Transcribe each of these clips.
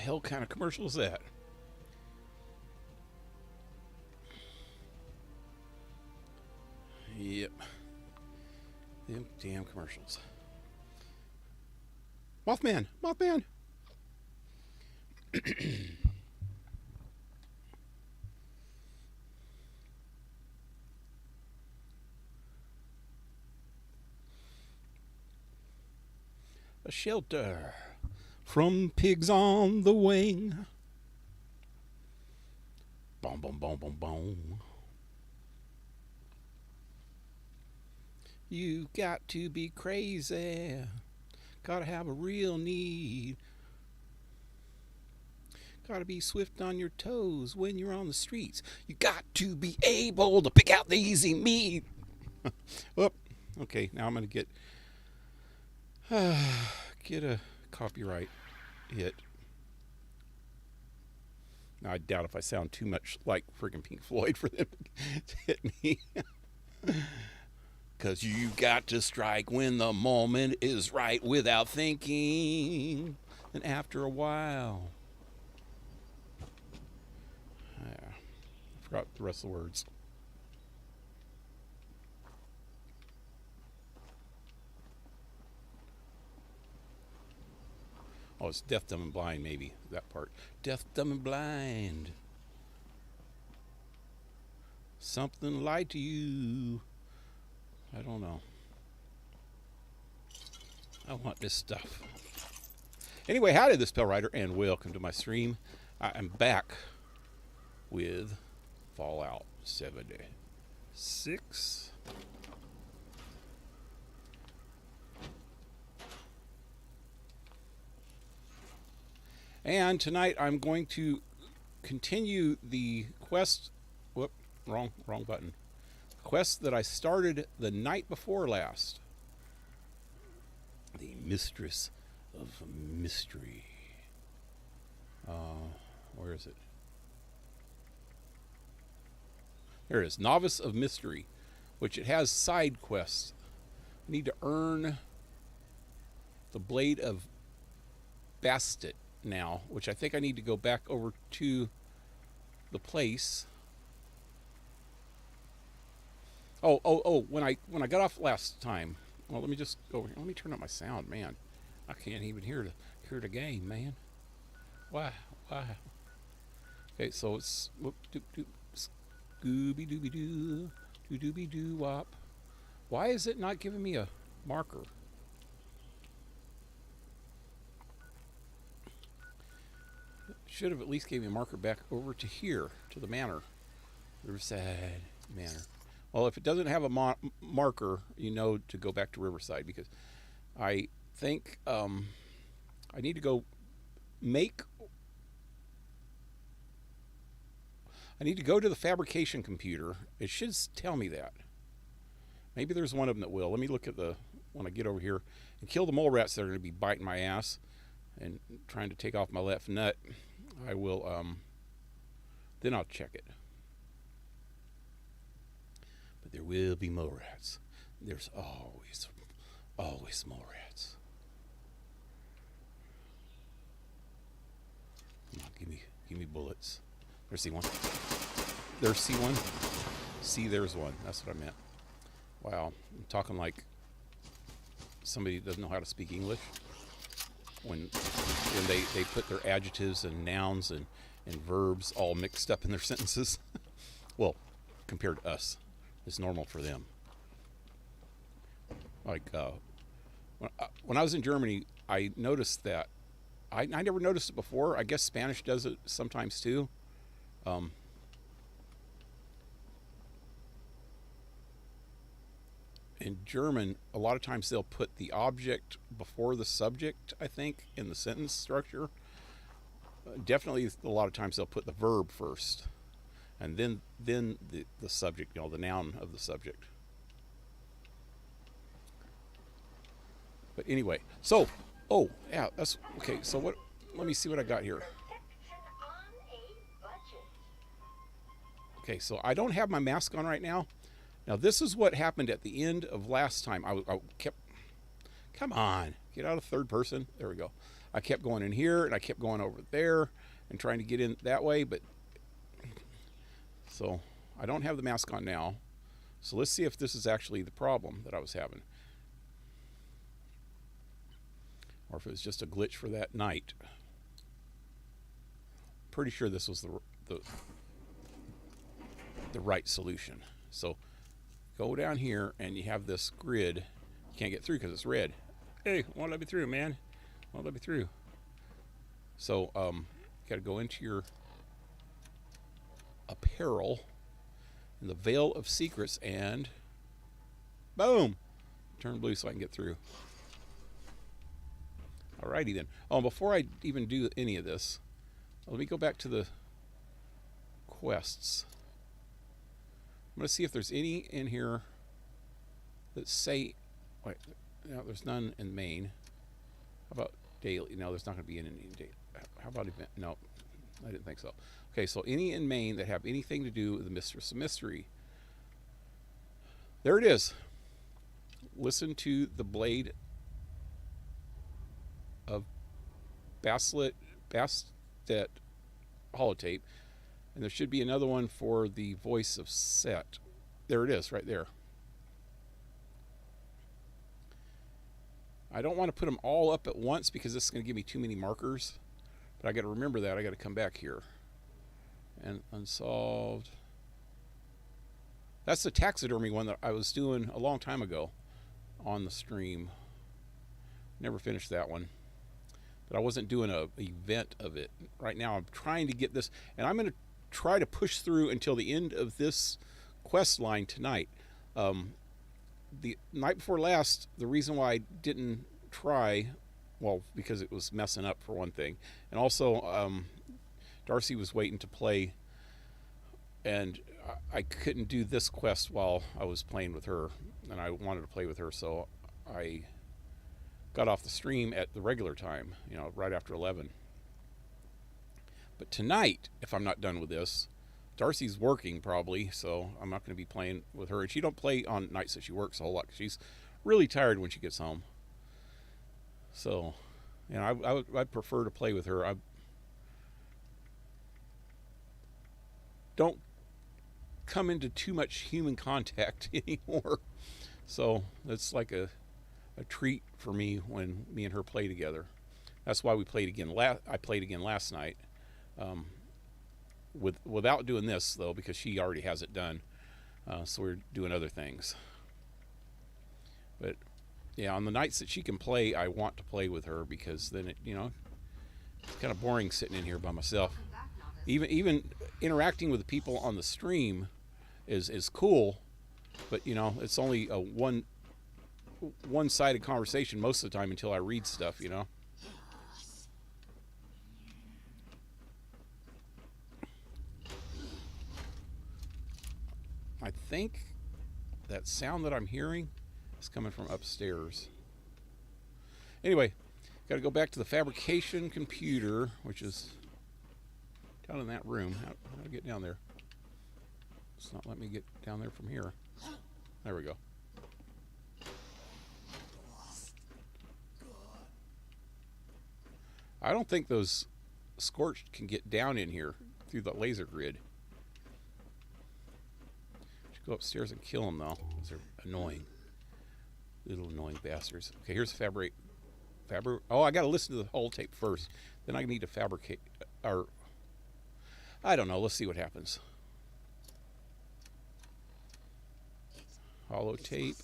hell kind of commercial is that? Yep. Them damn commercials. Mothman! Mothman! A shelter from pigs on the wing. Boom, boom, boom, boom, boom. You got to be crazy. Gotta have a real need. Gotta be swift on your toes when you're on the streets. You got to be able to pick out the easy meat. Oh, okay, now I'm gonna get a copyright hit. Now, I doubt if I sound too much like friggin' Pink Floyd for them to hit me. Because you got to strike when the moment is right without thinking. And after a while. I forgot the rest of the words. Oh, it's deaf, dumb, and blind, maybe. That part. Deaf, dumb, and blind. Something lied to you. I don't know. I want this stuff. Anyway, howdy, this Spell Rider, and welcome to my stream. I am back with Fallout 76. And tonight I'm going to continue the quest. Whoop, wrong button. Quest that I started the night before last. The Mistress of Mystery. Where is it? There it is. Novice of Mystery, which it has side quests. I need to earn the Blade of Bastet now, which I think I need to go back over to the place. Oh, when I got off last time. Well, let me just go over here. Let me turn up my sound, man. I can't even hear the game, man. Wow. Okay, so it's whoop doop doop scooby dooby doo doo dooby doo wop. Why is it not giving me a marker? Should have at least gave me a marker back over to here, to the manor. Riverside Manor. Well, if it doesn't have a marker, you know to go back to Riverside, because I think I need to go I need to go to the fabrication computer. It should tell me that. Maybe there's one of them that will. Let me look at when I get over here and kill the mole rats that are going to be biting my ass and trying to take off my left nut. I will, then I'll check it. But there will be mole rats. There's always mole rats. Come on, give me bullets. There's see one. There's see one. See, there's one. That's what I meant. Wow, I'm talking like somebody doesn't know how to speak English. When they put their adjectives and nouns and verbs all mixed up in their sentences. Well, compared to us, it's normal for them. Like when I was in Germany, I noticed that I never noticed it before. I guess Spanish does it sometimes too. In German, a lot of times they'll put the object before the subject, I think, in the sentence structure. Definitely, a lot of times they'll put the verb first, and then the subject, the noun of the subject. But anyway, so, yeah, that's, okay, so what, let me see what I got here. Okay, so I don't have my mask on right now. Now, this is what happened at the end of last time. I kept, come on, get out of third person. There we go. I kept going in here, and I kept going over there and trying to get in that way, but so I don't have the mask on now. So let's see if this is actually the problem that I was having, or if it was just a glitch for that night. Pretty sure this was the right solution. So go down here, and you have this grid. You can't get through because it's red. Hey, won't let me through, man. Won't let me through. So got to go into your apparel in the Veil of Secrets, and boom, turn blue so I can get through. Alrighty then. Oh, before I even do any of this, let me go back to the quests. I'm going to see if there's any in here that say, wait, no, there's none in main. How about daily? No, there's not going to be any daily. How about event? No, I didn't think so. Okay, so any in main that have anything to do with the Mistress of Mystery. There it is. Listen to the Blade of Bastet holotape, and there should be another one for the Voice of Set. There it is, right there. I don't want to put them all up at once because this is going to give me too many markers, but I got to remember that. I got to come back here. And unsolved. That's the taxidermy one that I was doing a long time ago on the stream. Never finished that one, but I wasn't doing an event of it. Right now I'm trying to get this, and I'm going to try to push through until the end of this quest line tonight. The night before last, the reason why I didn't try, well, because it was messing up for one thing, and also Darcy was waiting to play, and I couldn't do this quest while I was playing with her, and I wanted to play with her, so I got off the stream at the regular time, you know, right after 11. But tonight, if I'm not done with this, Darcy's working probably, so I'm not going to be playing with her, and she don't play on nights that she works a whole lot. She's really tired when she gets home. So, you know, I'd prefer to play with her. I don't come into too much human contact anymore, so it's like a treat for me when me and her play together. That's why we played again. I played again last night, without doing this though, because she already has it done. So we're doing other things. But yeah, on the nights that she can play, I want to play with her, because then it, you know, it's kind of boring sitting in here by myself. Even interacting with the people on the stream is cool, but you know, it's only a one-sided conversation most of the time until I read stuff, you know. I think that sound that I'm hearing is coming from upstairs. Anyway, got to go back to the fabrication computer, which is down in that room. How do I get down there? It's not letting me get down there from here. There we go. I don't think those Scorched can get down in here through the laser grid. Should go upstairs and kill them though, because they're annoying. Little annoying bastards. Okay, here's oh, I gotta listen to the whole tape first. Then I need to fabricate, or I don't know, let's see what happens. Holotape.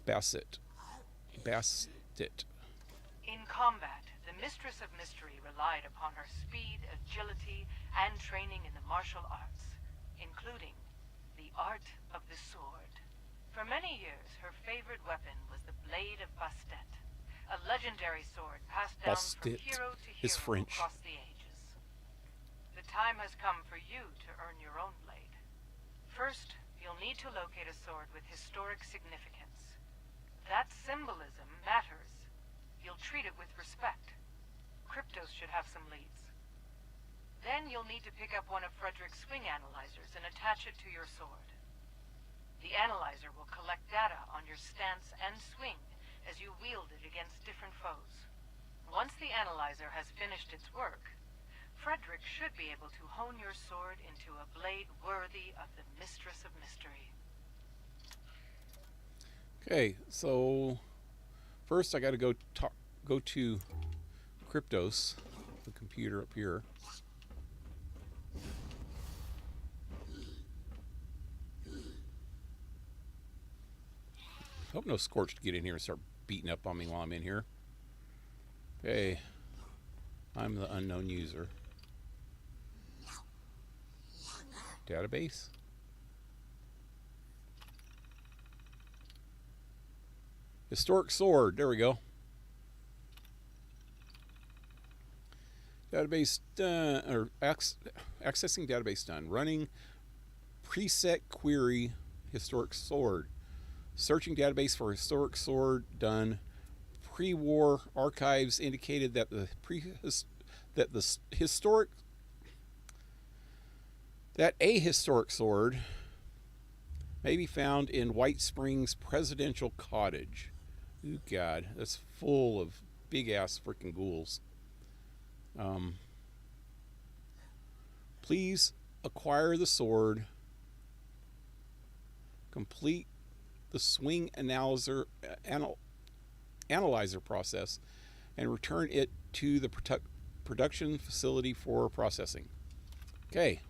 Bastet. In combat, the Mistress of Mystery relied upon her speed, agility, and training in the martial arts, including the art of the sword. For many years, her favorite weapon was the Blade of Bastet, a legendary sword passed down from hero to hero across the ages. The time has come for you to earn your own blade. First, you'll need to locate a sword with historic significance. That symbolism matters. You'll treat it with respect. Cryptos should have some leads. Then you'll need to pick up one of Frederick's swing analyzers and attach it to your sword. The analyzer will collect data on your stance and swing as you wield it against different foes. Once the analyzer has finished its work, Frederick should be able to hone your sword into a blade worthy of the Mistress of Mystery. Okay, so first I got to go to Cryptos, the computer up here. Hope no Scorched get in here and start beating up on me while I'm in here. Okay, I'm the unknown user. Database. Historic sword. There we go. Database done, or accessing database done. Running preset query historic sword. Searching database for historic sword done. Pre-war archives indicated that a historic sword may be found in White Springs Presidential Cottage. Ooh, God, that's full of big ass freaking ghouls. Please acquire the sword. Complete the swing analyzer process and return it to the production facility for processing. Okay.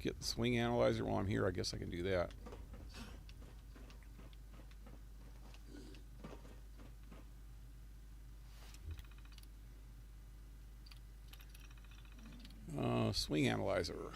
Get the swing analyzer while I'm here. I guess I can do that. Swing analyzer.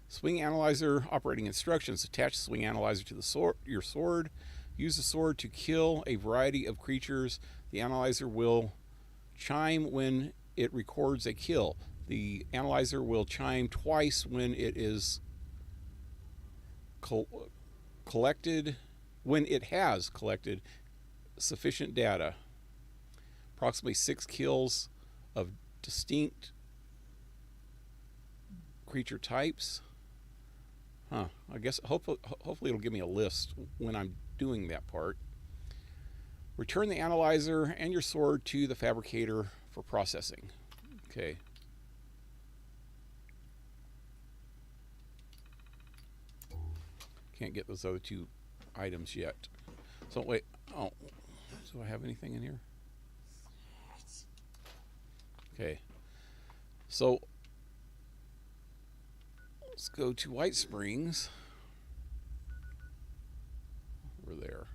Swing analyzer operating instructions. Attach the swing analyzer to the your sword. Use the sword to kill a variety of creatures. The analyzer will chime when it records a kill. The analyzer will chime twice when it is collected, when it has collected sufficient data. Approximately 6 kills of distinct creature types. I guess hopefully it'll give me a list when I'm doing that part. Return the analyzer and your sword to the fabricator for processing. Okay. Can't get those other 2 items yet. So wait, do I have anything in here? Okay. So let's go to White Springs. Over there.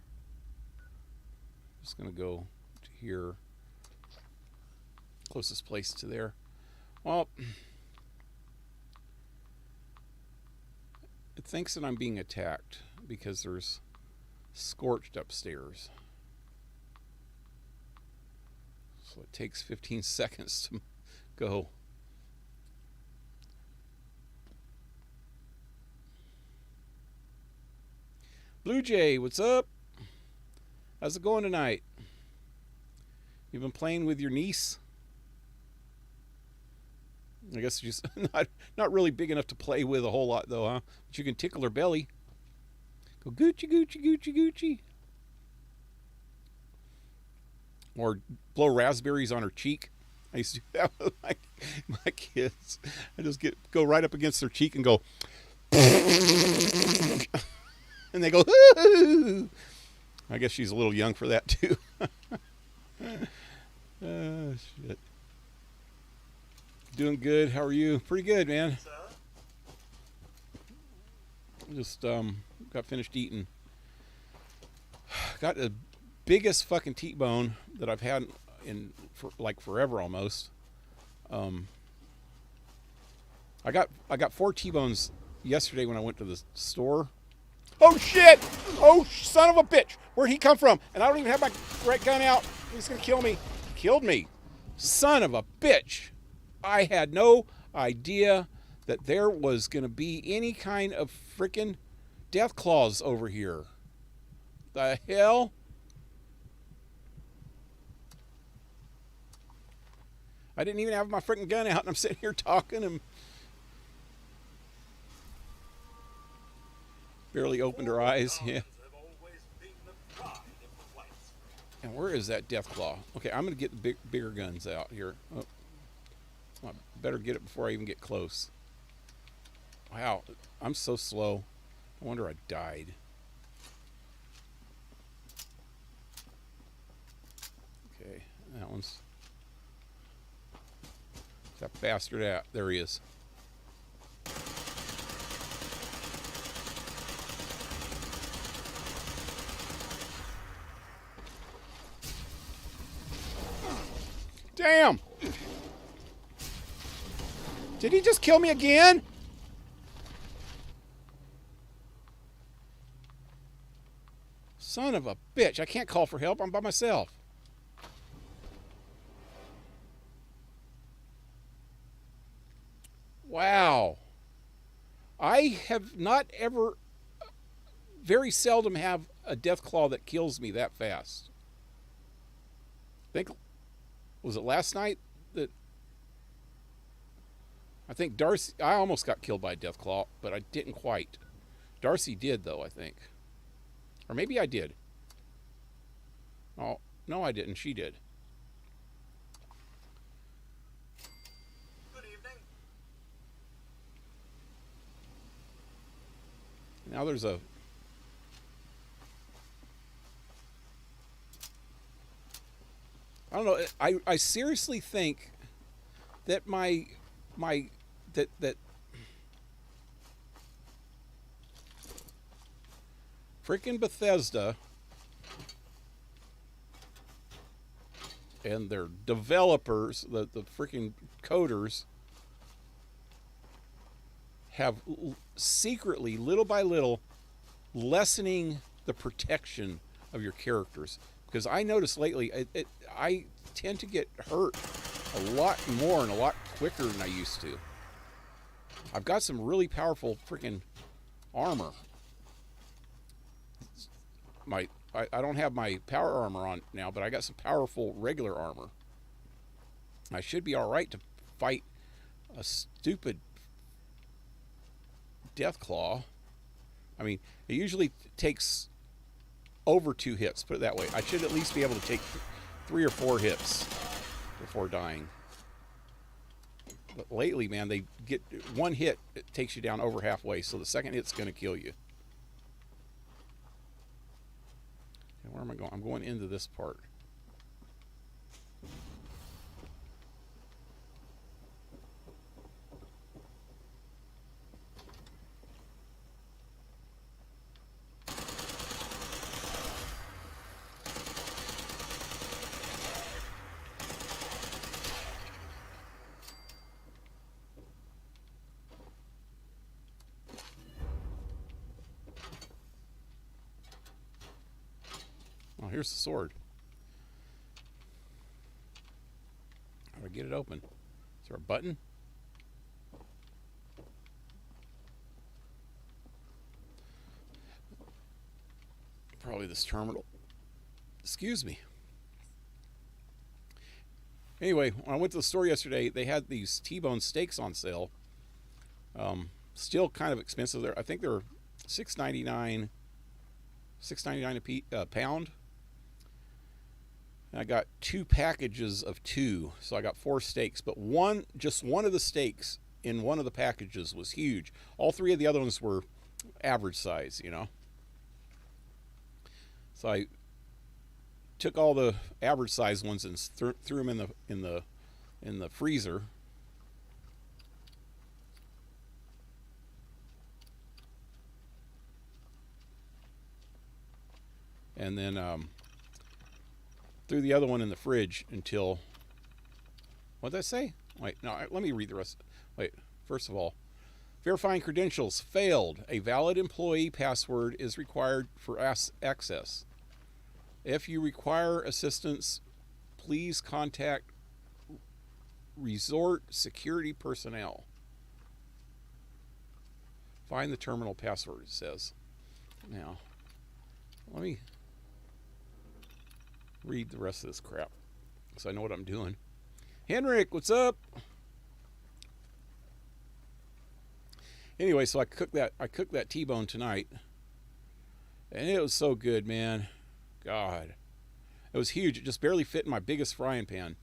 Just gonna go to here. Closest place to there. Well, it thinks that I'm being attacked because there's Scorched upstairs. So it takes 15 seconds to go. Blue Jay, what's up? How's it going tonight? You've been playing with your niece? I guess just not really big enough to play with a whole lot though, huh? But you can tickle her belly. Go Gucci, Gucci, Gucci, Gucci. Or blow raspberries on her cheek. I used to do that with my kids. I just go right up against their cheek and go and they go, ooh. I guess she's a little young for that too. Oh, shit. Doing good. How are you? Pretty good, man. Just got finished eating. Got the biggest fucking T-bone that I've had in for like forever almost. I got 4 T-bones yesterday when I went to the store. Oh shit! Oh son of a bitch! Where'd he come from? And I don't even have my gun out. He's gonna kill me. Killed me. Son of a bitch! I had no idea that there was going to be any kind of freaking death claws over here. The hell? I didn't even have my freaking gun out, and I'm sitting here talking and barely opened her eyes. Yeah. And where is that death claw? Okay, I'm going to get the bigger guns out here. Oh, I better get it before I even get close. Wow, I'm so slow. I wonder I died. Okay, that one's... Where's that bastard at? There he is. Damn! Did he just kill me again? Son of a bitch. I can't call for help. I'm by myself. Wow. I have not ever, very seldom have a death claw that kills me that fast. I think, was it last night that, I think Darcy, I almost got killed by a death claw, but I didn't quite. Darcy did though, I think. Or maybe I did. Oh, no I didn't, she did. Good evening. Now there's a... I don't know, I seriously think that that freaking Bethesda and their developers, the freaking coders, have secretly, little by little, lessening the protection of your characters. Because I noticed lately, I tend to get hurt a lot more and a lot quicker than I used to. I've got some really powerful freaking armor. I don't have my power armor on now, but I got some powerful regular armor. I should be all right to fight a stupid death claw. I mean, it usually takes over 2 hits, put it that way. I should at least be able to take 3 or 4 hits before dying. But lately, man, they get 1 hit, it takes you down over halfway, so the second hit's going to kill you. And where am I going? I'm going into this part. Oh, here's the sword. How do I get it open? Is there a button? Probably this terminal. Excuse me. Anyway, when I went to the store yesterday, they had these T-bone steaks on sale. Still kind of expensive. I think they're $6.99 a pound. And I got 2 packages of 2, so I got 4 steaks. But just one of the steaks in one of the packages was huge. All 3 of the other ones were average size, you know. So I took all the average size ones and threw them in the freezer. And then threw the other one in the fridge until, what did I say? Wait, no, let me read the rest. Wait, first of all, verifying credentials failed. A valid employee password is required for access. If you require assistance, please contact resort security personnel. Find the terminal password, it says. Now, let me read the rest of this crap so I know what I'm doing. Henrik, what's up? Anyway, so I cooked that T-bone tonight, and it was so good, man. God, it was huge. It just barely fit in my biggest frying pan.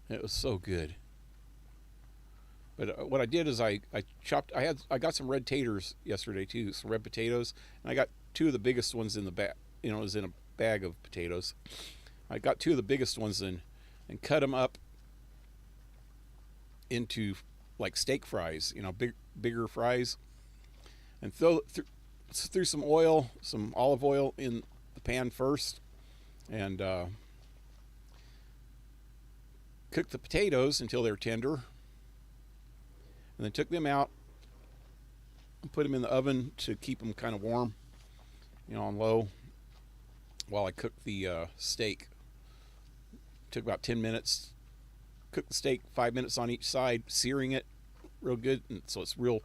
It was so good. But what I did is I got some red taters yesterday too, some red potatoes, and I got two of the biggest ones in the bag. It was in a bag of potatoes. I got two of the biggest ones and cut them up into like steak fries, bigger fries, and threw some oil, some olive oil in the pan first, and cooked the potatoes until they're tender, and then took them out and put them in the oven to keep them kind of warm, on low, while I cooked the steak. Took about 10 minutes. Cooked the steak 5 minutes on each side, searing it real good, and so it's real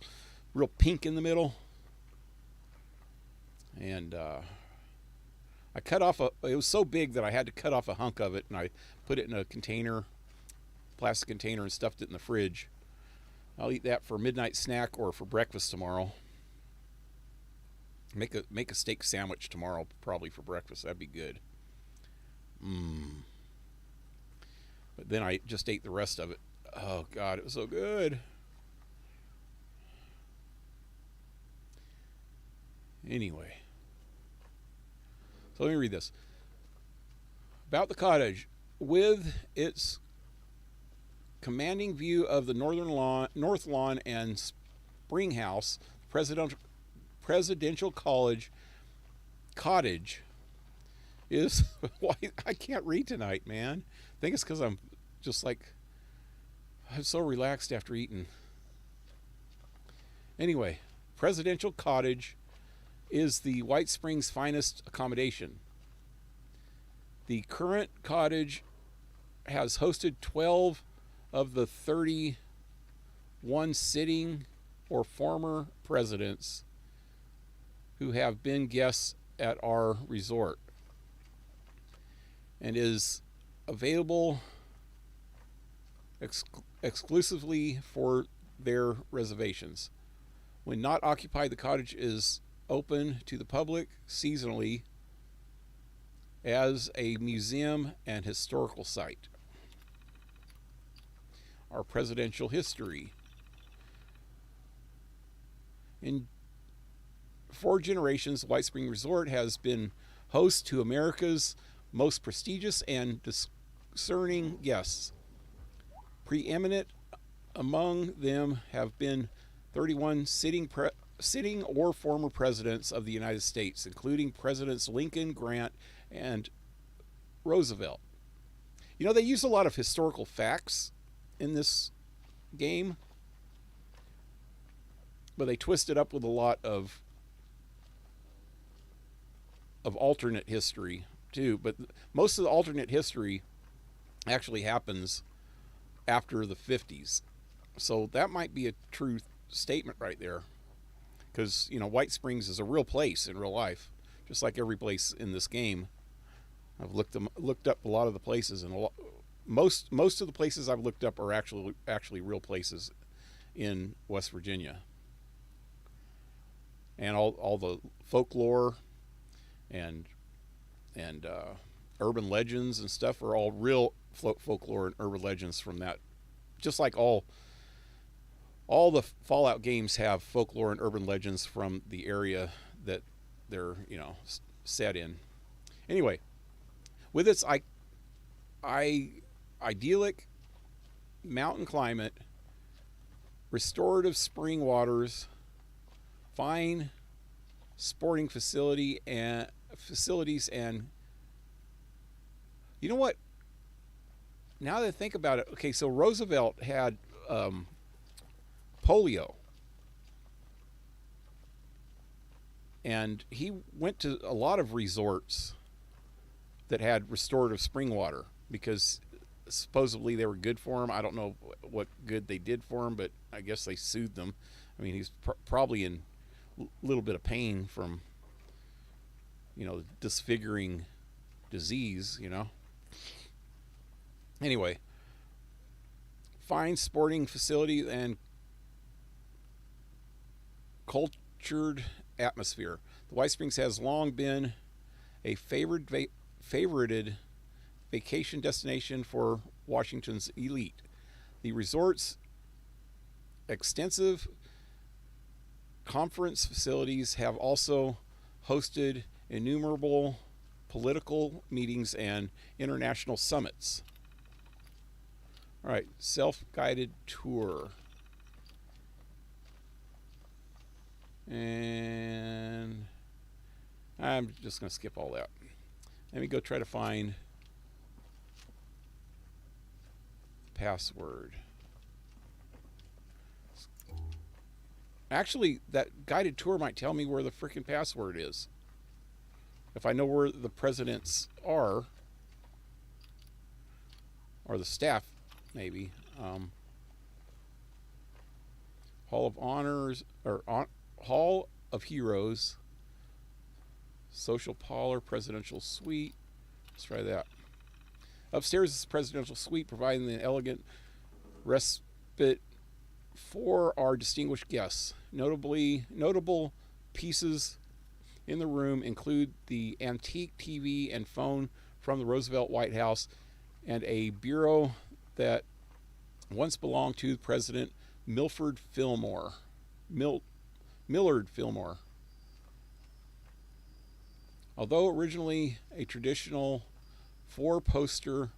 pink in the middle. And I cut off it was so big that I had to cut off a hunk of it, and I put it in a plastic container, and stuffed it in the fridge. I'll eat that for a midnight snack or for breakfast tomorrow. Make a steak sandwich tomorrow, probably for breakfast. That'd be good. But then I just ate the rest of it. Oh God, it was so good. Anyway, so let me read this. About the cottage, with its commanding view of the north lawn and spring house, presidential cottage is why I can't read tonight, man. I think it's because I'm so relaxed after eating. Anyway, presidential cottage is the White Springs' finest accommodation. The current cottage has hosted 12 of the 31 sitting or former presidents who have been guests at our resort, and is available exclusively for their reservations. When not occupied, the cottage is open to the public seasonally as a museum and historical site. Our presidential history. In 4 generations, White Spring Resort has been host to America's most prestigious and discerning guests. Preeminent among them have been 31 sitting or former presidents of the United States, including Presidents Lincoln, Grant, and Roosevelt. They use a lot of historical facts in this game, but they twist it up with a lot of alternate history too. But most of the alternate history actually happens after the 50s, so that might be a true statement right there, because White Springs is a real place in real life, just like every place in this game. I've looked up a lot of the places, and most of the places I've looked up are actually real places in West Virginia. And all the folklore and urban legends and stuff are all real folklore and urban legends from that. Just like all the Fallout games have folklore and urban legends from the area that they're set in. Anyway, with its idyllic mountain climate, restorative spring waters, fine sporting facilities, and you know what? Now that I think about it, okay, so Roosevelt had polio, and he went to a lot of resorts that had restorative spring water because supposedly they were good for him. I don't know what good they did for him, but I guess they soothed them. I mean, he's probably in a little bit of pain from, disfiguring disease, Anyway, fine sporting facility and cultured atmosphere. The White Springs has long been a favorited vacation destination for Washington's elite. The resort's extensive conference facilities have also hosted innumerable political meetings and international summits. All right, self-guided tour. And I'm just going to skip all that. Let me go try to find password. Actually, that guided tour might tell me where the freaking password is. If I know where the presidents are, or the staff, maybe. Hall of Honors, or Hall of Heroes, social parlor, presidential suite. Let's try that. Upstairs is the presidential suite, providing an elegant respite for our distinguished guests. Notable pieces in the room include the antique TV and phone from the Roosevelt White House and a bureau that once belonged to President Millard Fillmore. Although originally a traditional four-poster,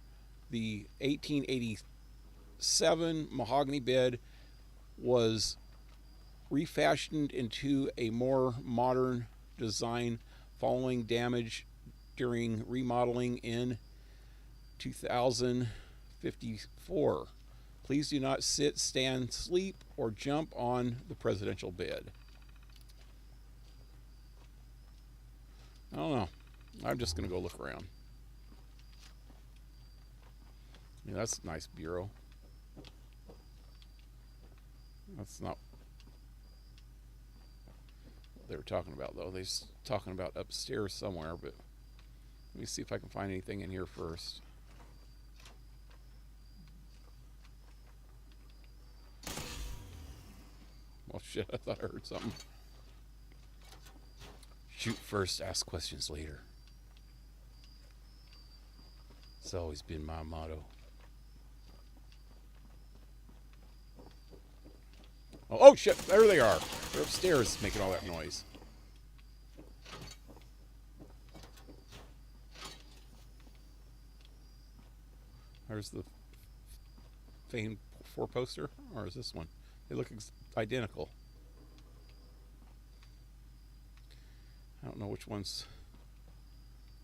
the 1887 mahogany bed was refashioned into a more modern design following damage during remodeling in 2054. Please do not sit, stand, sleep, or jump on the presidential bed. I don't know. I'm just going to go look around. Yeah, that's a nice bureau. That's not what they were talking about, though. They're talking about upstairs somewhere, but let me see if I can find anything in here first. Well, shit, I thought I heard something. Shoot first, ask questions later. It's always been my motto. Oh, shit, there they are. They're upstairs making all that noise. There's the famed four-poster, or is this one? They look identical. I don't know which one's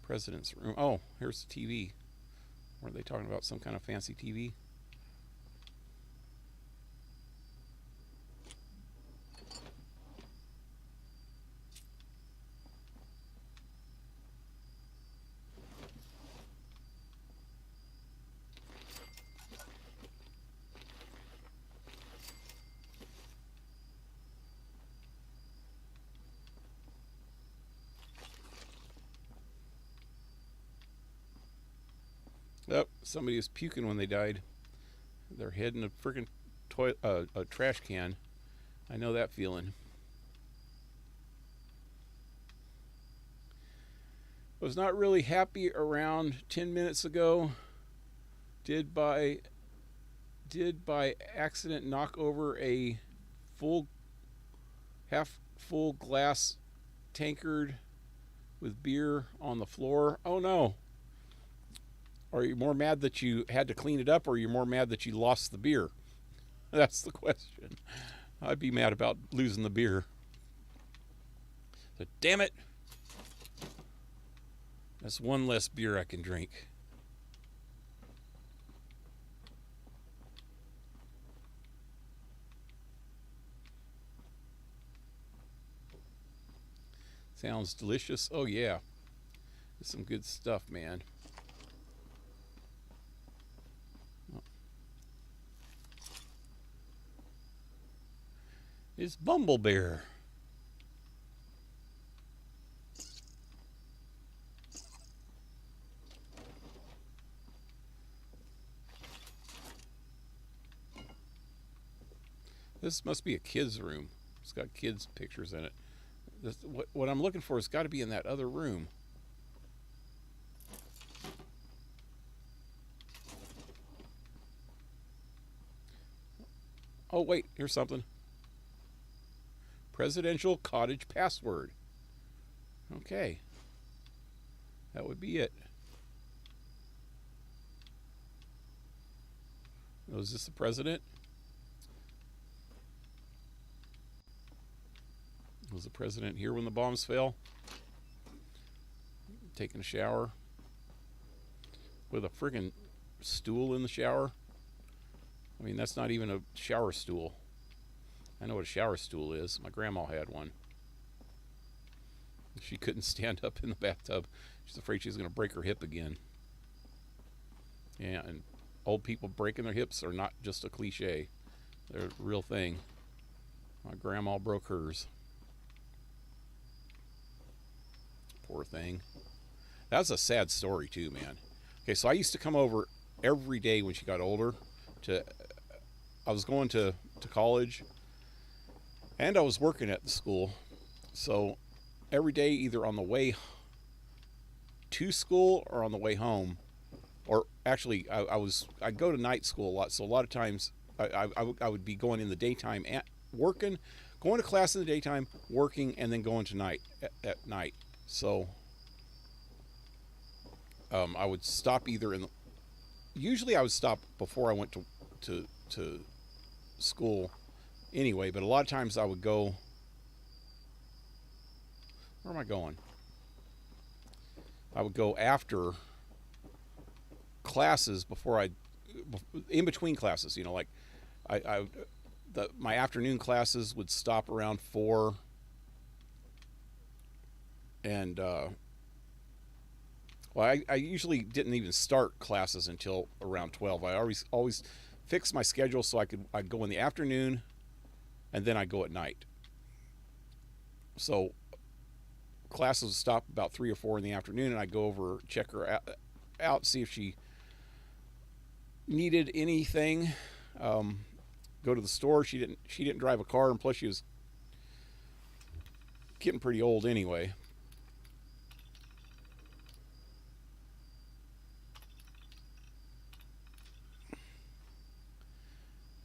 president's room. Oh, here's the TV. Were they talking about some kind of fancy TV? Yep, somebody was puking when they died. Their head in a freaking a trash can. I know that feeling. Was not really happy around 10 minutes ago. Did by accident knock over a half full glass tankard with beer on the floor. Oh no. Are you more mad that you had to clean it up, or are you more mad that you lost the beer? That's the question. I'd be mad about losing the beer. So, damn it. That's one less beer I can drink. Sounds delicious. Oh, yeah. It's some good stuff, man. It's Bumble Bear. This must be a kid's room. It's got kids' pictures in it. What I'm looking for has got to be in that other room. Oh, wait, here's something. Presidential cottage password. Okay. That would be it. Oh, is this the president? Was the president here when the bombs fell? Taking a shower with a friggin' stool in the shower? I mean, that's not even a shower stool. I know what a shower stool is. My grandma had one. She couldn't stand up in the bathtub. She's afraid she's going to break her hip again. Yeah, and old people breaking their hips are not just a cliche. They're a real thing. My grandma broke hers. Poor thing. That's a sad story too, man. Okay, so I used to come over every day when she got older. I was going to college, and I was working at the school. So every day, either on the way to school or on the way home, or actually, I'd go to night school a lot. So a lot of times, I would be going in the daytime at working, going to class in the daytime, working, and then going to night at night. So I would stop either in the. Usually, I would stop before I went to school anyway, but a lot of times I would go. Where am I going? I would go after classes in between classes. You know, like my afternoon classes would stop around 4, and I usually didn't even start classes until around 12. I always fixed my schedule so I'd go in the afternoon, and then I'd go at night. So classes would stop about 3 or 4 in the afternoon, and I'd go over, check her out, see if she needed anything. Go to the store. She didn't drive a car, and plus she was getting pretty old anyway.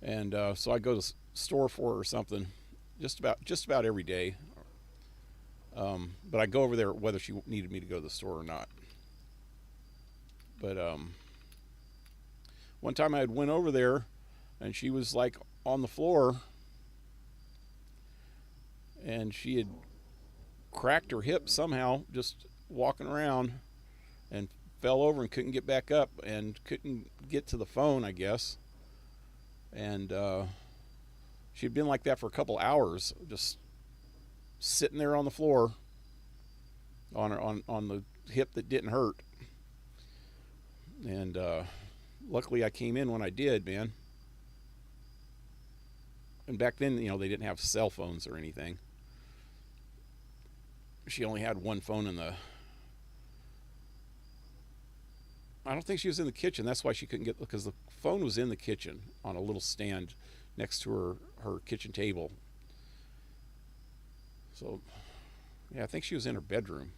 And so I go to the store for her or something, just about every day. But I go over there whether she needed me to go to the store or not. But one time I had went over there, and she was like on the floor, and she had cracked her hip somehow just walking around, and fell over and couldn't get back up and couldn't get to the phone, I guess. And she'd been like that for a couple hours, just sitting there on the floor on the hip that didn't hurt. And luckily I came in when I did, man. And back then, you know, they didn't have cell phones or anything. She only had one phone in the. I don't think she was in the kitchen. That's why she couldn't get, because the phone was in the kitchen on a little stand next to her kitchen table. So, yeah, I think she was in her bedroom.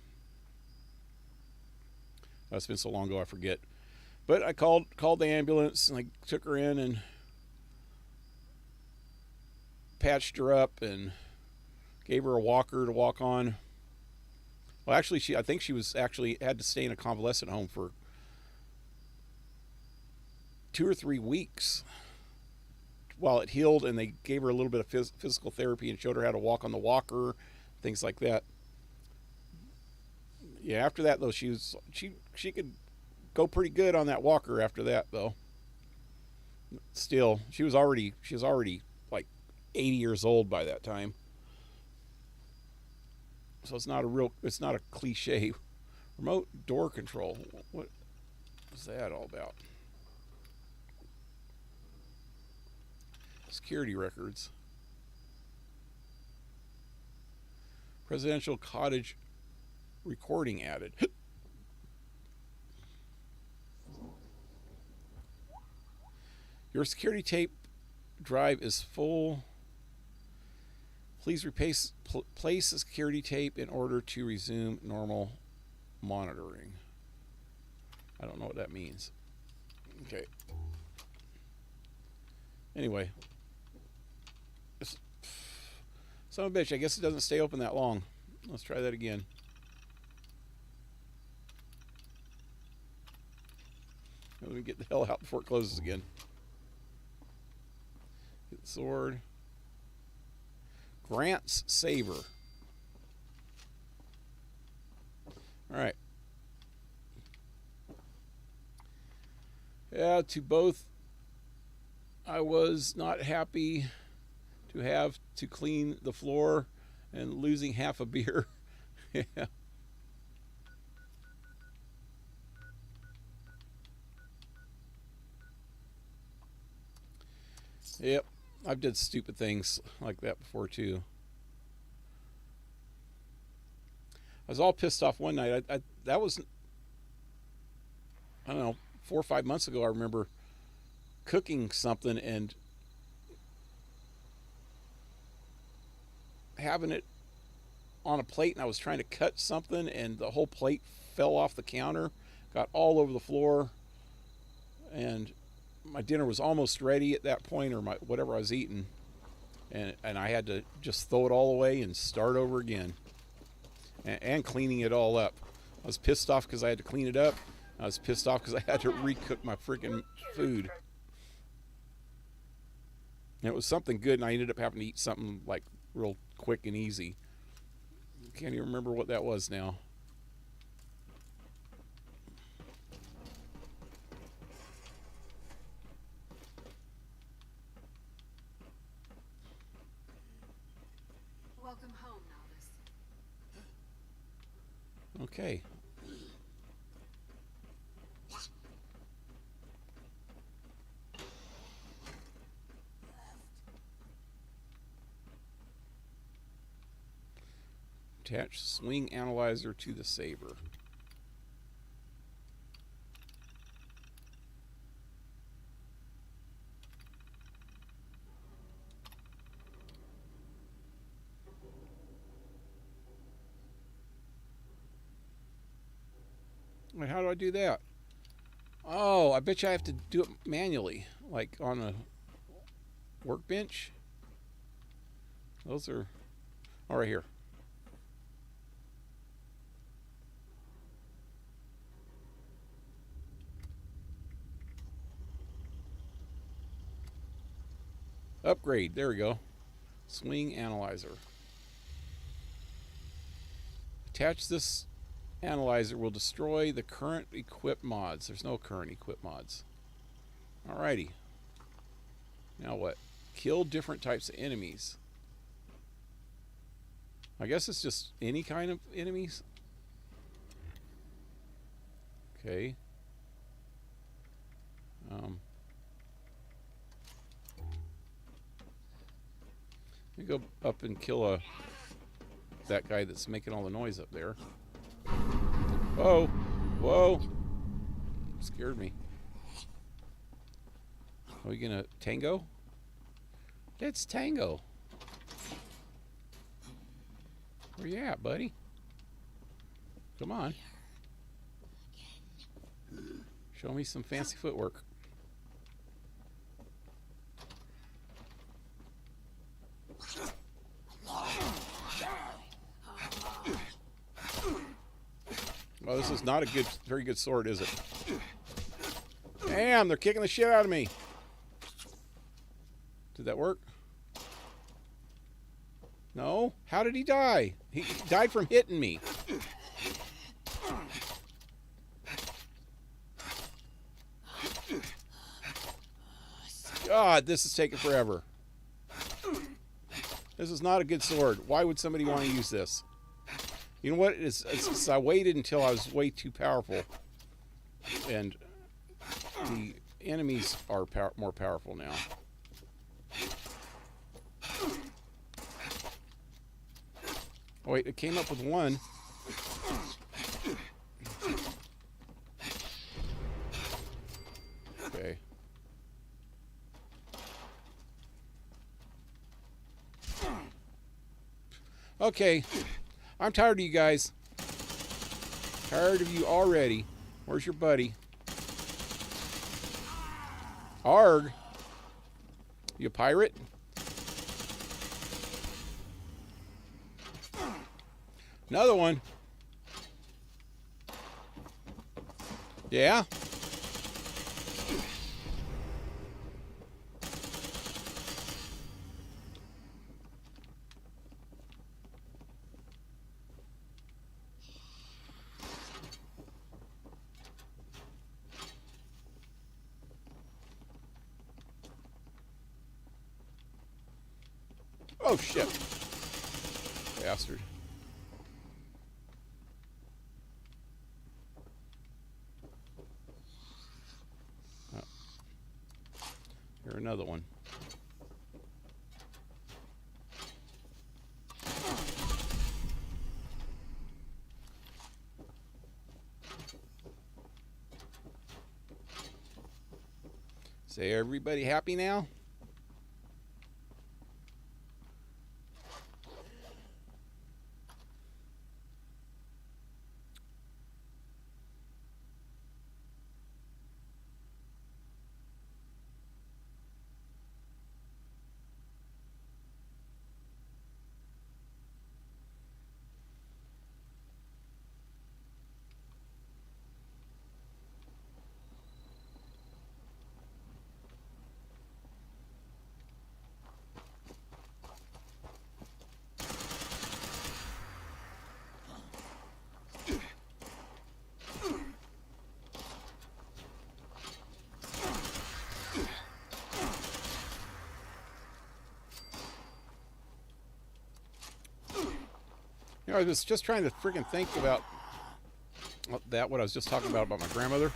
It's been so long ago I forget. But I called the ambulance, and I took her in and patched her up and gave her a walker to walk on. Well, actually, I think she was actually had to stay in a convalescent home for 2 or 3 weeks while it healed, and they gave her a little bit of physical therapy and showed her how to walk on the walker, things like that. Yeah, after that though, she could go pretty good on that walker after that though. Still, she was already like 80 years old by that time. So it's not a cliche. Remote door control. What is that all about? Security records. Presidential cottage recording added. Your security tape drive is full. Please place the security tape in order to resume normal monitoring. I don't know what that means. Okay. Anyway. Son of a bitch, I guess it doesn't stay open that long. Let's try that again. Let me get the hell out before it closes again. Get the sword. Grant's Saber. Alright. Yeah, to both, I was not happy to have to clean the floor and losing half a beer. Yeah. Yep, I've did stupid things like that before too. I was all pissed off one night. That was, I don't know, 4 or 5 months ago. I remember cooking something and having it on a plate, and I was trying to cut something and the whole plate fell off the counter, got all over the floor, and my dinner was almost ready at that point, or whatever I was eating, and I had to just throw it all away and start over again, and cleaning it all up. I was pissed off because I had to clean it up. I was pissed off because I had to recook my freaking food. And it was something good, and I ended up having to eat something like real quick and easy. Can't even remember what that was now. Welcome home, novice. Okay. Attach swing analyzer to the saber. Wait, how do I do that? Oh, I bet you I have to do it manually, like on a workbench. Those are all right here. Upgrade. There we go. Swing analyzer. Attach this analyzer will destroy the current equip mods. There's no current equip mods. Alrighty. Now what? Kill different types of enemies. I guess it's just any kind of enemies. Okay. Let me go up and kill that guy that's making all the noise up there. Whoa! Whoa! Scared me. Are we gonna tango? Let's tango. Where you at, buddy? Come on. Show me some fancy footwork. Well, this is not a very good sword, is it? Damn, they're kicking the shit out of me. Did that work? No? How did he die? He died from hitting me. God, this is taking forever. This is not a good sword. Why would somebody want to use this? You know what? It's I waited until I was way too powerful. And the enemies are more powerful now. Oh, wait, it came up with one. Okay. Okay. I'm tired of you guys. Tired of you already. Where's your buddy? Arg. You a pirate? Another one. Yeah? Oh, shit. Bastard. Oh. Here, another one. Say, everybody happy now? You know, I was just trying to freaking think about what I was just talking about my grandmother.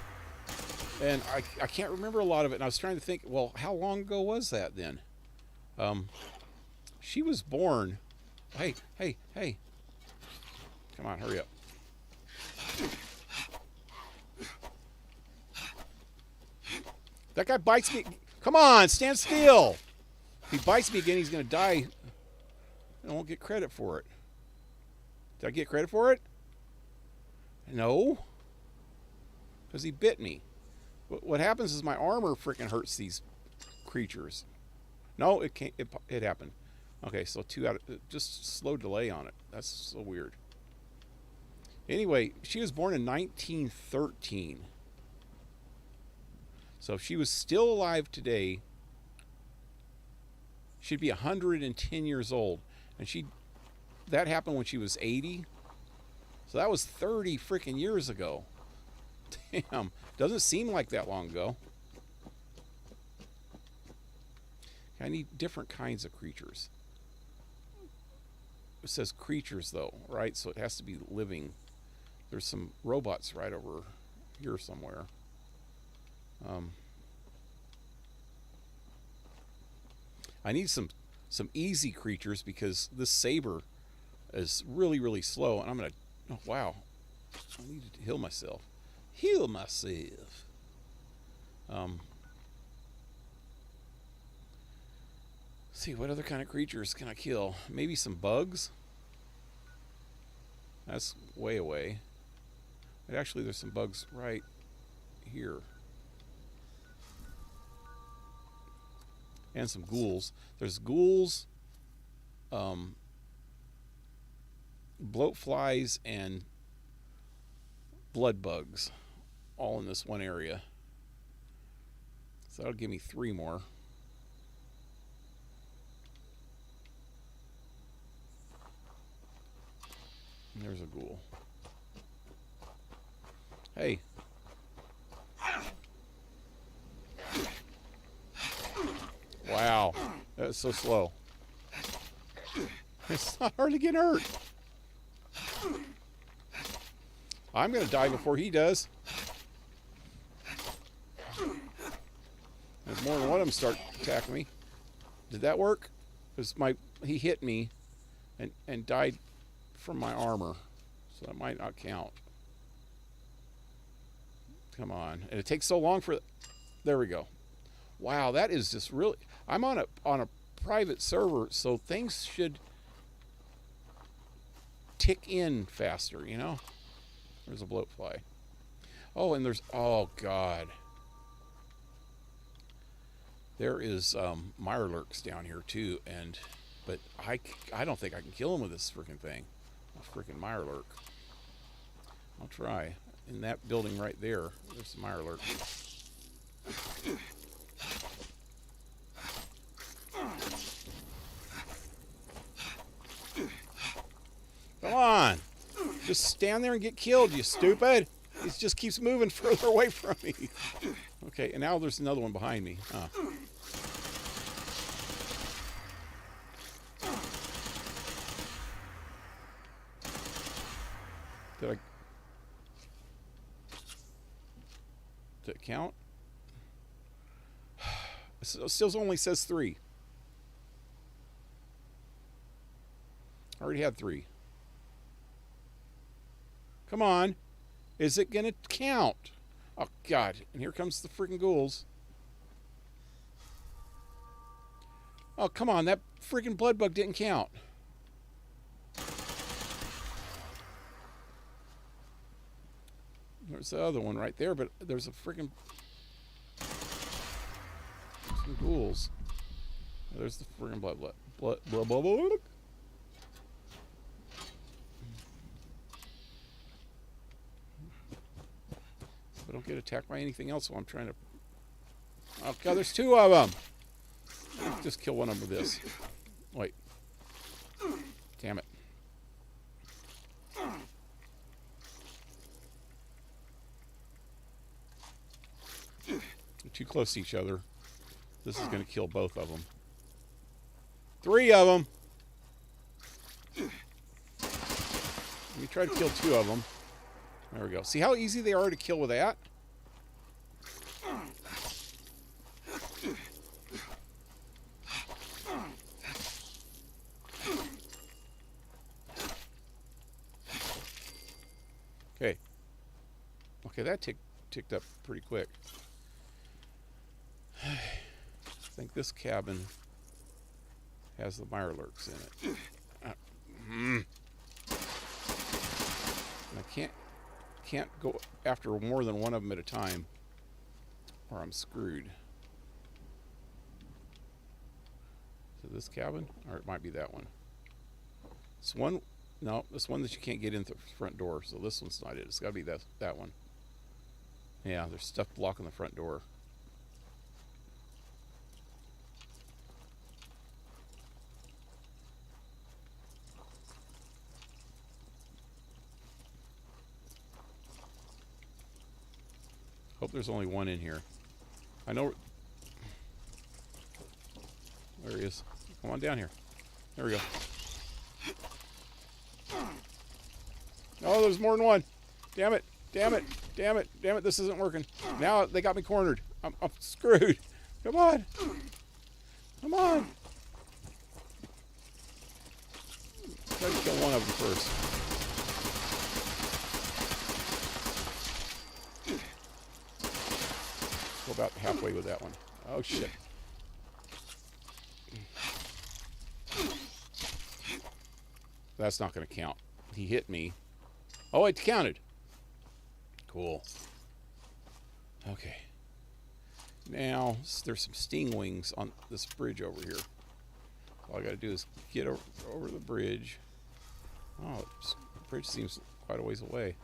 And I can't remember a lot of it. And I was trying to think, well, how long ago was that then? She was born. Hey. Come on, hurry up. That guy bites me. Come on, stand still. If he bites me again, he's going to die. I won't get credit for it. Did I get credit for it? No. Because he bit me. What happens is my armor freaking hurts these creatures. No, it can't. It happened. Okay, so just slow delay on it. That's so weird. Anyway, she was born in 1913. So if she was still alive today, she'd be 110 years old. And that happened when she was 80. So that was 30 freaking years ago. Damn. Doesn't seem like that long ago. I need different kinds of creatures. It says creatures though, right? So it has to be living. There's some robots right over here somewhere. I need some easy creatures because this saber is really, really slow. And I'm going to... Oh, wow. I need to heal myself. Heal myself. Let's see, what other kind of creatures can I kill? Maybe some bugs? That's way away. But actually, there's some bugs right here. And some ghouls. There's ghouls, bloat flies, and blood bugs, all in this one area. So that'll give me 3 more. And there's a ghoul. Hey. Wow, that's so slow. It's not hard to get hurt. I'm going to die before he does. There's more than one of them start attacking me. Did that work? Because he hit me and died from my armor, so that might not count. Come on. And it takes so long for... There we go. Wow, that is just really... I'm on a private server, so things should tick in faster, you know? There's a bloatfly. Oh, and there's... Oh, God. There is mirelurks down here, too, and... But I don't think I can kill him with this freaking thing. A freaking mirelurk. I'll try. In that building right there, there's a mirelurk. Come on! Just stand there and get killed, you stupid! He just keeps moving further away from me. Okay, and now there's another one behind me. Huh. Did it count? It still only says 3. I already had 3. Come on. Is it going to count? Oh, God. And here comes the freaking ghouls. Oh, come on. That freaking blood bug didn't count. There's the other one right there, but there's a freaking... Some ghouls. There's the freaking blood. I don't get attacked by anything else, so I'm trying to... Oh, God, there's 2 of them! Let's just kill one of them with this. Wait. Damn it. They're too close to each other. This is going to kill both of them. 3 of them! Let me try to kill 2 of them. There we go. See how easy they are to kill with that? Okay. Okay, that ticked up pretty quick. I think this cabin has the mirelurks in it. And I can't go after more than one of them at a time, or I'm screwed. So this cabin, or it might be that one. This one, no, this one that you can't get in the front door. So this one's not it. It's got to be that one. Yeah, there's stuff blocking the front door. Hope there's only one in here. I know. There he is. Come on down here. There we go. Oh, there's more than one. Damn it. Damn it. Damn it. Damn it. This isn't working. Now they got me cornered. I'm screwed. Come on. Come on. Try to kill one of them first. Go about halfway with that one. Oh, shit. That's not going to count. He hit me. Oh, it counted. Cool. Okay. Now, there's some sting wings on this bridge over here. All I got to do is get over the bridge. Oh, the bridge seems quite a ways away.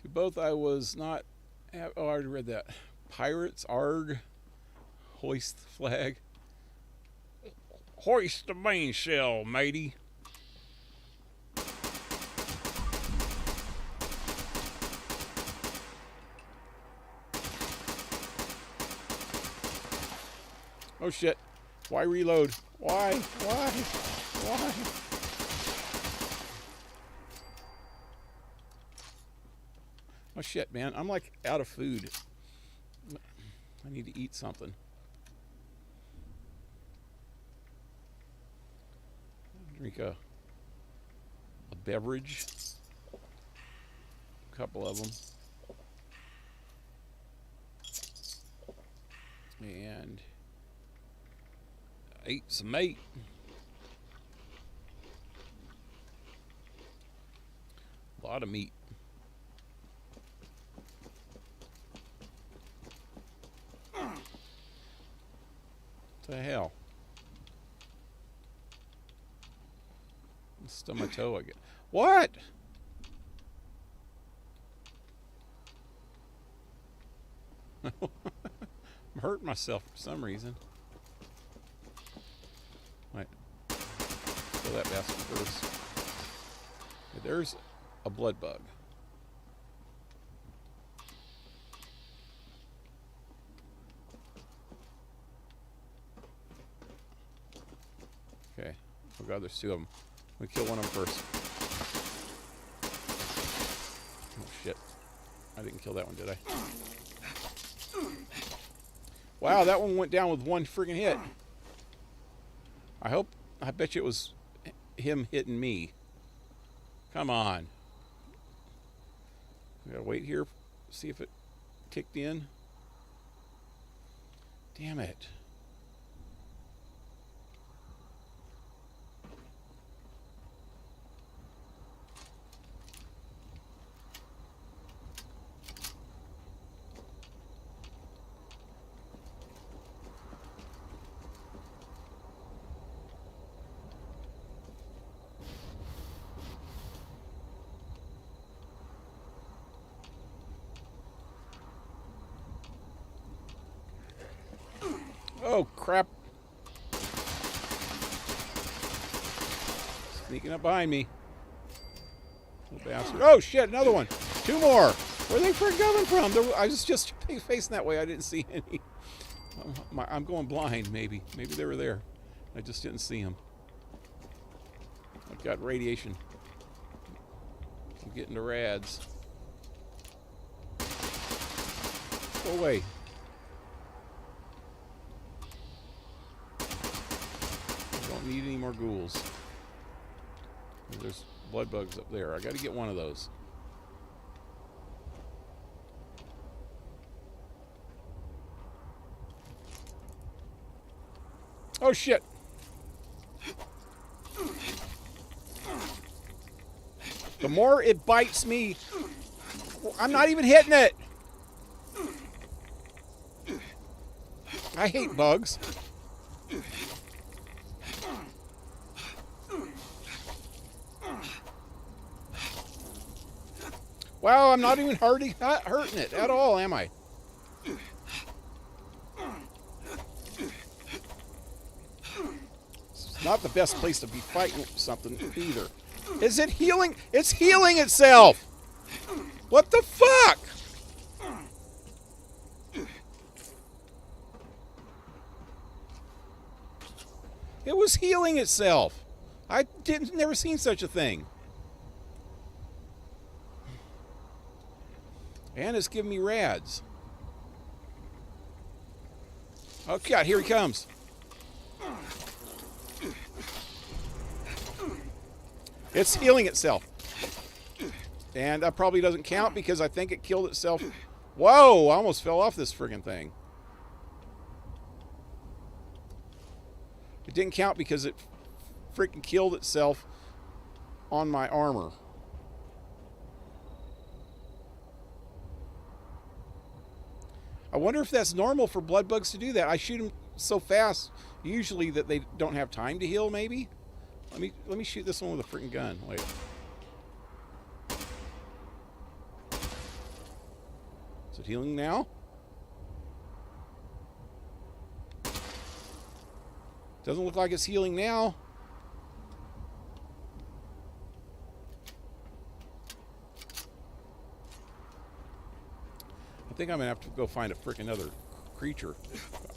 Both I was not... Oh, I already read that. Pirates, ARG, hoist the flag. Hoist the mainsail, matey. Oh shit. Why reload? Why? Why? Why? Oh shit, man. I'm like out of food. I need to eat something. Drink a beverage. A couple of them. And ate some meat. A lot of meat. What the hell? Stub my toe again. What? I'm hurting myself for some reason. Right. Kill that bastard first. Okay, there's a blood bug. Okay. Oh god, there's two of them. Let me kill one of them first. Oh shit. I didn't kill that one, did I? Wow, that one went down with one friggin' hit. I bet you it was him hitting me. Come on. We gotta wait here, see if it kicked in. Damn it. Oh, crap. Sneaking up behind me. Little bastard. Oh, shit, another one. Two more. Where are they coming from? I was just facing that way. I didn't see any. I'm going blind, maybe. Maybe they were there. I just didn't see them. I've got radiation. I'm getting the rads. Go away. Need any more ghouls. There's blood bugs up there. I got to get one of those. Oh shit. The more it bites me, I'm not even hitting it. I hate bugs. Wow, I'm not even hurting it at all, am I? It's not the best place to be fighting something either. Is it healing? It's healing itself! What the fuck? It was healing itself. I never seen such a thing. And it's giving me rads. Oh god, here he comes. It's healing itself. And that probably doesn't count because I think it killed itself. Whoa, I almost fell off this friggin' thing. It didn't count because it freaking killed itself on my armor. I wonder if that's normal for blood bugs to do that. I shoot them so fast, usually, that they don't have time to heal, maybe? Let me shoot this one with a freaking gun. Wait. Is it healing now? Doesn't look like it's healing now. I think I'm gonna have to go find a freaking other creature.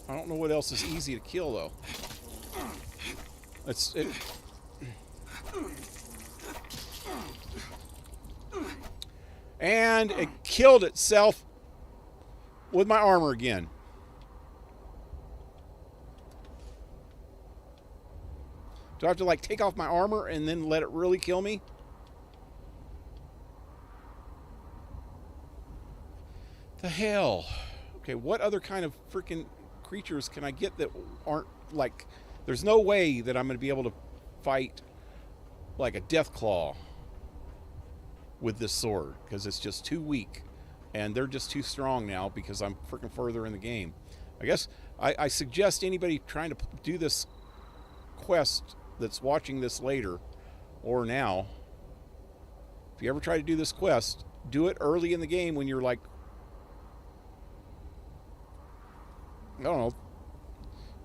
I don't know what else is easy to kill though. It. And it killed itself with my armor again. Do I have to like take off my armor and then let it really kill me? The hell? Okay, what other kind of freaking creatures can I get that aren't like... There's no way that I'm going to be able to fight like a death claw with this sword because it's just too weak. And they're just too strong now because I'm freaking further in the game. I guess I suggest anybody trying to do this quest that's watching this later or now, if you ever try to do this quest, do it early in the game when you're like, I don't know,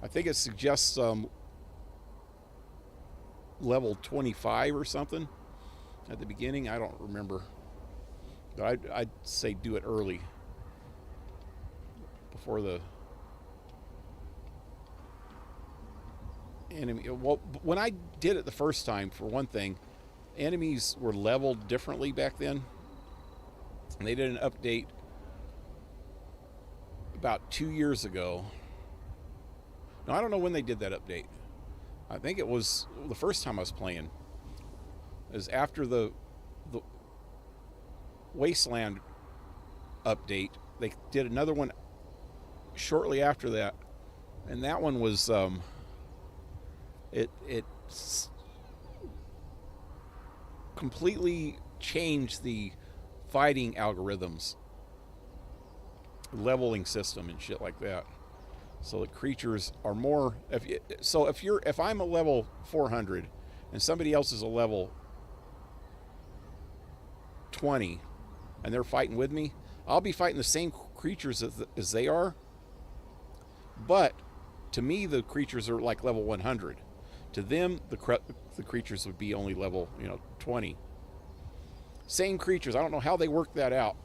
I think it suggests level 25 or something at the beginning. I don't remember, but I'd say do it early before the enemy. Well, when I did it the first time, for one thing, enemies were leveled differently back then, and they did an update about 2 years ago. Now, I don't know when they did that update. I think it was the first time I was playing. It was after the Wasteland update. They did another one shortly after that, and that one was it completely changed the fighting algorithms, leveling system and shit like that. So the creatures are more. If I'm a level 400 and somebody else is a level 20 and they're fighting with me, I'll be fighting the same creatures as they are. But to me, the creatures are like level 100. To them, the creatures would be only level 20. Same creatures. I don't know how they work that out.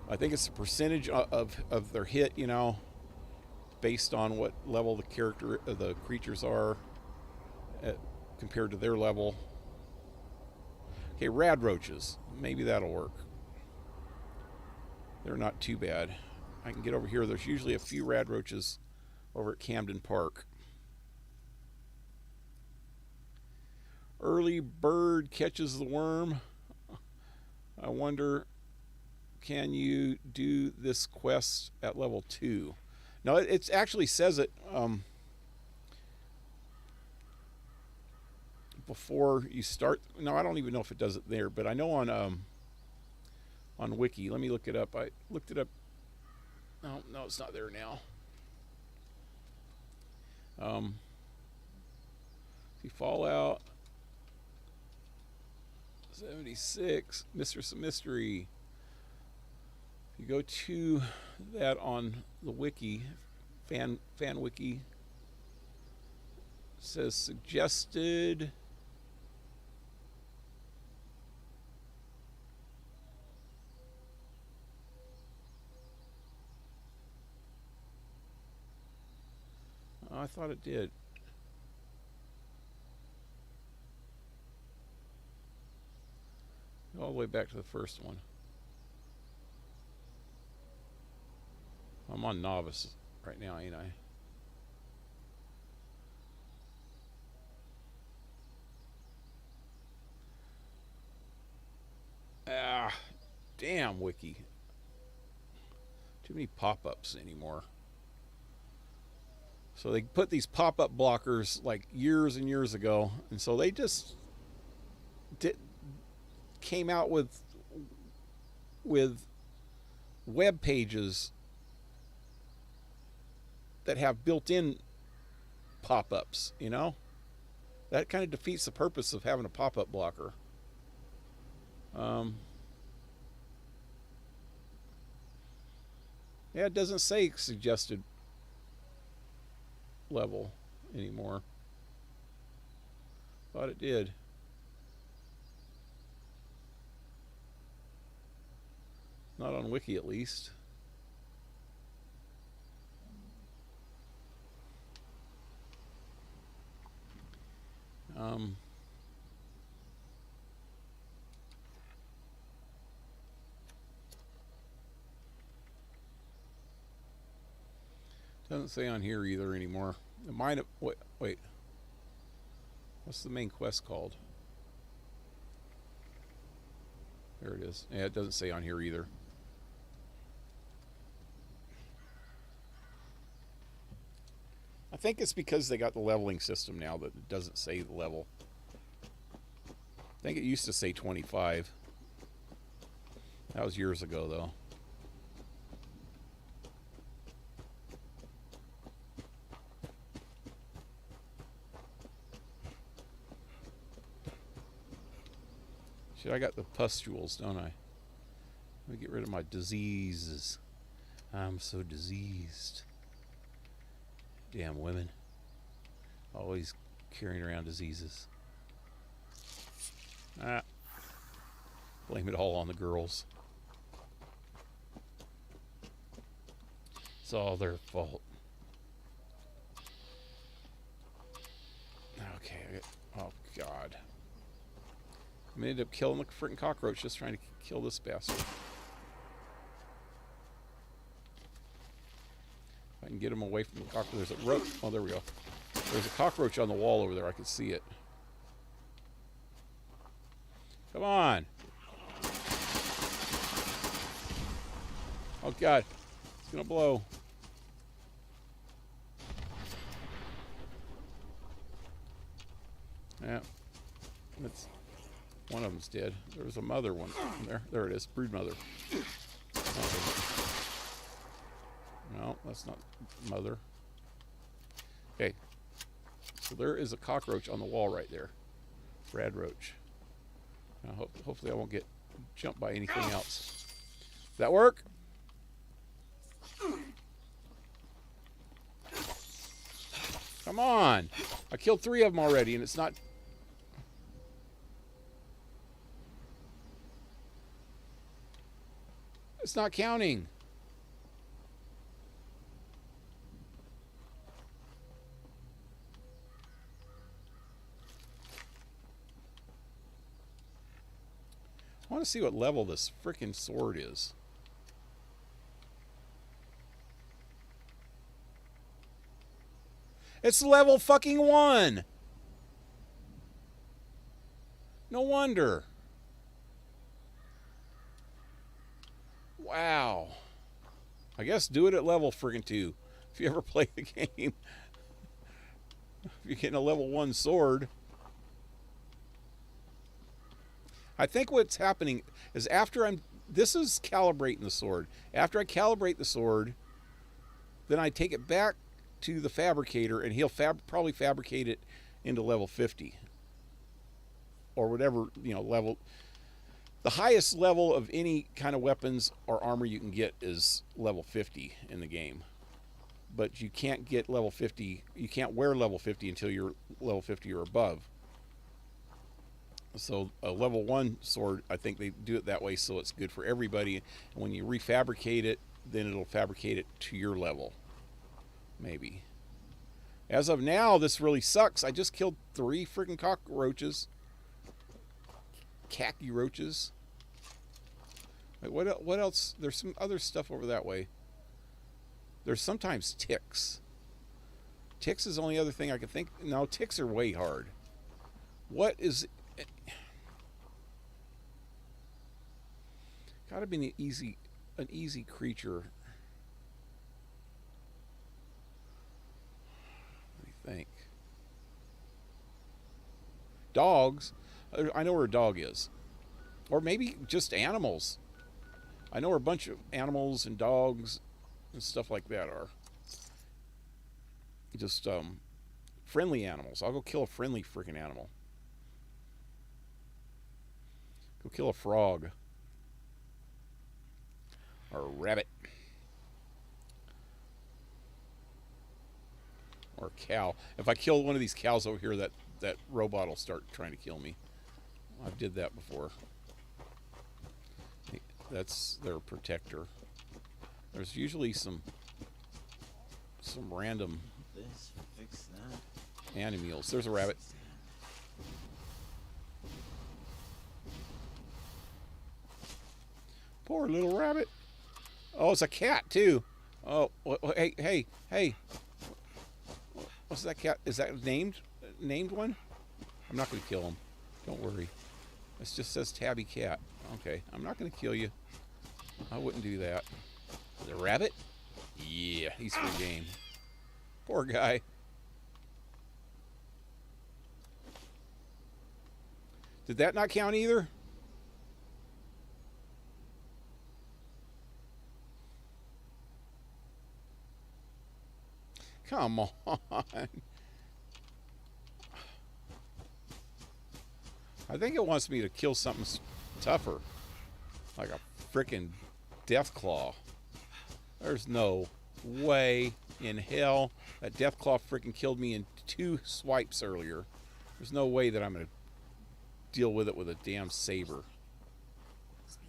I think it's a percentage of their hit, based on what level the creatures are compared to their level. Okay, rad roaches. Maybe that'll work. They're not too bad. I can get over here. There's usually a few rad roaches over at Camden Park. Early bird catches the worm. I wonder, can you do this quest at level 2? No, it actually says it before you start. No, I don't even know if it does it there, but I know on Wiki. Let me look it up. I looked it up. Oh, no, it's not there now. See, Fallout 76, Mistress of Mystery. You go to that on the wiki, fan wiki. It says suggested. Oh, I thought it did. All the way back to the first one. I'm on novice right now, ain't I? Ah, damn wiki. Too many pop-ups anymore. So they put these pop-up blockers like years and years ago, and so they just came out with web pages that have built-in pop-ups, That kind of defeats the purpose of having a pop-up blocker. Yeah, it doesn't say suggested level anymore. Thought it did. Not on Wiki, at least. Doesn't say on here either anymore. It might have. Wait. What's the main quest called? There it is. Yeah, it doesn't say on here either. I think it's because they got the leveling system now that it doesn't say the level. I think it used to say 25. That was years ago, though. Shit, I got the pustules, don't I? Let me get rid of my diseases. I'm so diseased. Damn women. Always carrying around diseases. Blame it all on the girls. It's all their fault. Okay, oh God. I ended up killing the freaking cockroach just trying to kill this bastard. If I can get him away from the cockroach. There's a rope. Oh, there we go. There's a cockroach on the wall over there. I can see it. Come on. Oh, God. It's going to blow. Yeah. That's... One of them's dead. There was a mother one there. There it is. Brood mother. No, that's not mother. Okay. So there is a cockroach on the wall right there. Rad roach. Now, hopefully I won't get jumped by anything else. Does that work? Come on. I killed 3 of them already and it's not... It's not counting. I want to see what level this frickin' sword is. It's level fucking 1. No wonder. Wow. I guess do it at level friggin' 2. If you ever play the game. If you're getting a level 1 sword. I think what's happening is this is calibrating the sword. After I calibrate the sword, then I take it back to the fabricator and he'll probably fabricate it into level 50. Or whatever, level... The highest level of any kind of weapons or armor you can get is level 50 in the game. But you can't get level 50, you can't wear level 50 until you're level 50 or above. So a level 1 sword, I think they do it that way so it's good for everybody. And when you refabricate it, then it'll fabricate it to your level. Maybe. As of now, this really sucks. I just killed 3 freaking cockroaches. Khaki roaches. Wait, what else? There's some other stuff over that way. There's sometimes ticks. Ticks is the only other thing I can think. No, ticks are way hard. What is... Gotta be an easy creature. What do you think? Dogs. I know where a dog is. Or maybe just animals. I know where a bunch of animals and dogs and stuff like that are. Just friendly animals. I'll go kill a friendly freaking animal. Go kill a frog. Or a rabbit. Or a cow. If I kill one of these cows over here, that robot will start trying to kill me. I did that before. That's their protector. There's usually some random This, fix that. animals. There's a rabbit. Poor little rabbit. Oh, it's a cat too. Oh, hey, hey, hey. What's that cat? Is that named one? I'm not going to kill him. Don't worry. It just says tabby cat. Okay, I'm not going to kill you. I wouldn't do that. The rabbit? Yeah, he's free game. Poor guy. Did that not count either? Come on. I think it wants me to kill something tougher. Like a frickin' death claw. There's no way in hell that death claw frickin' killed me in 2 swipes earlier. There's no way that I'm going to deal with it with a damn saber.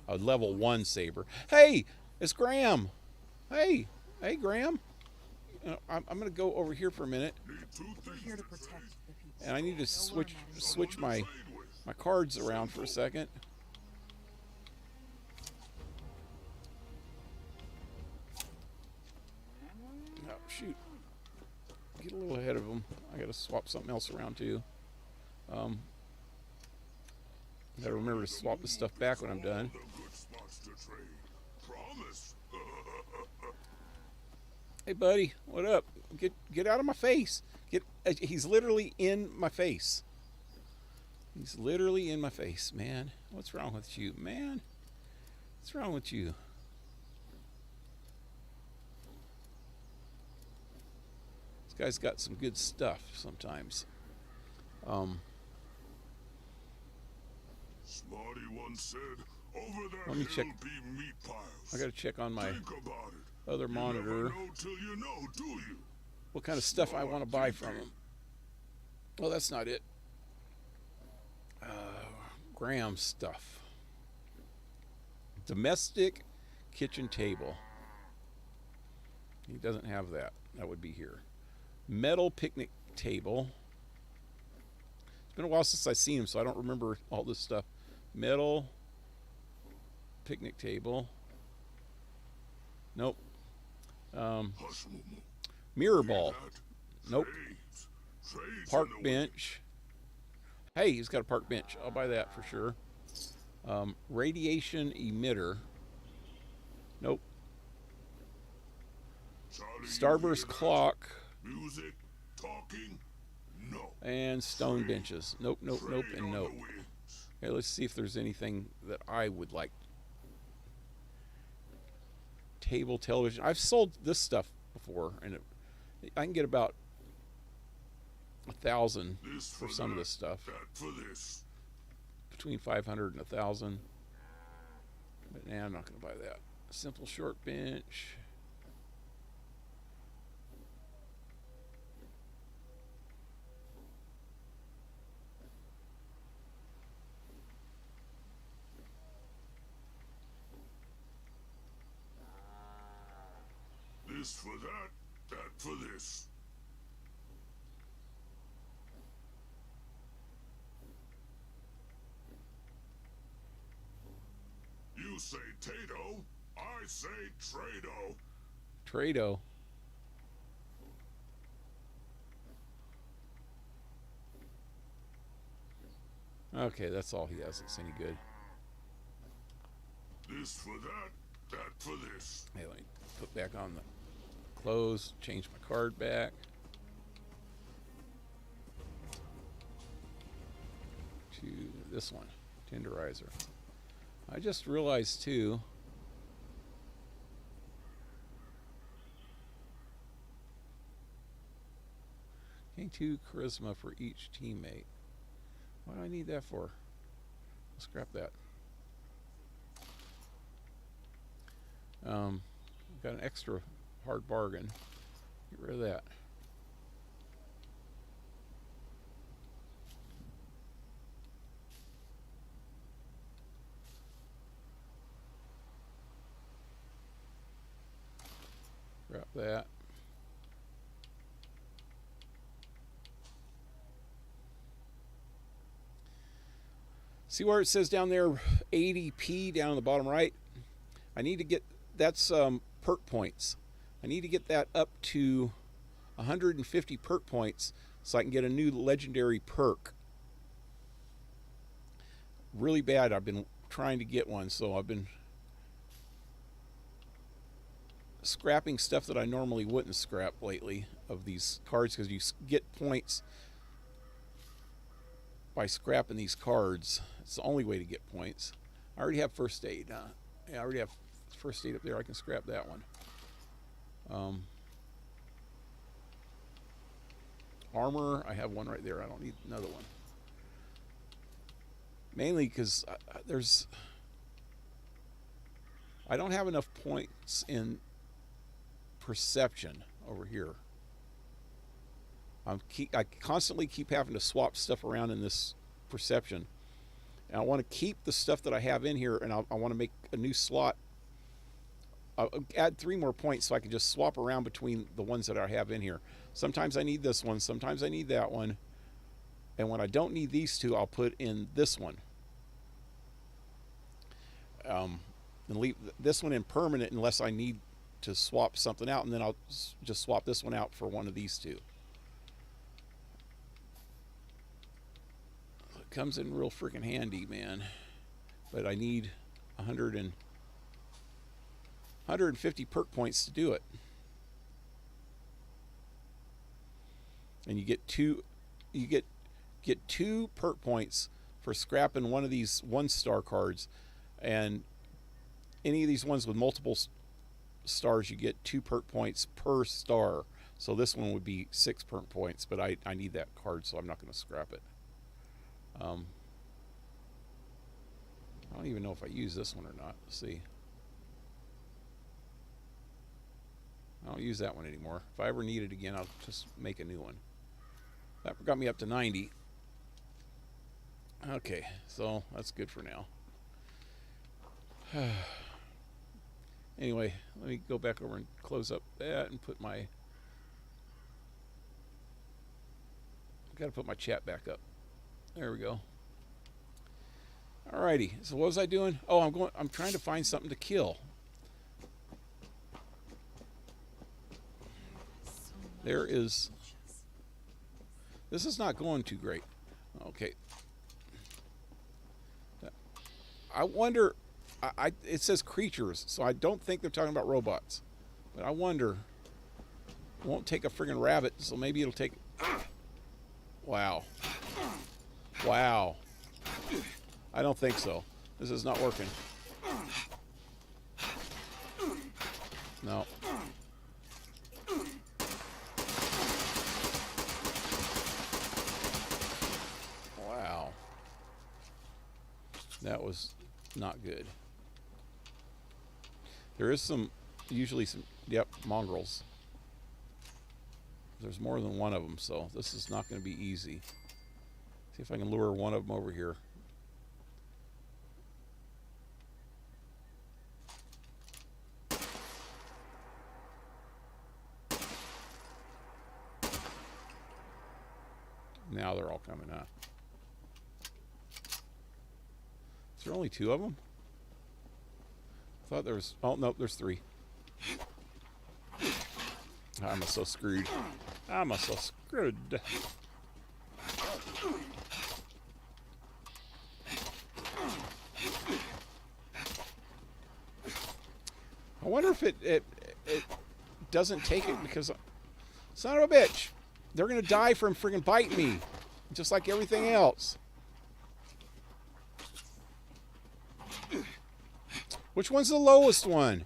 A level 1 saber. Hey! It's Graham! Hey! Hey, Graham! I'm going to go over here for a minute. And I need to switch my cards around for a second. Oh, shoot. Get a little ahead of them. I got to swap something else around too. Got to remember to swap the stuff back when I'm done. Hey, buddy, what up? Get out of my face. He's literally in my face. He's literally in my face, man. What's wrong with you, man? What's wrong with you? This guy's got some good stuff sometimes. Smarty once said, over there Let me check. be meat piles. I got to check on my Think about it. other monitor. You never know till you know, do you? What kind of stuff I want to buy from him. Well, that's not it. Graham stuff. Domestic kitchen table. He doesn't have that. That would be here. Metal picnic table. It's been a while since I've seen him, so I don't remember all this stuff. Metal picnic table. Nope. Mirror ball. Nope. Park bench. Hey, he's got a park bench. I'll buy that for sure. Radiation emitter. Nope. Starburst clock. Music, talking, no. And stone benches. Nope, nope, nope, and nope. Okay, let's see if there's anything that I would like. Table television. I've sold this stuff before, and I can get about 1,000 for some of this stuff. Between 500 and 1,000. But nah, I'm not going to buy that. Simple short bench. This for that, that for this. You say Tato, I say Trado. Trado. Okay, that's all he has that's any good. This for that, that for this. Hey, let me put back on the clothes, change my card back. To this one, tenderizer. I just realized too, gain 2 charisma for each teammate. What do I need that for? I'll scrap that. Got an extra hard bargain. Get rid of that. Scrap that. See where it says down there 80p down in the bottom right? I need to get, that's perk points. I need to get that up to 150 perk points so I can get a new legendary perk. Really bad. I've been trying to get one, so I've been scrapping stuff that I normally wouldn't scrap lately of these cards, because you get points by scrapping these cards. It's the only way to get points. I already have first aid. Yeah, I already have first aid up there. I can scrap that one. Armor, I have one right there. I don't need another one. Mainly because I don't have enough points in perception over here. I constantly keep having to swap stuff around in this perception. And I want to keep the stuff that I have in here, and I want to make a new slot. I'll add 3 more points so I can just swap around between the ones that I have in here. Sometimes I need this one, sometimes I need that one. And when I don't need these 2, I'll put in this one. And leave this one in permanent unless I need to swap something out, and then I'll just swap this one out for one of these 2. It comes in real freaking handy, man. But I need 150 perk points to do it. And you get 2 perk points for scrapping one of these 1-star cards, and any of these ones with multiple stars, you get 2 perk points per star. So this one would be 6 perk points, but I need that card, so I'm not going to scrap it. I don't even know if I use this one or not. Let's see. I don't use that one anymore. If I ever need it again, I'll just make a new one. That got me up to 90. Okay, so that's good for now. Anyway, let me go back over and close up that and put my... I've got to put my chat back up. There we go. Alrighty, so what was I doing? Oh, I'm trying to find something to kill. There is... This is not going too great. Okay. I wonder... it says creatures, so I don't think they're talking about robots. But I wonder... It won't take a friggin' rabbit, so maybe it'll take... Wow. Wow. I don't think so. This is not working. No. Wow. That was not good. There is usually some, yep, mongrels. There's more than one of them, so this is not going to be easy. See if I can lure one of them over here. Now they're all coming up. Is there only 2 of them? I thought there was... Oh, no, there's 3. I'm so screwed. I'm so screwed. I wonder if it doesn't take it because... Son of a bitch! They're going to die from friggin' biting me. Just like everything else. Which one's the lowest one?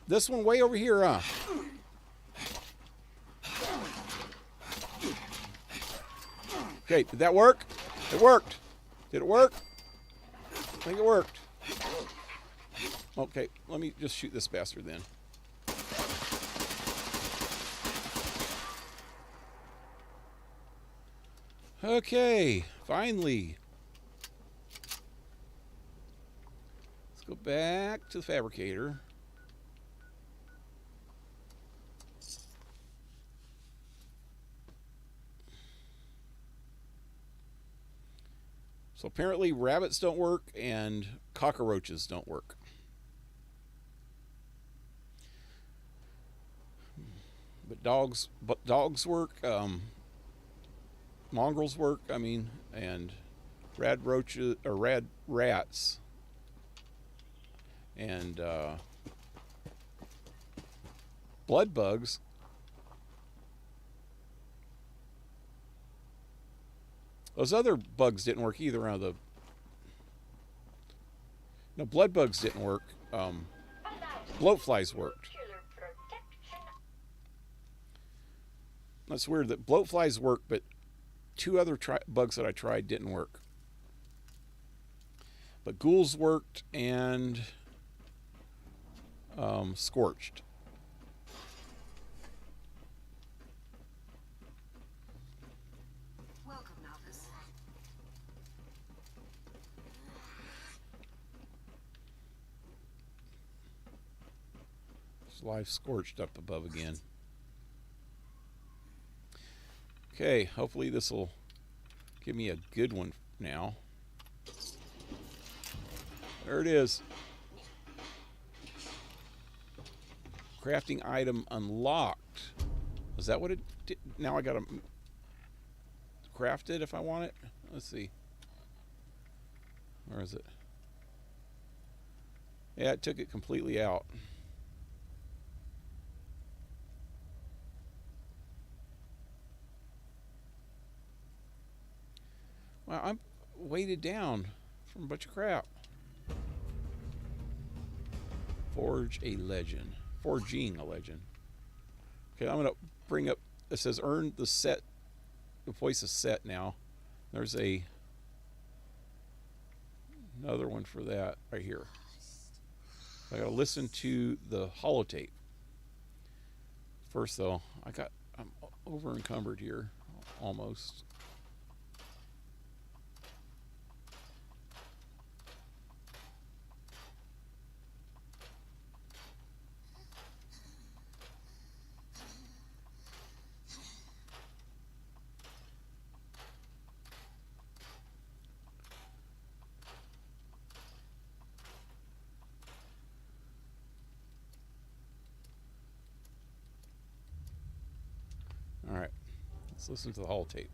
This one way over here, huh? Okay, did that work? It worked. Did it work? I think it worked. Okay, let me just shoot this bastard then. Okay, finally. Let's go back to the fabricator. So apparently rabbits don't work and cockroaches don't work. but dogs work. Mongrels work. I mean, and rad roaches or rad rats, and blood bugs. Those other bugs didn't work either. No, blood bugs didn't work. Bloat flies worked. That's weird that bloat flies work, but two other bugs that I tried didn't work. But ghouls worked and scorched. Welcome, novice. It's live scorched up above again. Okay, hopefully this will give me a good one now. There it is. Crafting item unlocked. Is that what it did? Now I gotta craft it if I want it. Let's see. Where is it? Yeah, it took it completely out. Wow, I'm weighted down from a bunch of crap. Forge a legend. Forging a legend. Okay, I'm going to bring up, it says earn the set, the voice is set now. There's another one for that right here. I got to listen to the holotape. First though, I'm over encumbered here, almost. All right, let's listen to the holotape.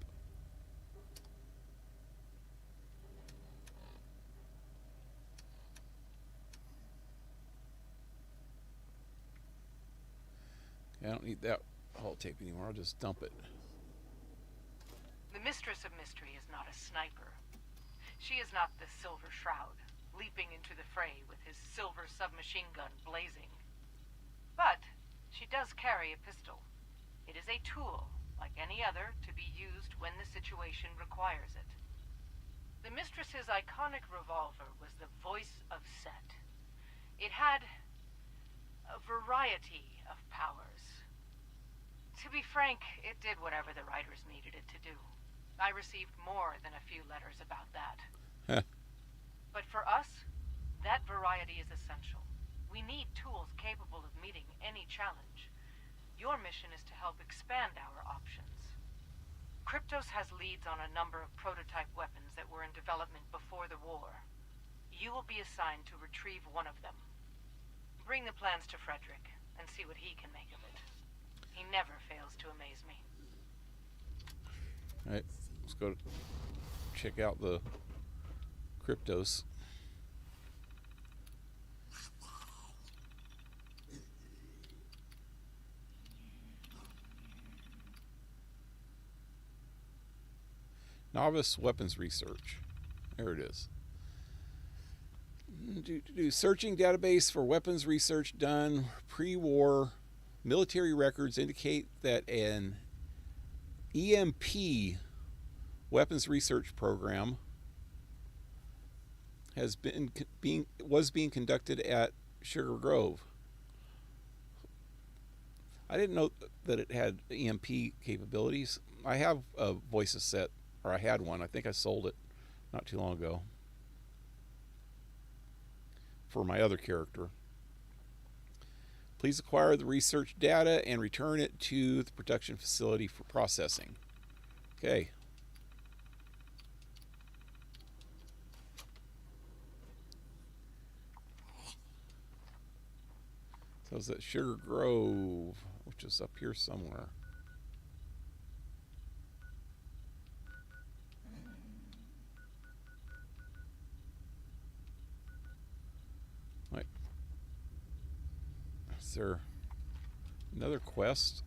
Okay, I don't need that holotape anymore. I'll just dump it. The Mistress of Mystery is not a sniper. She is not the Silver Shroud, leaping into the fray with his silver submachine gun blazing. But she does carry a pistol. It is a tool, like any other, to be used when the situation requires it. The Mistress's iconic revolver was the voice of Set. It had a variety of powers. To be frank, it did whatever the writers needed it to do. I received more than a few letters about that. But for us, that variety is essential. We need tools capable of meeting any challenge. Your mission is to help expand our options. Kryptos has leads on a number of prototype weapons that were in development before the war. You will be assigned to retrieve one of them. Bring the plans to Frederick and see what he can make of it. He never fails to amaze me. All right, let's go check out the Kryptos. Novice weapons research. There it is. Searching database for weapons research done pre-war. Military records indicate that an EMP weapons research program was being conducted at Sugar Grove. I didn't know that it had EMP capabilities. I have a voices set, or I had one. I think I sold it not too long ago for my other character. Please acquire the research data and return it to the production facility for processing. Okay. So it's at Sugar Grove, which which is up here somewhere. Wait. Is there another quest?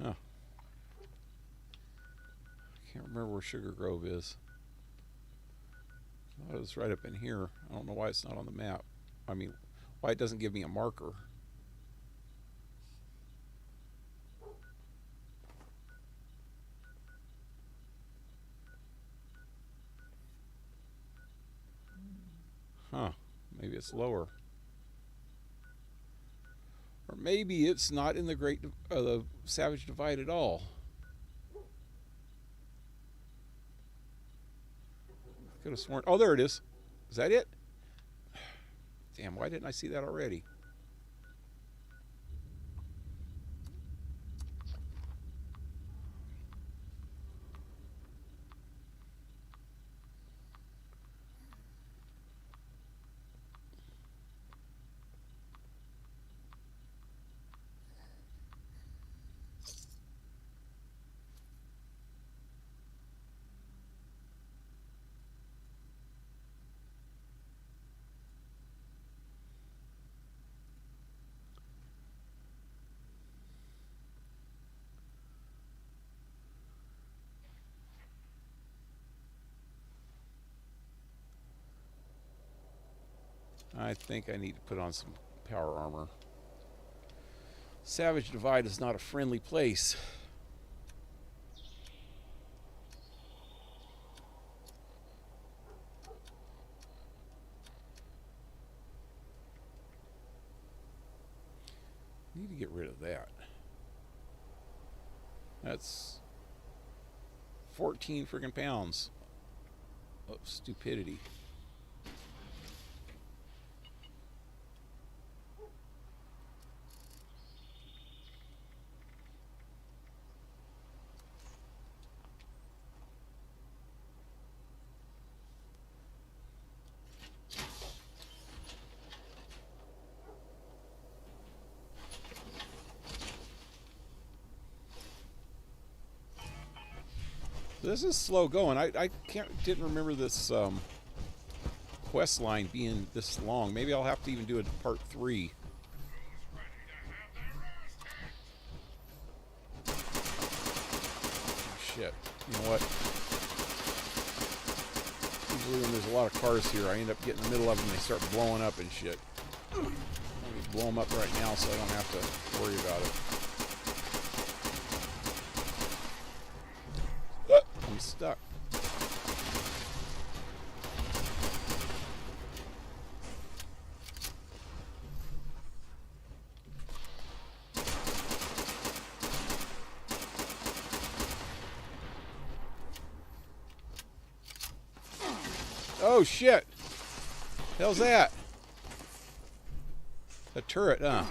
Huh. I can't remember where Sugar Grove is. I thought it was right up in here. I don't know why it's not on the map. I mean, why it doesn't give me a marker. Huh. Maybe it's lower. Or maybe it's not in the Savage Divide at all. I could have sworn. Oh, there it is. Is that it? Damn, why didn't I see that already? I think I need to put on some power armor. Savage Divide is not a friendly place. Need to get rid of that. That's 14 friggin' pounds of stupidity. This is slow going. I didn't remember this quest line being this long. Maybe I'll have to even do a part 3. Shit. You know what? Usually when there's a lot of cars here, I end up getting in the middle of them and they start blowing up and shit. Let me blow them up right now so I don't have to worry about it. I'm stuck. Oh shit! Hell's that? A turret, huh?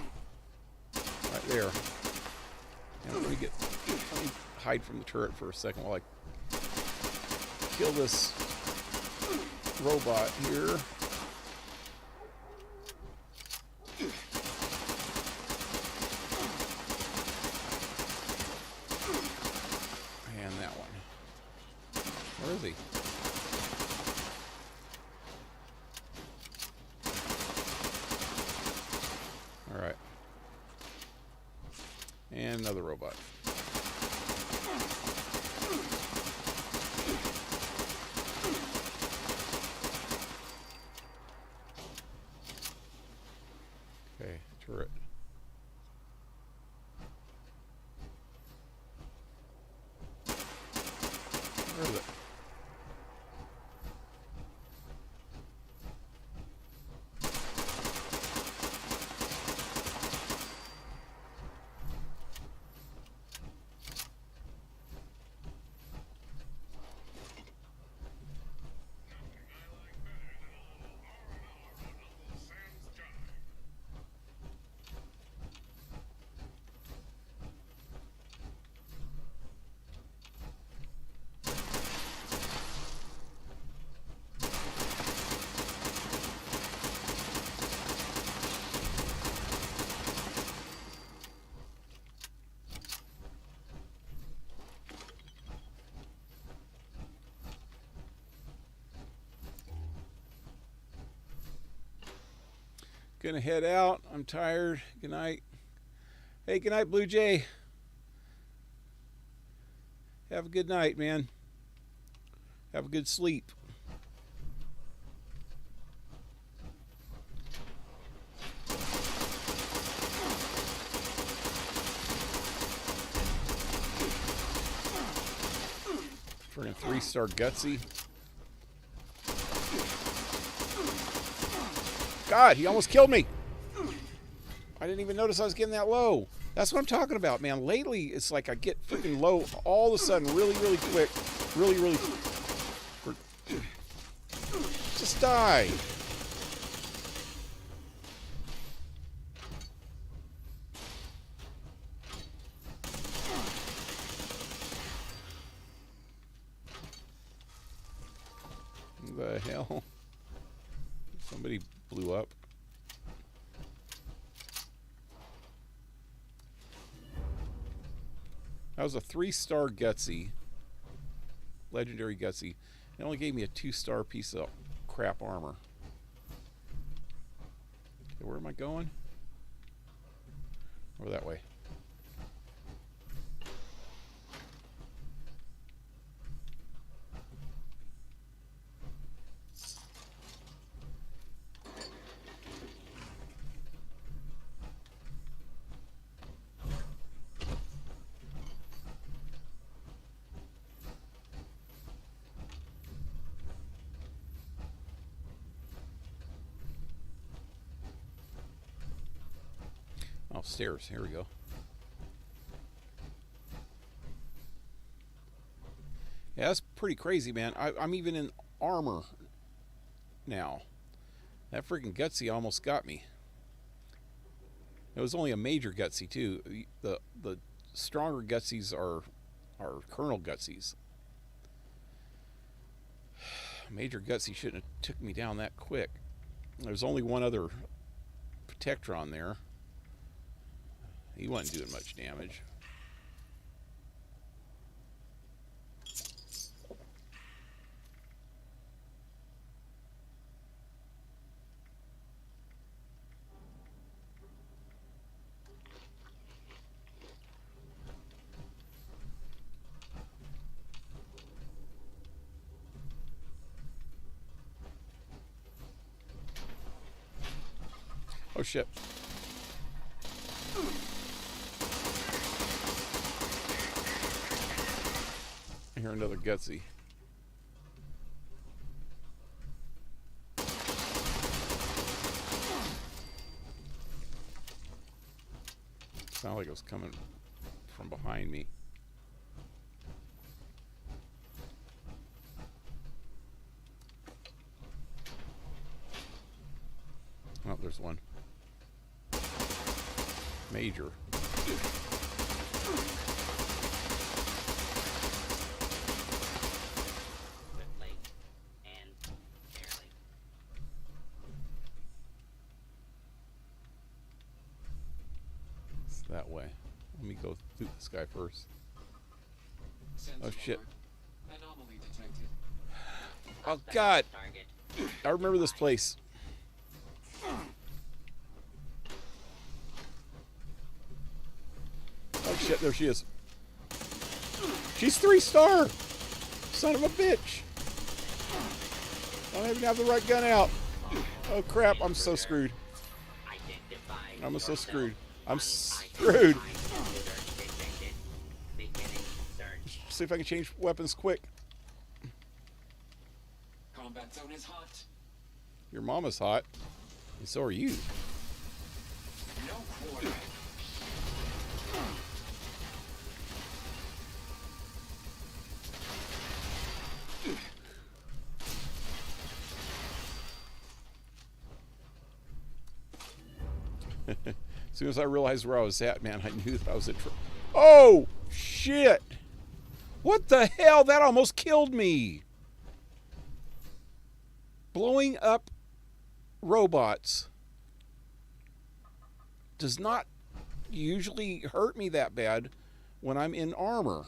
Right there. Now, let me hide from the turret for a second while I kill this robot here. And that one. Where is he? Alright. And another robot. Okay, turret. Where is it? Gonna head out. I'm tired. Good night. Hey, good night, Blue Jay. Have a good night, man. Have a good sleep. Friggin' 3-star Gutsy. God, he almost killed me. I didn't even notice I was getting that low. That's what I'm talking about, man. Lately, it's like I get freaking low all of a sudden really, really quick. Really. Just die. What the hell? Somebody blew up. That was a 3-star Gutsy. Legendary Gutsy. It only gave me a 2-star piece of crap armor. Okay, where am I going? Over that way. Oh, stairs. Here we go. Yeah, that's pretty crazy, man. I'm even in armor now. That freaking Gutsy almost got me. It was only a major Gutsy, too. The stronger Gutsies are Colonel Gutsies. Major Gutsy shouldn't have took me down that quick. There's only one other Protector on there. He wasn't doing much damage. Oh shit. I hear another Gutsy. Sounded like it was coming from behind me. Oh, there's one. Major. It's that way. Let me go through this guy first. Oh shit. Anomaly detected. Oh god. I remember this place. Oh shit, there she is. She's 3-star! Son of a bitch! I don't even have the right gun out. Oh crap, I'm so screwed. I'm so screwed. I'm screwed. See if I can change weapons quick. Combat zone is hot. Your mama's hot. And so are you. No quarter. As soon as I realized where I was at, man, I knew that I was in trouble. Oh, shit! What the hell? That almost killed me! Blowing up robots does not usually hurt me that bad when I'm in armor.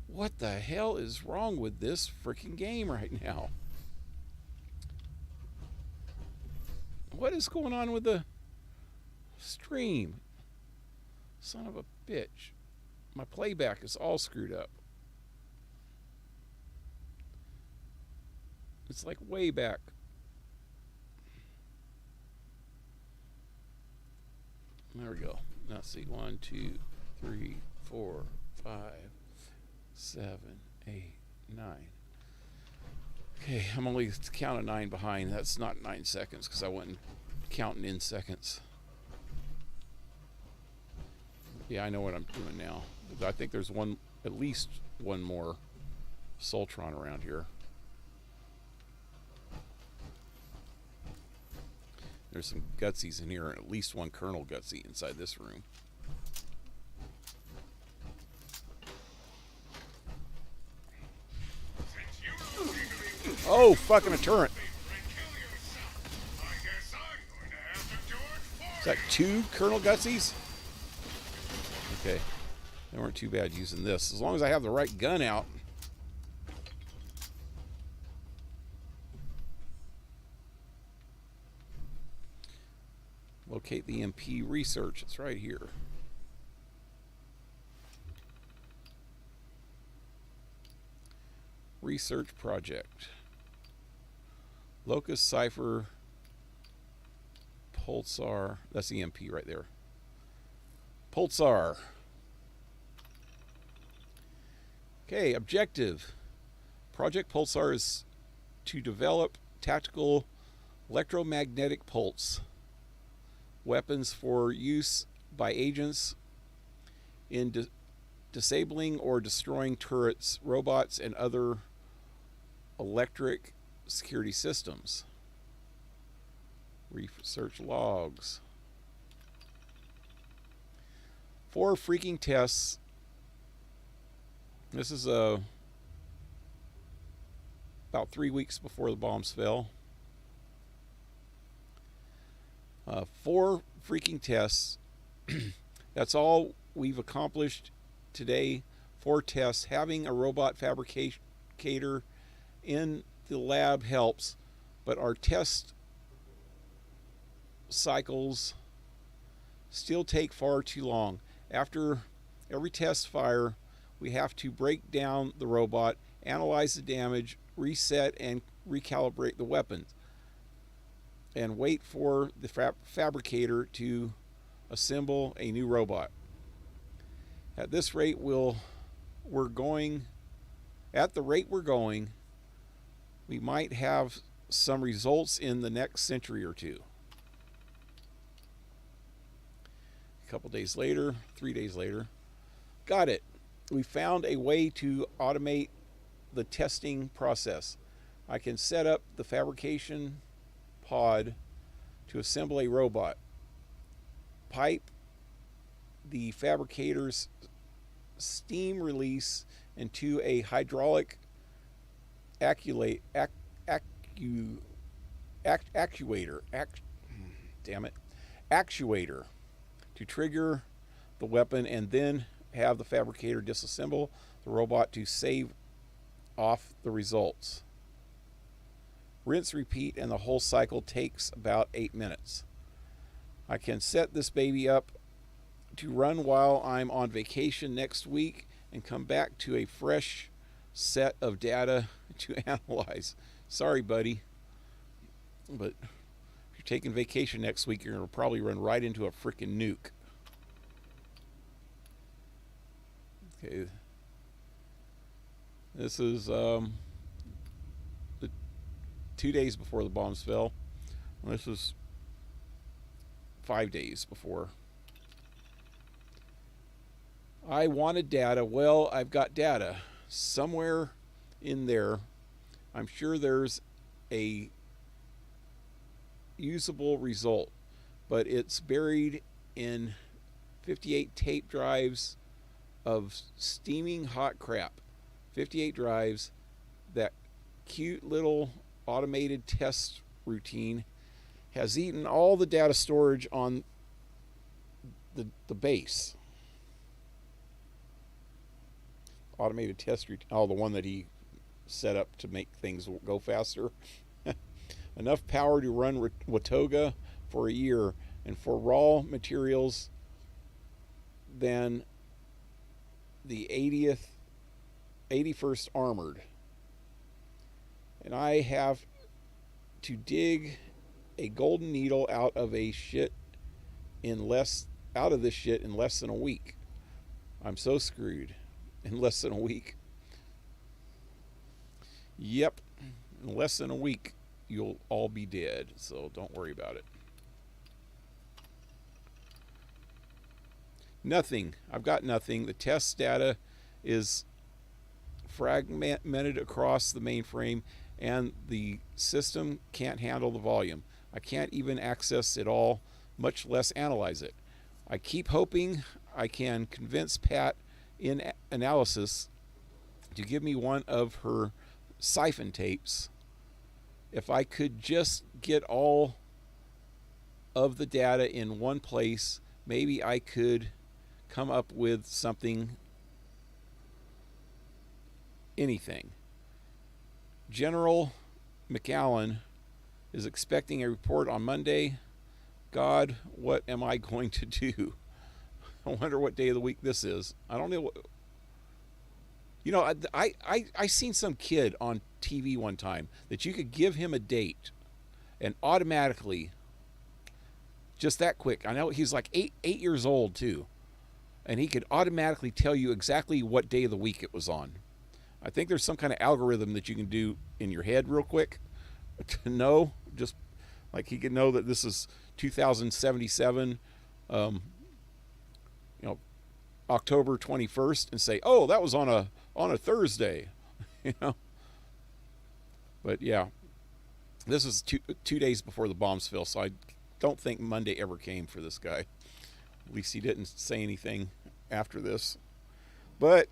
What the hell is wrong with this freaking game right now? What is going on with the stream? Son of a bitch. My playback is all screwed up. It's like way back. There we go. Now let's see. 1, 2, 3, 4, 5, 7, 8, 9. Okay, I'm only count of 9 behind. That's not 9 seconds because I wasn't counting in seconds. Yeah, I know what I'm doing now. I think there's at least one more Soltron around here. There's some Gutsies in here, and at least one Colonel Gutsy inside this room. Oh, fucking a turret. Is that 2 Colonel Gutsies? Okay. They weren't too bad using this. As long as I have the right gun out. Locate the MP research. It's right here. Research project. Locus Cipher Pulsar. That's the MP right there. Pulsar. Okay, objective. Project Pulsar is to develop tactical electromagnetic pulse weapons for use by agents in disabling or destroying turrets, robots, and other electric security systems. Research logs. 4 freaking tests. This is about 3 weeks before the bombs fell. 4 freaking tests. That's all we've accomplished today. 4 tests. Having a robot fabricator in the lab helps, but our test cycles still take far too long. After every test fire, we have to break down the robot, analyze the damage, reset and recalibrate the weapons, and wait for the fabricator to assemble a new robot. At this rate we're going, we might have some results in the next century or two. A couple days later, 3 days later, got it. We found a way to automate the testing process. I can set up the fabrication pod to assemble a robot, pipe the fabricator's steam release into a hydraulic actuator to trigger the weapon, and then have the fabricator disassemble the robot to save off the results. Rinse, repeat, and the whole cycle takes about 8 minutes. I can set this baby up to run while I'm on vacation next week and come back to a fresh set of data to analyze. Sorry, buddy, but if you're taking vacation next week, you're going to probably run right into a freaking nuke. Okay. This is the 2 days before the bombs fell. This is 5 days before. I wanted data. Well, I've got data somewhere in there. I'm sure there's a usable result, but it's buried in 58 tape drives of steaming hot crap. 58 drives. That cute little automated test routine has eaten all the data storage on the base. Automated test routine, the one that he set up to make things go faster. enough power to run Watoga for a year, and for raw materials than the 81st Armored. And I have to dig a golden needle out of this shit in less than a week. I'm so screwed. In less than a week. Yep. In less than a week, you'll all be dead. So don't worry about it. Nothing. I've got nothing. The test data is fragmented across the mainframe, and the system can't handle the volume. I can't even access it all, much less analyze it. I keep hoping I can convince Pat in analysis to give me one of her siphon tapes. If I could just get all of the data in one place, maybe I could come up with something, anything. General McAllen is expecting a report on Monday. God, what am I going to do? I wonder what day of the week this is. I don't know. You know, I seen some kid on TV one time that you could give him a date and automatically, just that quick. I know he's like eight years old too, and he could automatically tell you exactly what day of the week it was on. I think there's some kind of algorithm that you can do in your head real quick to know, just like he could know that this is 2077, October 21st, and say, oh, that was on a Thursday, But yeah, this is two days before the bombs fell, so I don't think Monday ever came for this guy. At least he didn't say anything after this. But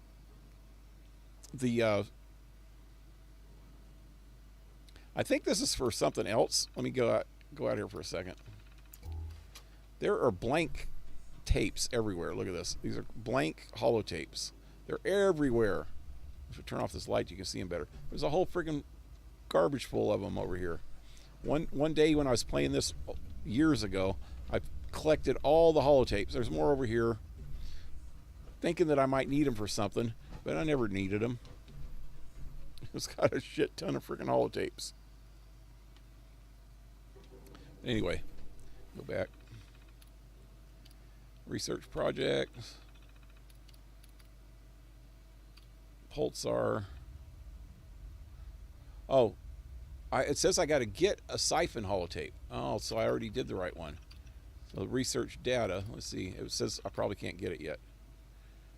I think this is for something else. Let me go out here for a second. There are blank tapes everywhere. Look at this. These are blank holotapes. They're everywhere. If I turn off this light, you can see them better. There's a whole friggin' garbage full of them over here. One day when I was playing this years ago, I collected all the holotapes. There's more over here, thinking that I might need them for something, but I never needed them. It's got a shit ton of friggin' holotapes. Anyway, go back. Research projects. Pulsar. Oh, it says I got to get a siphon holotape. Oh, so I already did the right one. So research data. Let's see. It says I probably can't get it yet.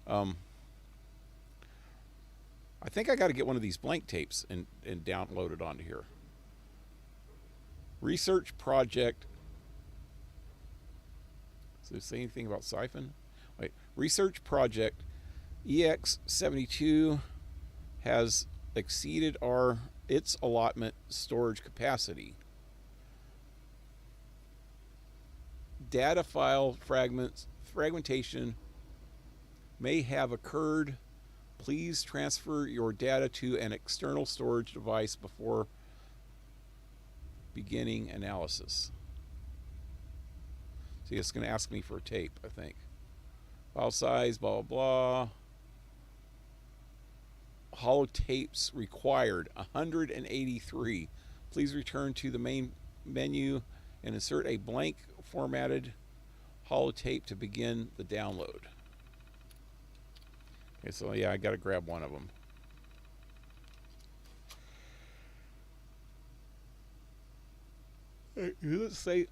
I think I got to get one of these blank tapes and download it onto here. Research project. Does it say anything about siphon? Wait. Research project EX72 has exceeded its allotment storage capacity. Data file fragmentation may have occurred. Please transfer your data to an external storage device before beginning analysis. See, it's going to ask me for a tape, I think. File size, blah, blah, blah. Holotapes required, 183. Please return to the main menu and insert a blank formatted holotape to begin the download. Okay, so yeah, I got to grab one of them. Let's say,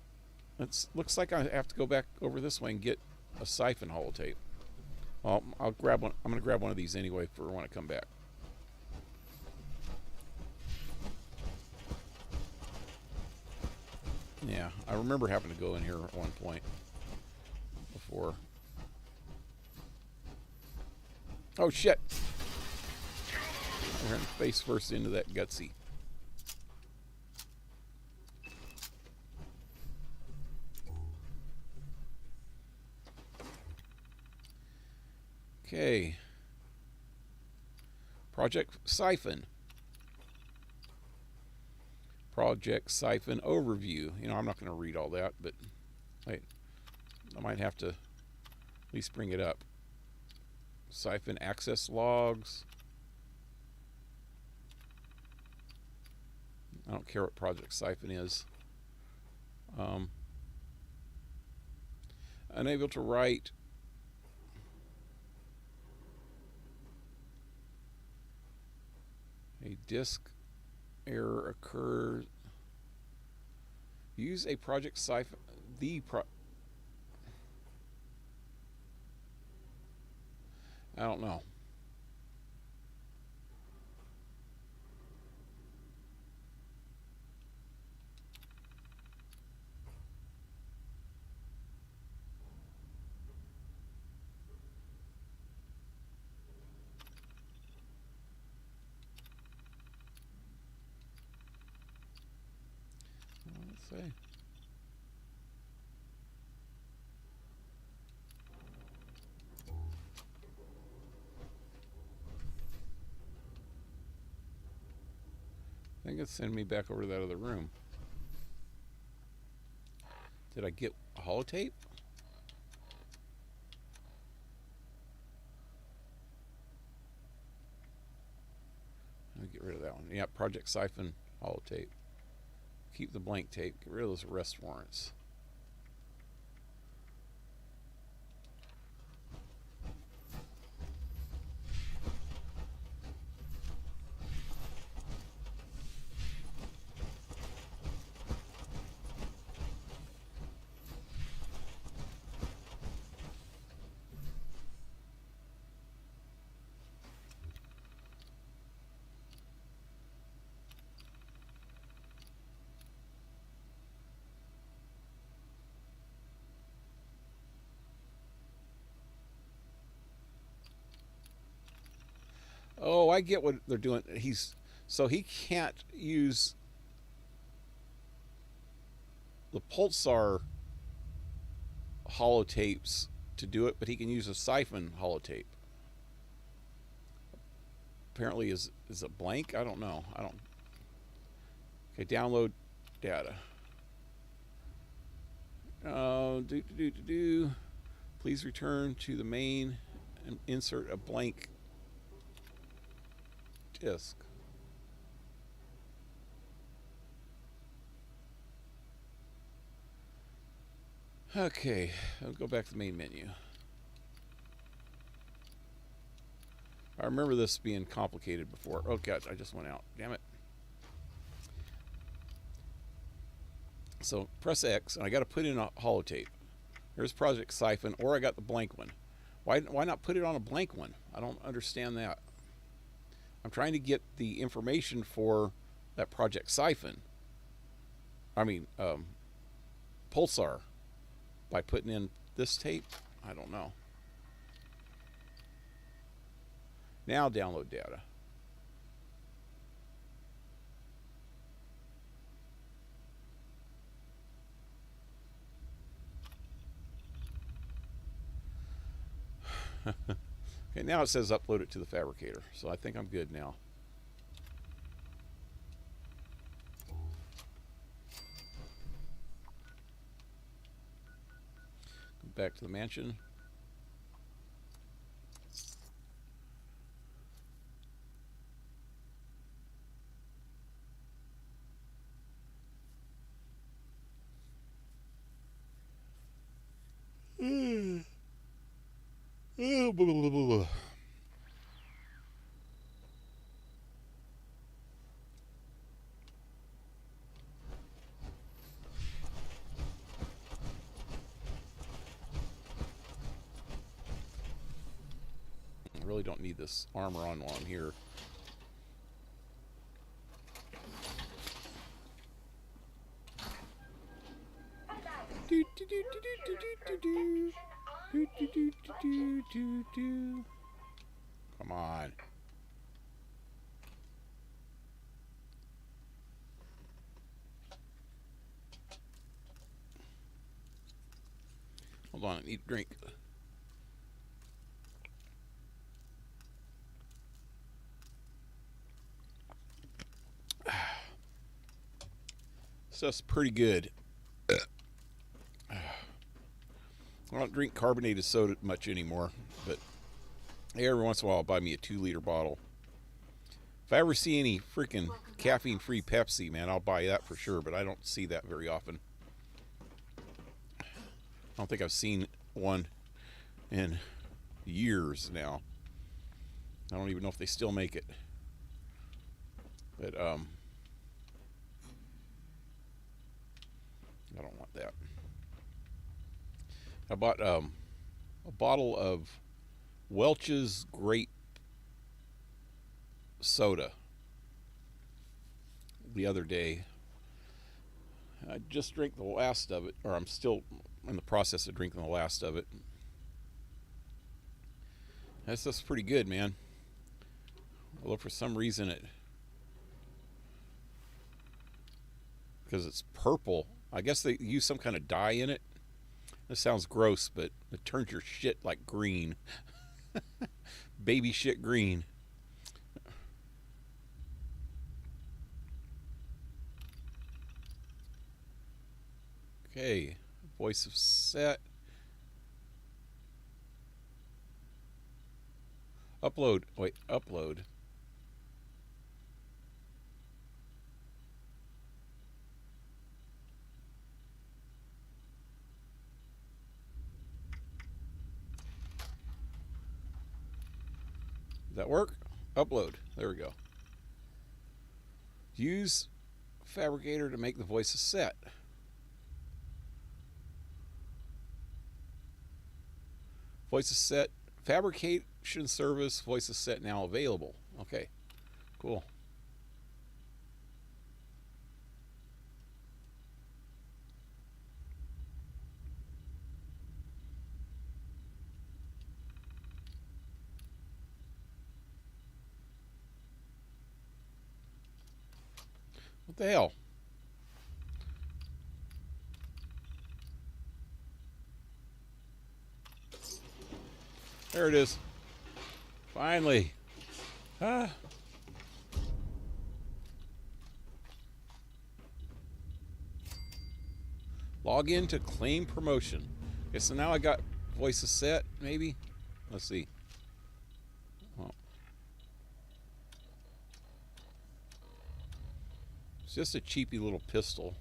looks like I have to go back over this way and get a siphon holotape. Well, I'll grab one. I'm going to grab one of these anyway for when I come back. Yeah, I remember having to go in here at one point before. Oh shit! I ran face first into that gutsy. Okay. Project Siphon. Project Siphon overview. You know, I'm not going to read all that, but wait, I might have to at least bring it up. Siphon access logs. I don't care what Project Siphon is. Unable to write. A disk error occurs. Use a Project Siphon. I don't know. Let's see. I think it's sending me back over to that other room. Did I get a holotape? Let me get rid of that one. Yeah, Project Siphon holotape. Keep the blank tape. Get rid of those arrest warrants. Oh, I get what they're doing. So he can't use the pulsar holotapes to do it, but he can use a siphon holotape. Apparently, is it blank? I don't know. Okay, download data. Please return to the main and insert a blank disk. Okay, I'll go back to the main menu. I remember this being complicated before. Oh god, I just went out. Damn it. So press X, and I got to put in a holotape. Here's Project Siphon, or I got the blank one. Why not put it on a blank one? I don't understand that. I'm trying to get the information for that Project Siphon. I mean, Pulsar, by putting in this tape. I don't know. Now download data. Okay, now it says upload it to the fabricator, so I think I'm good now. Go back to the mansion. Blah, blah, blah, blah. I really don't need this armor on while I'm here. Do, do, do, do, do, do, do, do. Do, do, do, do, do, do. Come on. Hold on, I need a drink. Stuff's pretty good. I don't drink carbonated soda much anymore, but every once in a while I'll buy me a 2-liter bottle. If I ever see any freaking caffeine-free Pepsi, man, I'll buy that for sure, but I don't see that very often. I don't think I've seen one in years now. I don't even know if they still make it. But, I don't want that. I bought a bottle of Welch's grape soda the other day. I just drank the last of it, or I'm still in the process of drinking the last of it. That stuff's pretty good, man. Although for some reason because it's purple, I guess they use some kind of dye in it. This sounds gross, but it turns your shit like green. Baby shit green. Okay, voice of set. Upload. Wait, upload. Does that work? Upload. There we go. Use Fabricator to make the voice of set. Voice of set. Fabrication service. Voice of set now available. Okay. Cool. What the hell? There it is. Finally. Ah. Log in to claim promotion. Okay, so now I got voice of set, maybe? Let's see. Well, it's just a cheapy little pistol.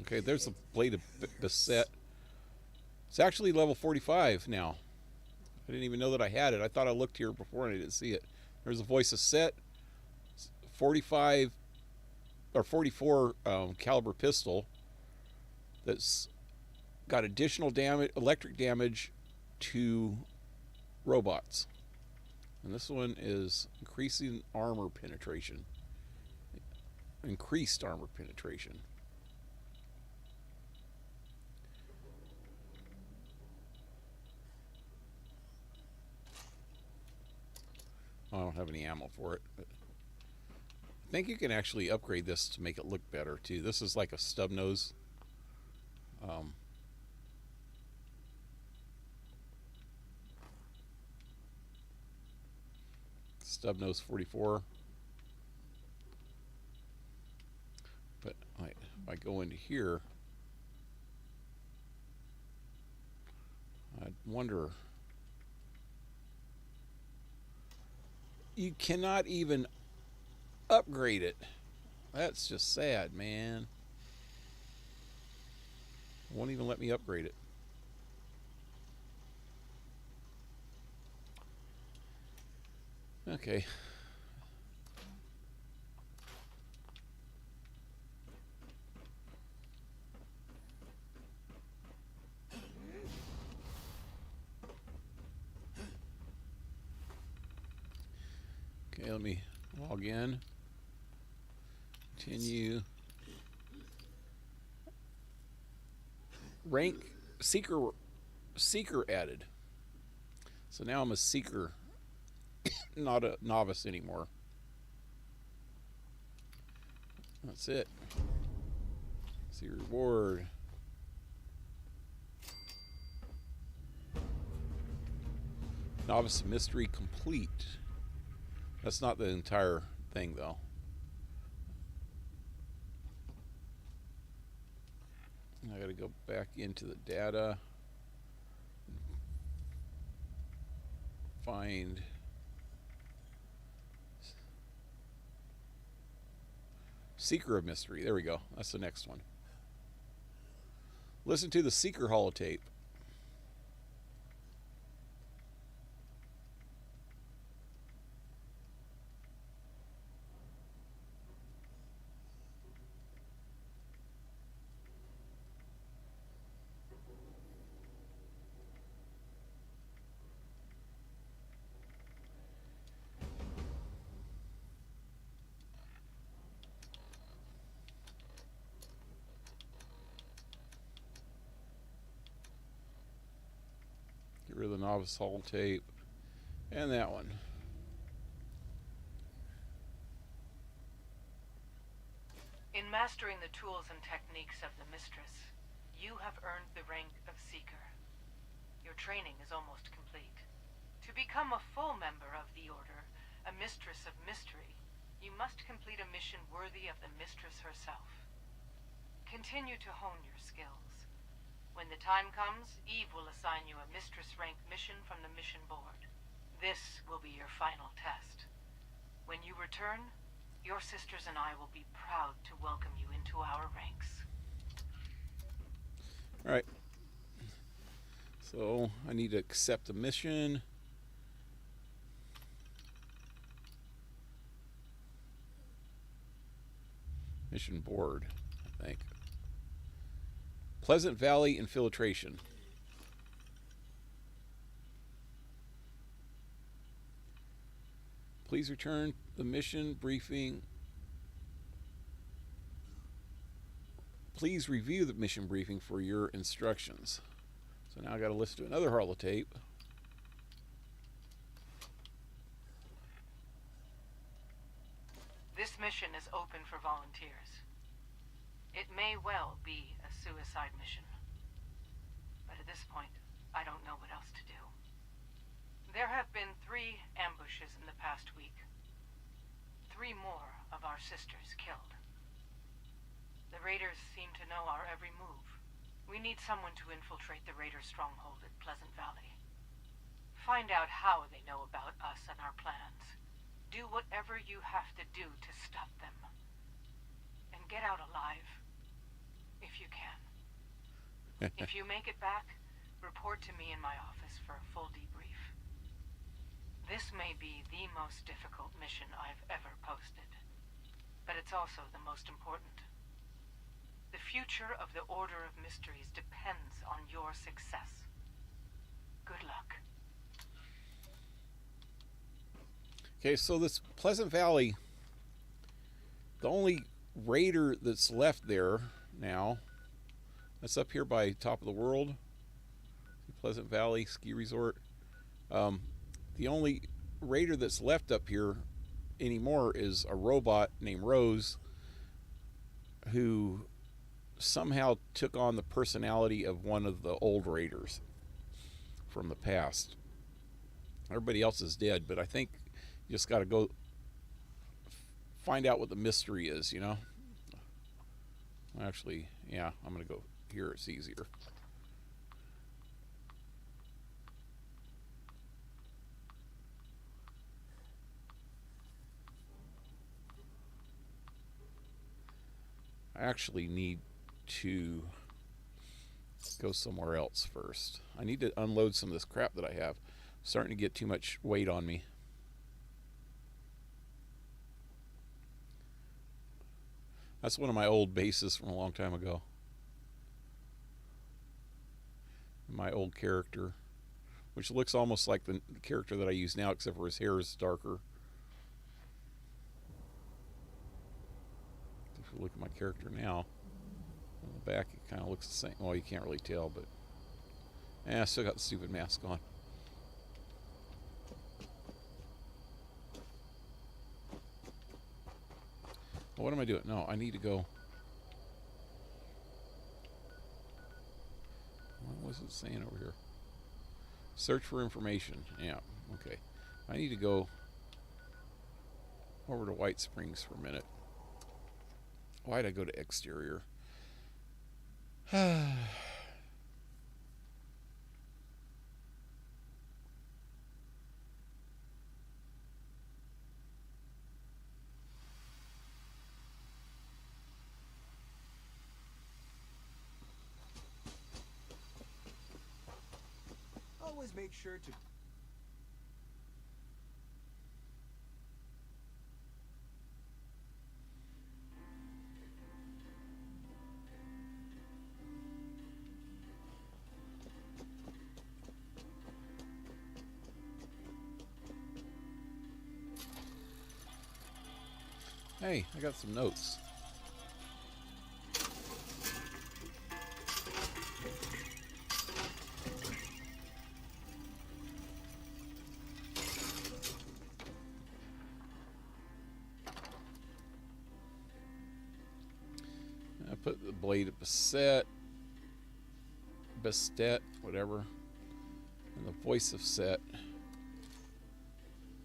Okay, there's the blade of the set. It's actually level 45 now. I didn't even know that I had it. I thought I looked here before and I didn't see it. There's a voice of set. 45 or 44 caliber pistol that's got additional damage, electric damage to robots. And this one is increasing armor penetration. Increased armor penetration. I don't have any ammo for it, but I think you can actually upgrade this to make it look better too. This is like a stub nose. Stub nose 44. But if I go into here, I wonder. You cannot even upgrade it. That's just sad, man. It won't even let me upgrade it. Okay. Okay, let me log in. Continue. Rank seeker added. So now I'm a seeker, not a novice anymore. That's it. See reward. Novice mystery complete. That's not the entire thing, though. got to go back into the data. Find Seeker of Mystery. There we go. That's the next one. Listen to the Seeker holotape. Get rid of the novice holotape. And that one. In mastering the tools and techniques of the Mistress, you have earned the rank of Seeker. Your training is almost complete. To become a full member of the Order, a Mistress of Mystery, you must complete a mission worthy of the Mistress herself. Continue to hone your skills. When the time comes, Eve will assign you a Mistress rank mission from the mission board. This will be your final test. When you return, your sisters and I will be proud to welcome you into our ranks. Alright. So, I need to accept the mission. Mission board, I think. Pleasant Valley Infiltration. Please return the mission briefing. Please review the mission briefing for your instructions. So now I got to listen to another holotape. This mission is open for volunteers. It may well be a suicide mission. But at this point, I don't know what else to do. There have been 3 ambushes in the past week. 3 more of our sisters killed. The raiders seem to know our every move. We need someone to infiltrate the raider stronghold at Pleasant Valley. Find out how they know about us and our plans. Do whatever you have to do to stop them. And get out alive. If you can. If you make it back, report to me in my office for a full debrief. This may be the most difficult mission I've ever posted. But it's also the most important. The future of the Order of Mysteries depends on your success. Good luck. Okay, so this Pleasant Valley, the only raider that's left there now, that's up here by Top of the World, Pleasant Valley Ski Resort. The only raider that's left up here anymore is a robot named Rose, who somehow took on the personality of one of the old raiders from the past. Everybody else is dead, but I think you just got to go find out what the mystery is, you know? Actually, yeah, I'm going to go here. It's easier. I actually need to go somewhere else first. I need to unload some of this crap that I have. I'm starting to get too much weight on me. That's one of my old bases from a long time ago. My old character, which looks almost like the character that I use now, except for his hair is darker. If you look at my character now, on the back it kind of looks the same. Well, you can't really tell, but I still got the stupid mask on. What am I doing? No, I need to go. What was it saying over here? Search for information. Yeah, okay. I need to go over to White Springs for a minute. Why did I go to exterior? Always make sure to... Hey, I got some notes. I put the blade of Bastet, whatever, and the voice of Set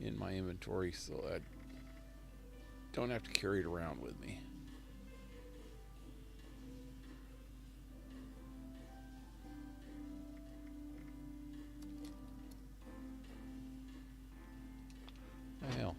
in my inventory so I don't have to carry it around with me. The hell?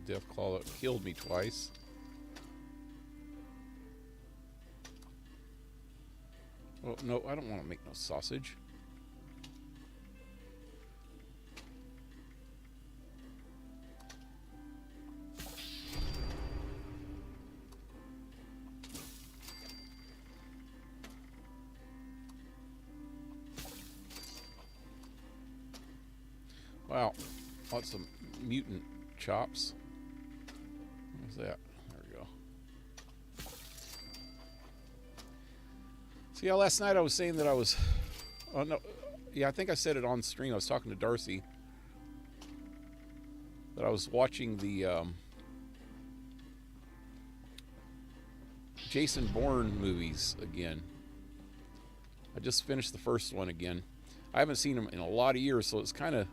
Deathclaw that killed me twice. Oh, no, I don't want to make no sausage. Wow, lots of mutant chops. What's that? There we go. So yeah, last night I was saying that I was... Oh no, yeah, I think I said it on stream. I was talking to Darcy. That I was watching the Jason Bourne movies again. I just finished the first one again. I haven't seen them in a lot of years, so it's kind of...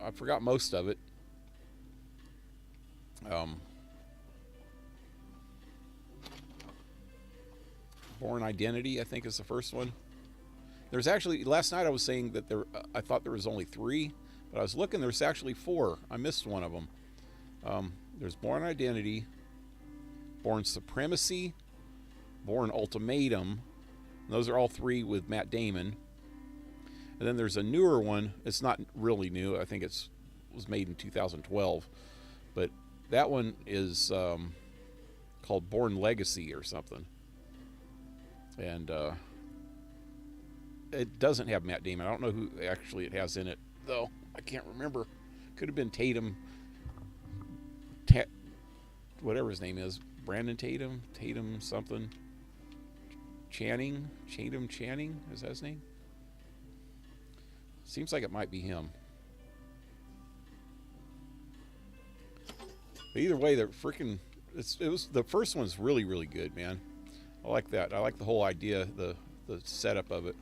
I forgot most of it. Bourne Identity, I think, is the first one. There's actually... Last night I was saying that there... I thought there was only 3, but I was looking, there's actually 4. I missed one of them. There's Bourne Identity, Bourne Supremacy, Bourne Ultimatum. And those are all 3 with Matt Damon. And then there's a newer one. It's not really new. I think it was made in 2012. But that one is called Bourne Legacy or something. And it doesn't have Matt Damon. I don't know who actually it has in it, though. I can't remember. Could have been Tatum. Whatever his name is. Brandon Tatum? Tatum something. Channing? Tatum Channing? Is that his name? Seems like it might be him. But either way, they're freaking... the first one's really, really good, man. I like that. I like the whole idea, the setup of it.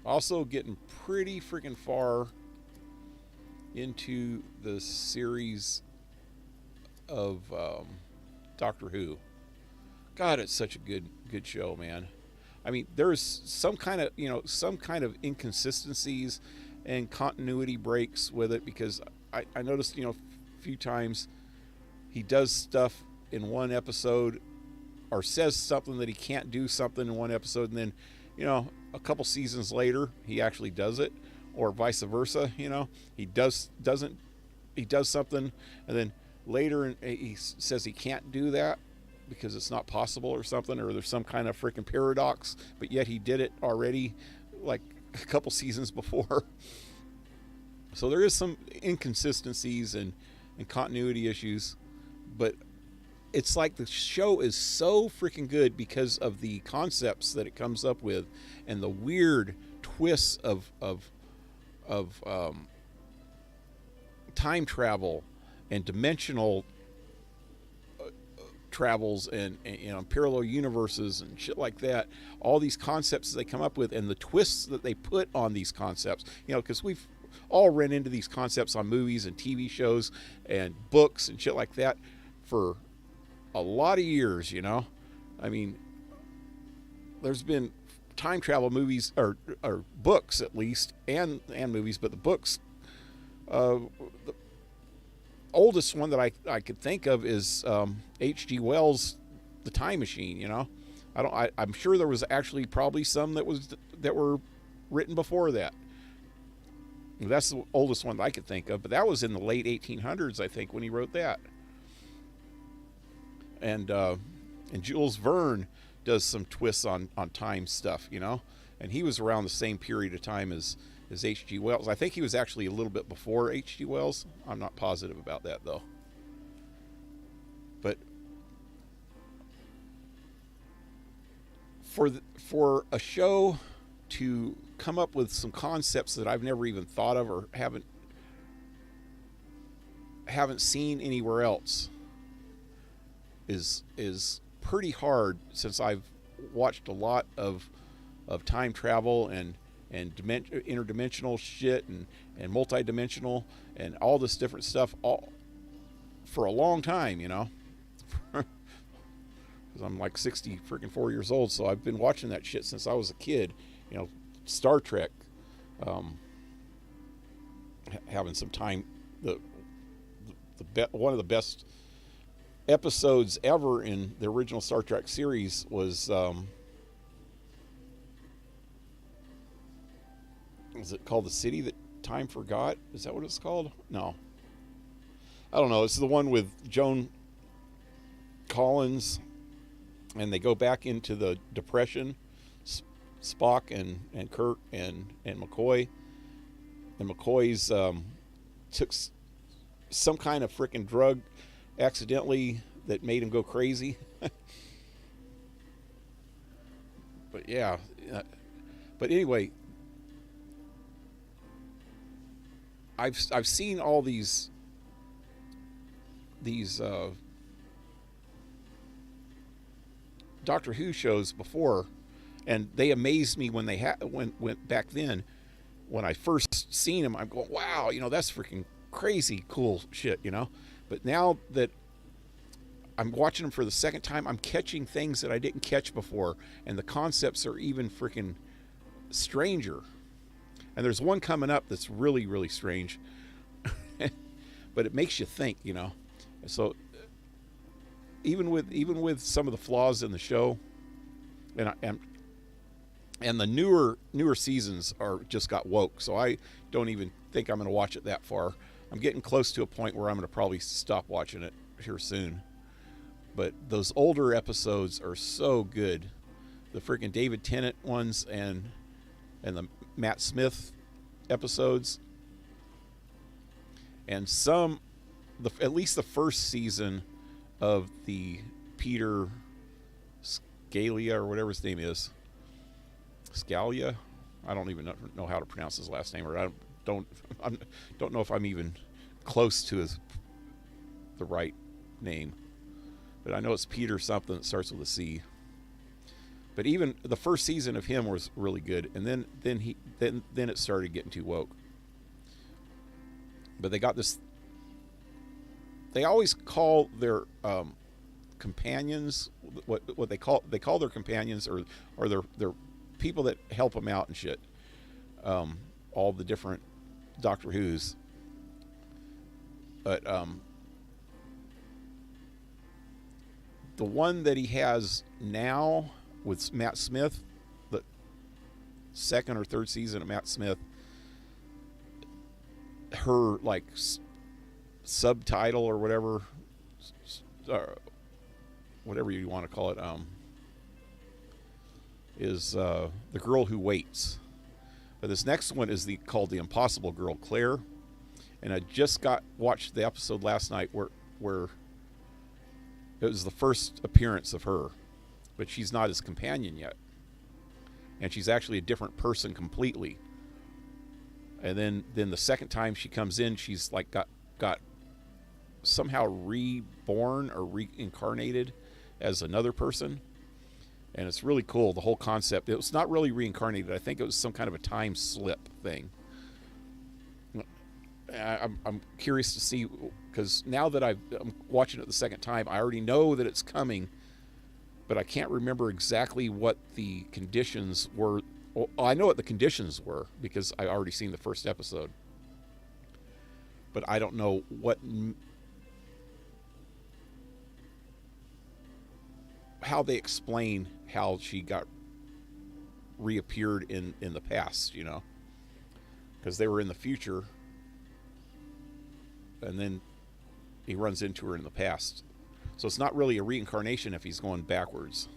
Also getting pretty freaking far into the series of Doctor Who. God, it's such a good show, man. I mean, there's some kind of inconsistencies and continuity breaks with it, because I noticed, a few times he does stuff in one episode or says something that he can't do something in one episode, and then, a couple seasons later he actually does it, or vice versa. He does something, and then later he says he can't do that because it's not possible or something, or there's some kind of freaking paradox, but yet he did it already like a couple seasons before. So there is some inconsistencies and continuity issues, but it's like the show is so freaking good because of the concepts that it comes up with and the weird twists of time travel and dimensional travels and you know, parallel universes and shit like that. All these concepts that they come up with and the twists that they put on these concepts, you know, because we've all ran into these concepts on movies and TV shows and books and shit like that for a lot of years, you know. I mean, there's been time travel movies or books at least and movies, but the books, the oldest one that I could think of is H.G. Wells' The Time Machine. You know, I'm sure there was actually probably some that were written before that. That's the oldest one that I could think of, but that was in the late 1800s, I think, when he wrote that. And Jules Verne does some twists on time stuff, you know, and he was around the same period of time as H.G. Wells. I think he was actually a little bit before H.G. Wells. I'm not positive about that though. But for a show to come up with some concepts that I've never even thought of or haven't seen anywhere else is pretty hard, since I've watched a lot of time travel and interdimensional shit and multidimensional and all this different stuff all for a long time, you know. Because I'm like 4 years old, so I've been watching that shit since I was a kid, you know. Star Trek, having some time, one of the best episodes ever in the original Star Trek series was it called The City That Time Forgot? Is that what it's called? No, I don't know. It's the one with Joan Collins, and they go back into the Depression. Spock and Kirk and McCoy, and McCoy's took some kind of freaking drug accidentally that made him go crazy. But yeah, but anyway, I've seen all these Doctor Who shows before. And they amazed me when they went back then. When I first seen them, I'm going, wow, you know, that's freaking crazy cool shit, you know. But now that I'm watching them for the second time, I'm catching things that I didn't catch before, and the concepts are even freaking stranger. And there's one coming up that's really, really strange, but it makes you think, you know. So even with some of the flaws in the show, and the newer seasons are just got woke, so I don't even think I'm going to watch it that far. I'm getting close to a point where I'm going to probably stop watching it here soon. But those older episodes are so good. The freaking David Tennant ones and the Matt Smith episodes. And at least the first season of the Peter Scalia, or whatever his name is. Scalia, I don't even know how to pronounce his last name, or I don't know if I'm even close to the right name, but I know it's Peter something that starts with a C. But even the first season of him was really good, and then it started getting too woke. But they got this. They always call their companions what they call their companions or their people that help them out and shit. All the different Doctor Who's, but the one that he has now with Matt Smith, the second or third season of Matt Smith, her like subtitle or whatever you want to call it, is The Girl Who Waits. But this next one is called The Impossible Girl, Claire. And I just watched the episode last night where it was the first appearance of her, but she's not his companion yet. And she's actually a different person completely. And then the second time she comes in, she's like got somehow reborn or reincarnated as another person. And it's really cool, the whole concept. It was not really reincarnated. I think it was some kind of a time slip thing. I'm curious to see, because now that I'm watching it the second time, I already know that it's coming, but I can't remember exactly what the conditions were. Well, I know what the conditions were because I already seen the first episode, but I don't know how they explain how she got reappeared in the past, you know, because they were in the future, and then he runs into her in the past. So it's not really a reincarnation if he's going backwards.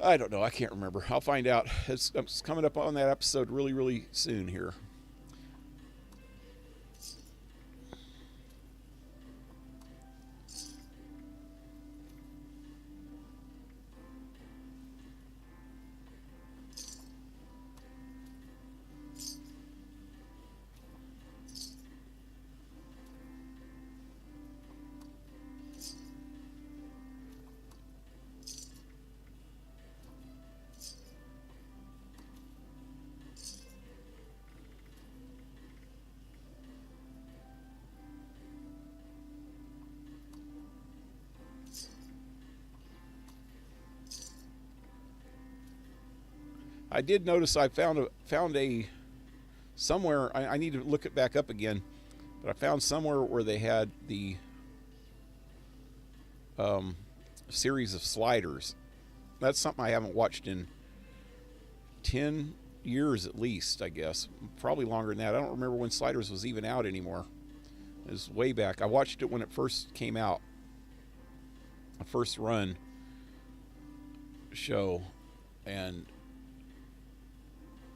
I don't know. I can't remember. I'll find out. It's coming up on that episode really, really soon here. I did notice I found a somewhere. I need to look it back up again, but I found somewhere where they had the series of sliders. That's something I haven't watched in 10 years at least, I guess. Probably longer than that. I don't remember when Sliders was even out anymore. It was way back. I watched it when it first came out. A first run show, and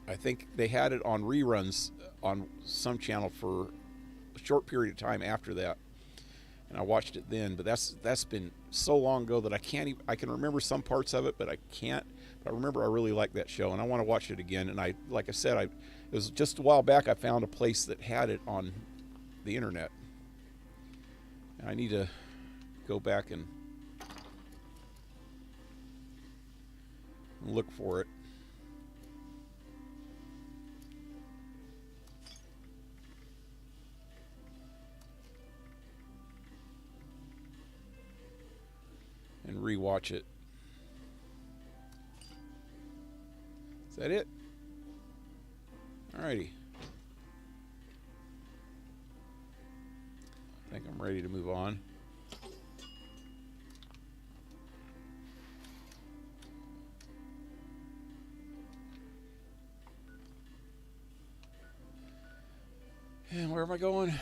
I think they had it on reruns on some channel for a short period of time after that, and I watched it then. But that's been so long ago that I can't even, I can remember some parts of it, but I can't. But I remember I really liked that show, and I want to watch it again. And like I said, it was just a while back I found a place that had it on the internet. And I need to go back and look for it. And rewatch it. Is that it? Alrighty. I think I'm ready to move on. And where am I going?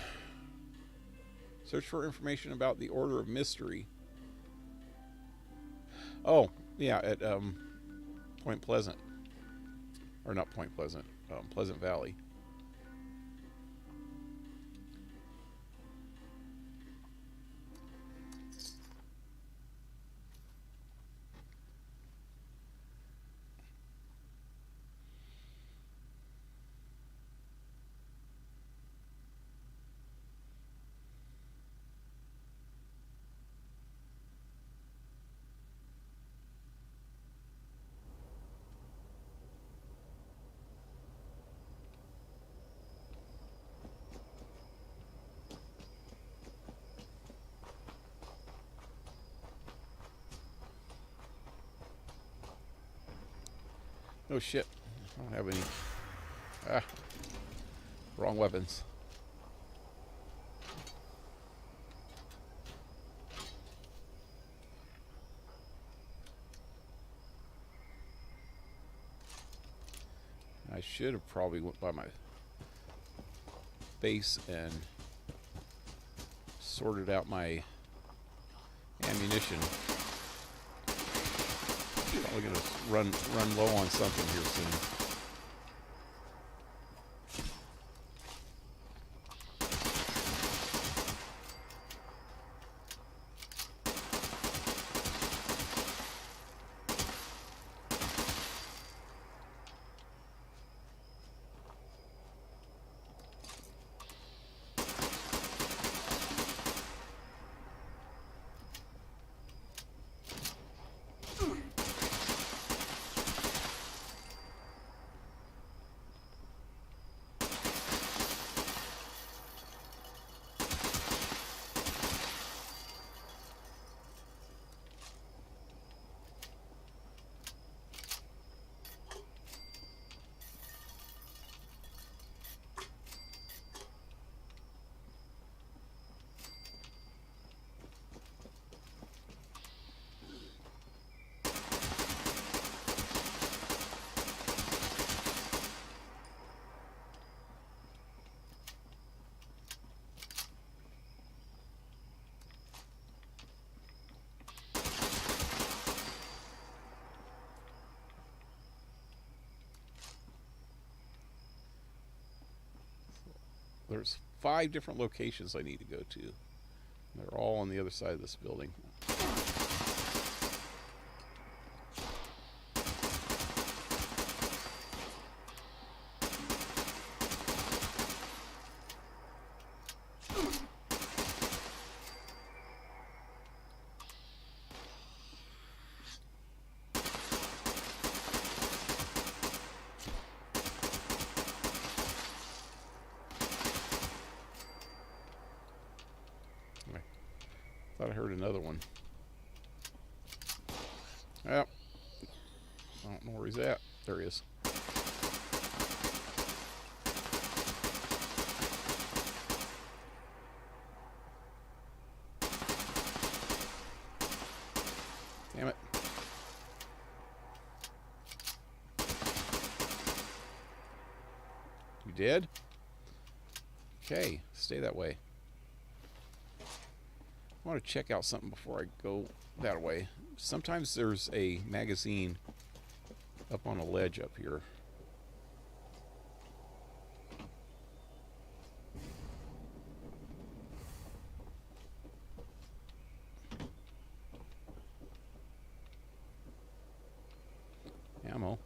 Search for information about the Order of Mystery. Oh, yeah, at Point Pleasant. Or not Point Pleasant, Pleasant Valley. Oh shit, I don't have any. Wrong weapons. I should have probably went by my base and sorted out my ammunition. Probably gonna run low on something here soon. There's 5 different locations I need to go to. They're all on the other side of this building. Thought I heard another one. Yep. I don't know where he's at. There he is. Damn it. You dead? Okay, stay that way. I want to check out something before I go that way. Sometimes there's a magazine up on a ledge up here. Ammo.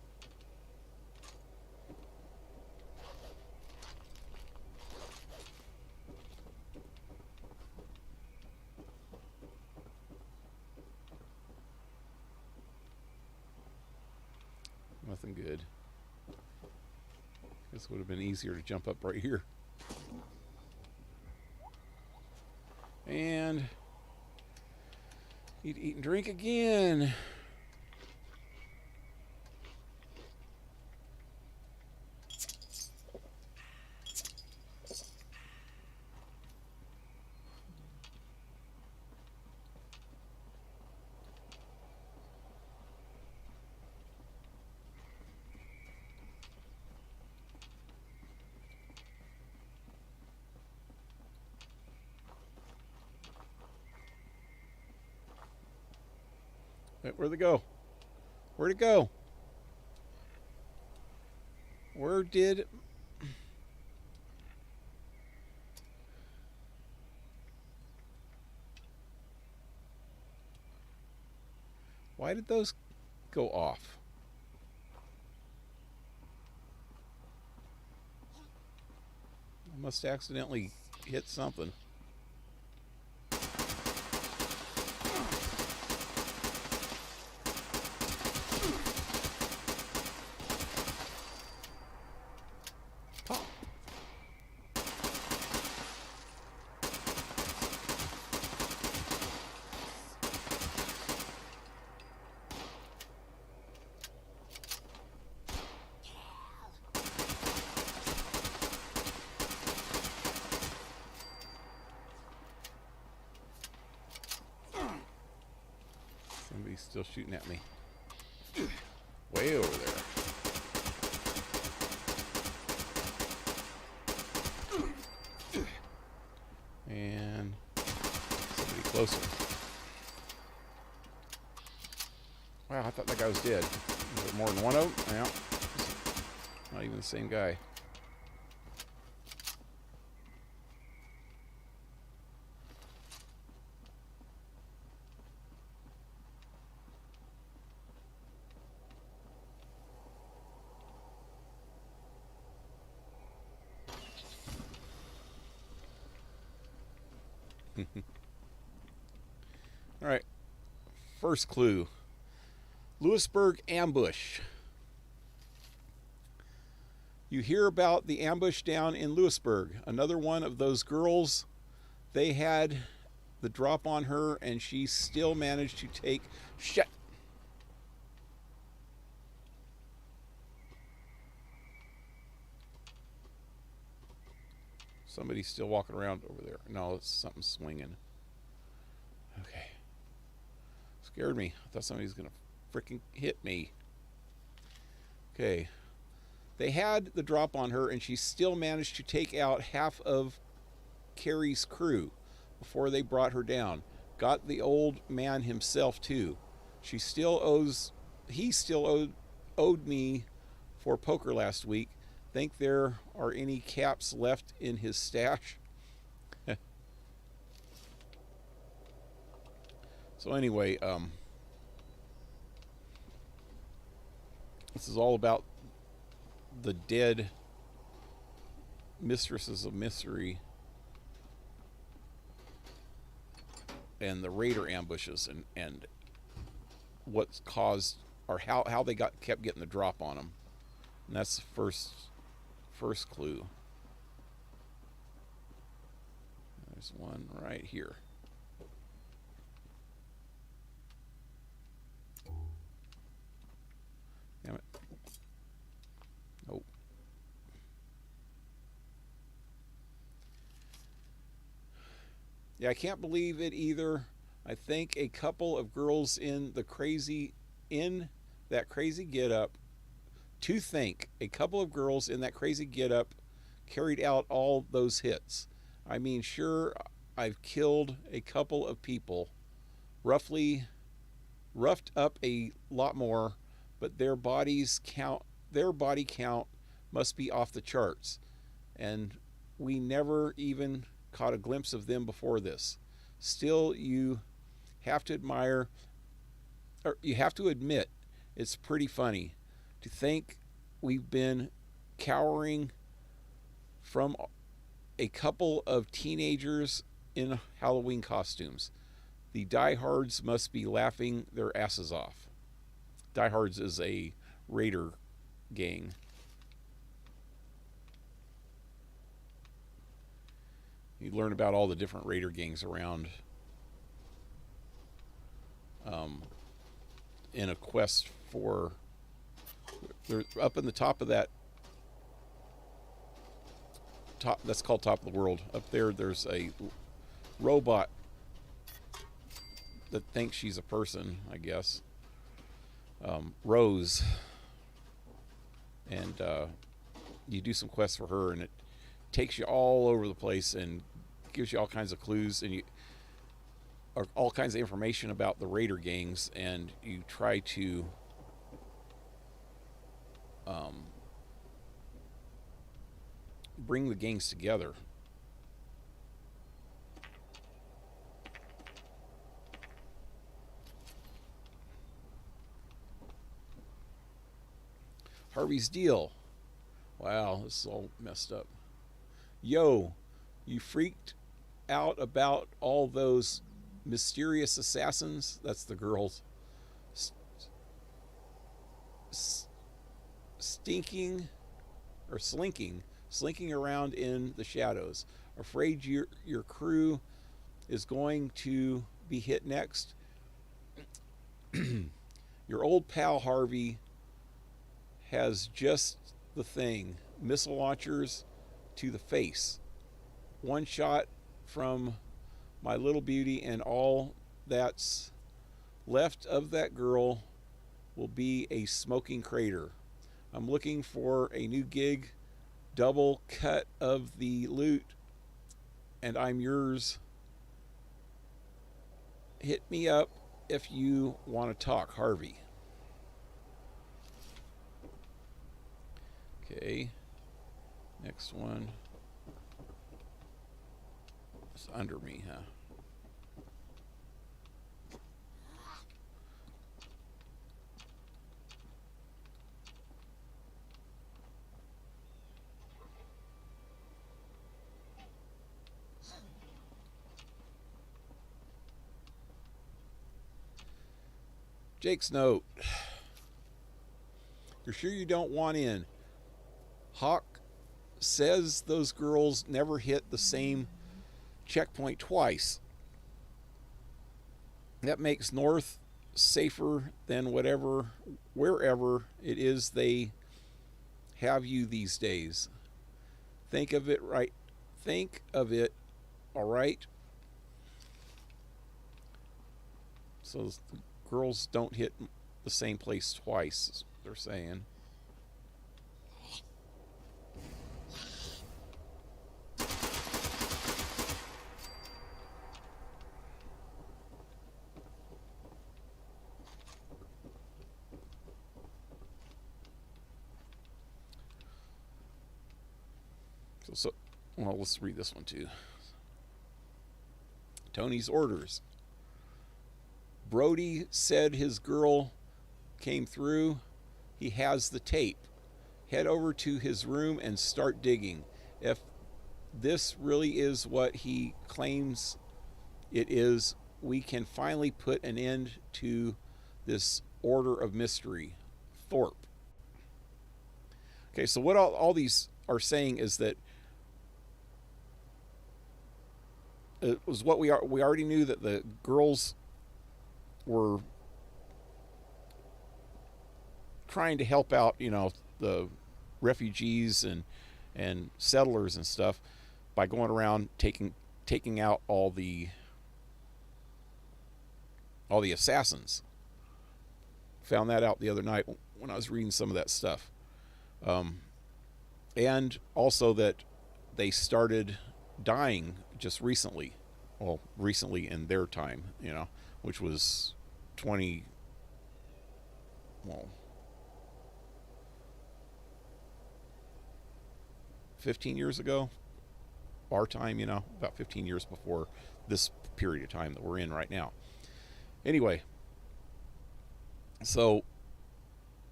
Nothing good. This would have been easier to jump up right here. And need to eat and drink again. Where'd it go? Where'd it go? Where did... Why did those go off? I must accidentally hit something. Somebody's still shooting at me. Way over there. And somebody closer. Wow, I thought that guy was dead. Is there more than one of them? Yeah. Not even the same guy. All right, first clue. Lewisburg ambush. You hear about the ambush down in Lewisburg. Another one of those girls, they had the drop on her and she still managed to take shit. Somebody's still walking around over there. No, it's something swinging. Okay. Scared me. I thought somebody was going to freaking hit me. Okay. They had the drop on her, and she still managed to take out half of Carrie's crew before they brought her down. Got the old man himself, too. He still owed me for poker last week. Think there are any caps left in his stash? So anyway, this is all about the dead mistresses of mystery and the raider ambushes and what's caused or how they kept getting the drop on them. And that's the first clue. There's one right here. Damn it. Nope. Yeah, I can't believe it either. I think a couple of girls in that crazy get-up, to think a couple of girls in that crazy get-up carried out all those hits. I mean, sure, I've killed a couple of people, roughed up a lot more, but their body count must be off the charts, and we never even caught a glimpse of them before this. Still, you have to admit it's pretty funny to think we've been cowering from a couple of teenagers in Halloween costumes. The diehards must be laughing their asses off. Diehards is a raider gang. You learn about all the different raider gangs around in a quest for... They're up in the top of that... That's called Top of the World. Up there, there's a robot that thinks she's a person, I guess. Rose. And you do some quests for her, and it takes you all over the place and gives you all kinds of clues and all kinds of information about the raider gangs, and you try to bring the gangs together. Harvey's deal. Wow, this is all messed up. Yo, you freaked out about all those mysterious assassins? That's the girls. Slinking around in the shadows. Afraid your crew is going to be hit next? Your old pal Harvey has just the thing. Missile launchers to the face. One shot from my little beauty, and all that's left of that girl will be a smoking crater. I'm looking for a new gig, double cut of the loot, and I'm yours. Hit me up if you want to talk, Harvey. Okay, next one. It's under me, huh? Jake's note. You're sure you don't want in? Hawk says those girls never hit the same checkpoint twice. That makes North safer than wherever it is they have you these days. Think of it, all right? So the girls don't hit the same place twice, they're saying. Well, let's read this one too. Tony's orders. Brody said his girl came through. He has the tape. Head over to his room and start digging. If this really is what he claims it is, we can finally put an end to this order of mystery. Thorpe. Okay, so what all these are saying is that it was what we already knew, that the girls were trying to help out, the refugees and settlers and stuff by going around taking out all the assassins. Found that out the other night when I was reading some of that stuff. And also that they started dying just recently. Well, recently in their time, which was 15 years ago. Our time, about 15 years before this period of time that we're in right now. Anyway, so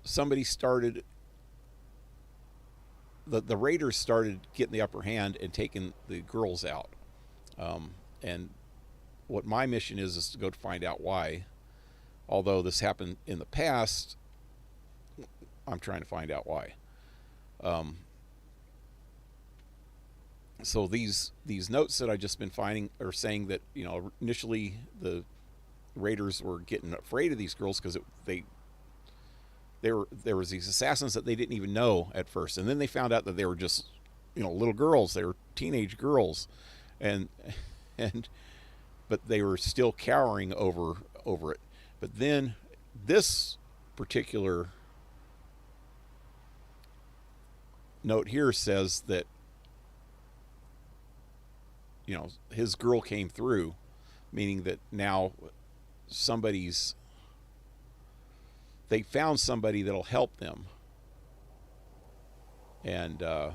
somebody started, the raiders started getting the upper hand and taking the girls out. And what my mission is to go to find out why. Although this happened in the past, I'm trying to find out why. So these notes that I've just been finding are saying that, initially the raiders were getting afraid of these girls because there was these assassins that they didn't even know at first, and then they found out that they were just little girls. They were teenage girls, but they were still cowering over it. But then this particular note here says that his girl came through, meaning that now they found somebody that'll help them, and they're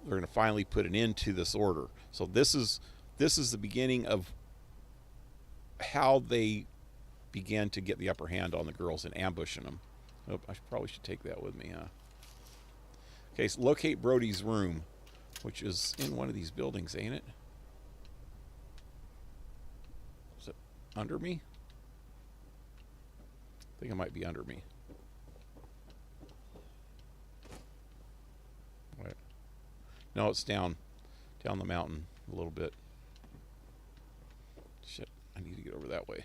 going to finally put an end to this order. So this is the beginning of how they began to get the upper hand on the girls and ambushing them. Oh, I probably should take that with me, huh? Okay, so locate Brody's room, which is in one of these buildings, ain't it? Is it under me? I think it might be under me. Wait. No, it's down the mountain a little bit. Shit, I need to get over that way.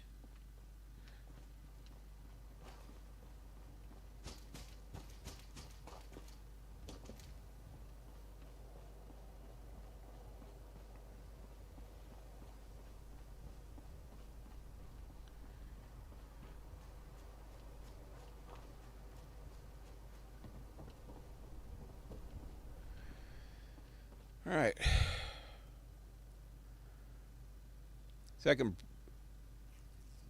All right. So I can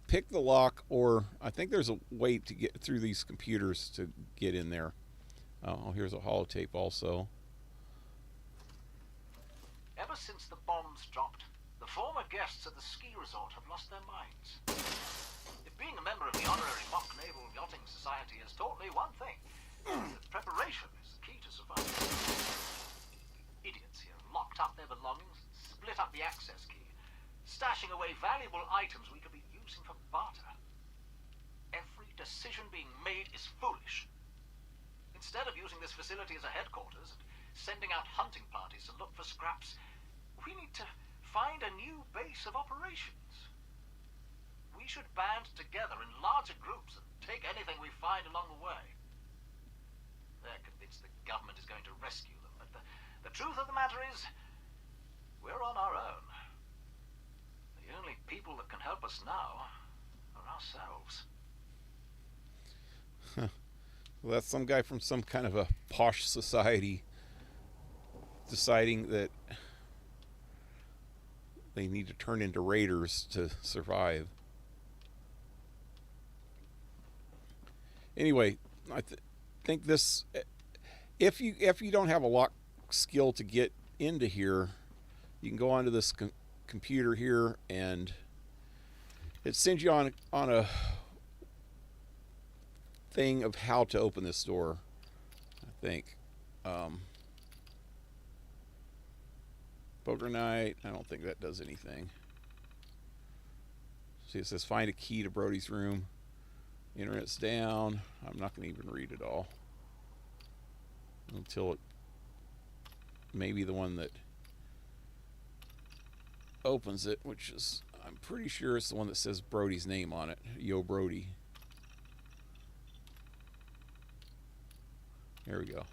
pick the lock, or I think there's a way to get through these computers to get in there. Oh, here's a holotape also. Ever since the bombs dropped, the former guests at the ski resort have lost their minds. If being a member of the Honorary Mock Naval Yachting Society has taught me one thing, that preparation is the key to survival. Idiots here locked up their belongings, split up the access key, stashing away valuable items we could be using for barter. Every decision being made is foolish. Instead of using this facility as a headquarters and sending out hunting parties to look for scraps, we need to find a new base of operations. We should band together in larger groups and take anything we find along the way. They're convinced the government is going to rescue them, but the truth of the matter is, we're on our own. The only people that can help us now are ourselves. Well, that's some guy from some kind of a posh society deciding that they need to turn into raiders to survive. Anyway, I think this, if you don't have a lock skill to get into here, you can go onto this computer here, and it sends you on a thing of how to open this door, I think. Poker night, I don't think that does anything. See, it says find a key to Brody's room. Internet's down. I'm not going to even read it all until it, maybe the one that opens it, which is, I'm pretty sure it's the one that says Brody's name on it. Yo Brody. There we go.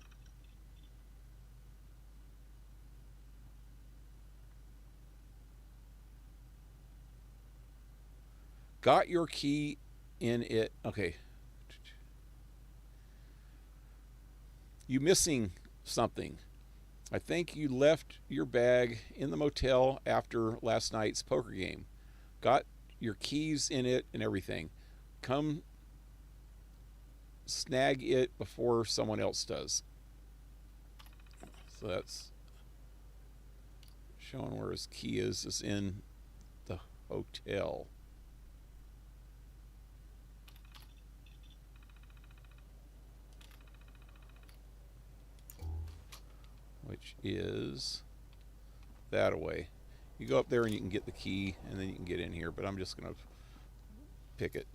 Got your key in it. Okay. You missing something. I think you left your bag in the motel after last night's poker game. Got your keys in it and everything. Come snag it before someone else does. So that's showing where his key is in the hotel. Which is that away. You go up there and you can get the key, and then you can get in here, but I'm just going to pick it.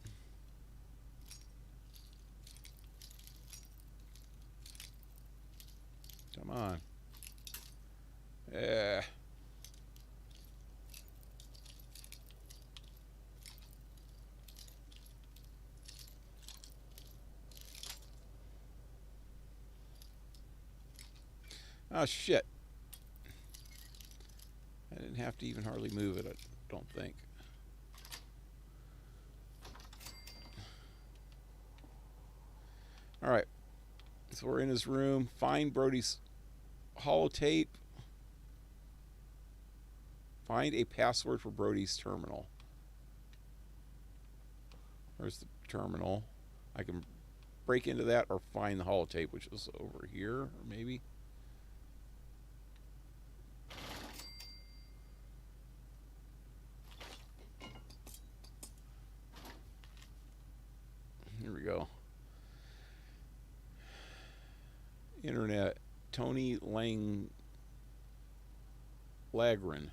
Come on. Yeah. Oh, shit. I didn't have to even hardly move it, I don't think. All right. So we're in his room. Find Brody's holotape. Find a password for Brody's terminal. There's the terminal. I can break into that or find the holotape, which is over here, or maybe. Here we go. Internet. Tony Lagren.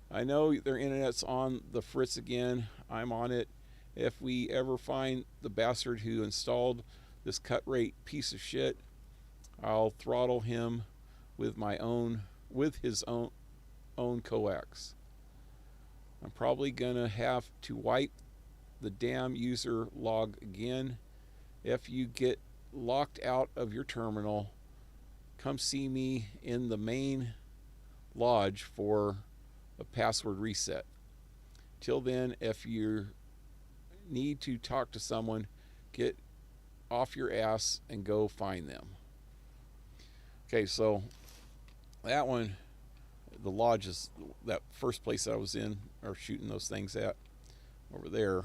I know their internet's on the fritz again. I'm on it. If we ever find the bastard who installed this cut-rate piece of shit, I'll throttle him with his own coax. I'm probably gonna have to wipe the damn user log again. If you get locked out of your terminal, come see me in the main lodge for a password reset. Till then, if you need to talk to someone, get off your ass and go find them. Okay, so that one, the lodge is that first place that I was in, or shooting those things at. Over there,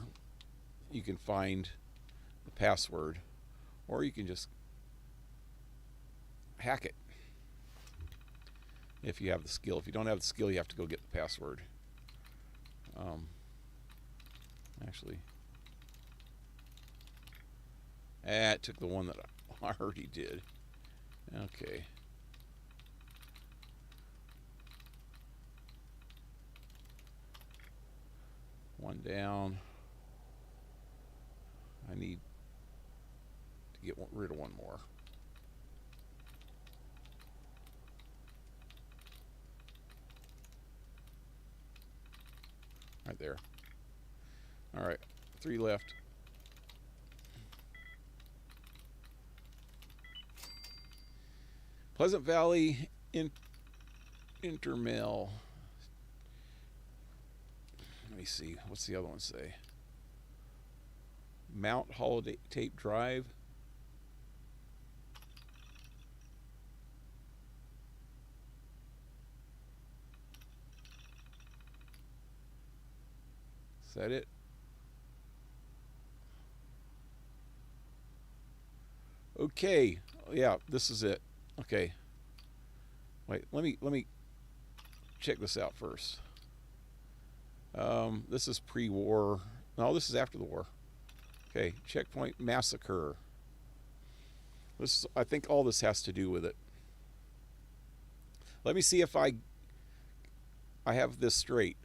you can find the password, or you can just hack it if you have the skill. If you don't have the skill, you have to go get the password. Actually, it took the one that I already did. Okay. One down. I need to get rid of one more. Right there. All right, 3 left. Pleasant Valley Intermill. Let me see. What's the other one say? Mount Holiday Tape Drive. Is that it? Okay. Yeah, this is it. Okay. Wait, let me check this out first. This is pre-war. No, this is after the war. Okay, checkpoint massacre. This, I think all this has to do with it. Let me see if I have this straight.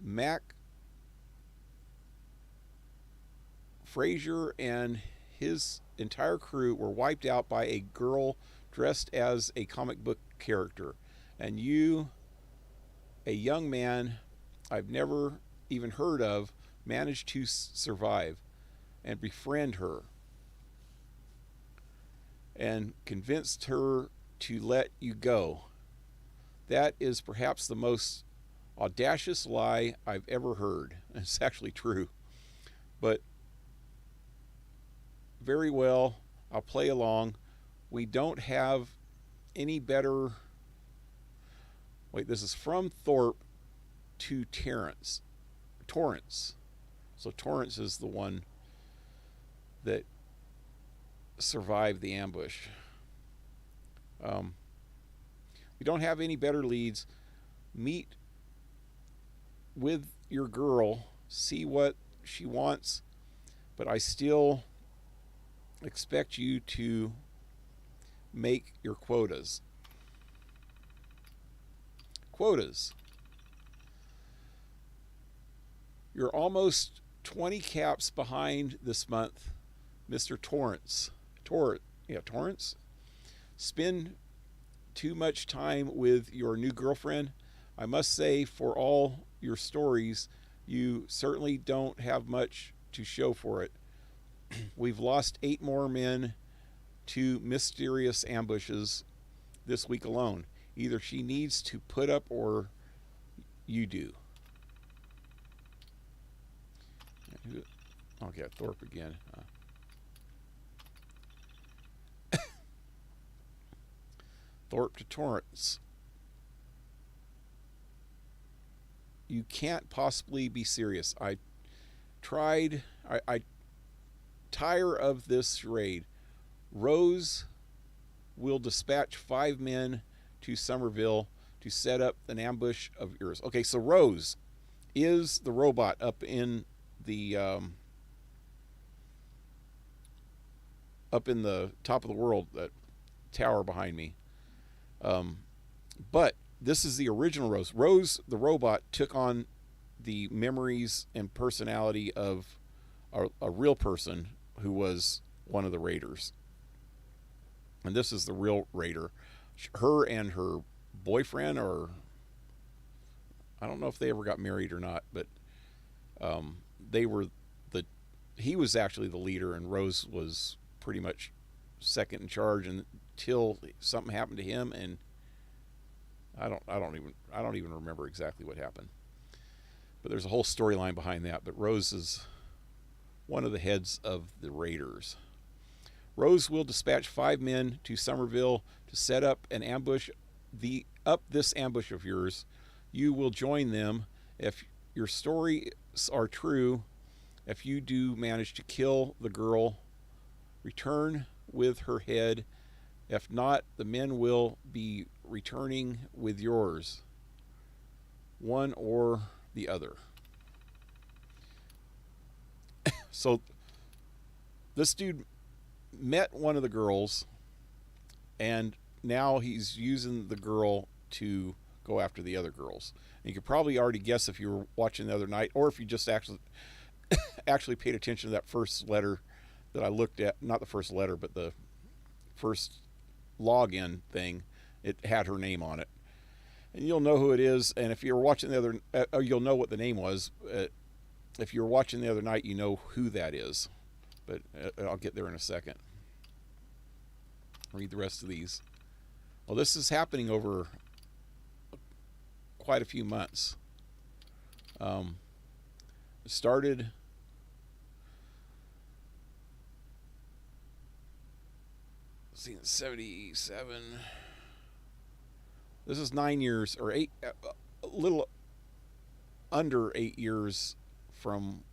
Mac Frazier and his entire crew were wiped out by a girl dressed as a comic book character. And you, a young man I've never even heard of, managed to survive and befriend her and convinced her to let you go. That is perhaps the most audacious lie I've ever heard. It's actually true. But very well, I'll play along. We don't have any better... Wait, this is from Thorpe to Torrance. So Torrance is the one that survived the ambush. We don't have any better leads. Meet with your girl, see what she wants, but I still expect you to make your quotas. Quotas. You're almost 20 caps behind this month, Mr. Torrance. Torrance? Spend too much time with your new girlfriend. I must say, for all your stories, you certainly don't have much to show for it. We've lost 8 more men to mysterious ambushes this week alone. Either she needs to put up or you do. Okay, Thorpe again. Thorpe to Torrance. You can't possibly be serious. I tire of this raid. Rose will dispatch 5 men to Somerville to set up an ambush of yours. Okay, so Rose is the robot up in the top of the world, that tower behind me. But this is the original Rose. Rose, the robot, took on the memories and personality of a real person who was one of the raiders. And this is the real raider. Her and her boyfriend, or I don't know if they ever got married or not, but he was actually the leader, and Rose was pretty much second in charge until something happened to him, and I don't even remember exactly what happened. But there's a whole storyline behind that. But Rose is one of the heads of the raiders. Rose will dispatch 5 men to Somerville to set up an ambush. This ambush of yours. You will join them if your stories are true. If you do manage to kill the girl, return with her head. If not, the men will be returning with yours. One or the other. So this dude met one of the girls, and now he's using the girl to go after the other girls. And you could probably already guess if you were watching the other night, or if you just actually paid attention to that first letter that I looked at. Not the first letter, but the first login thing. It had her name on it, and you'll know who it is. And if you're watching the other, you'll know what the name was. If you're watching the other night, you know who that is. But I'll get there in a second. Read the rest of these. Well, this is happening over quite a few months. It started in 77. This is 9 years, or 8, a little under 8 years from,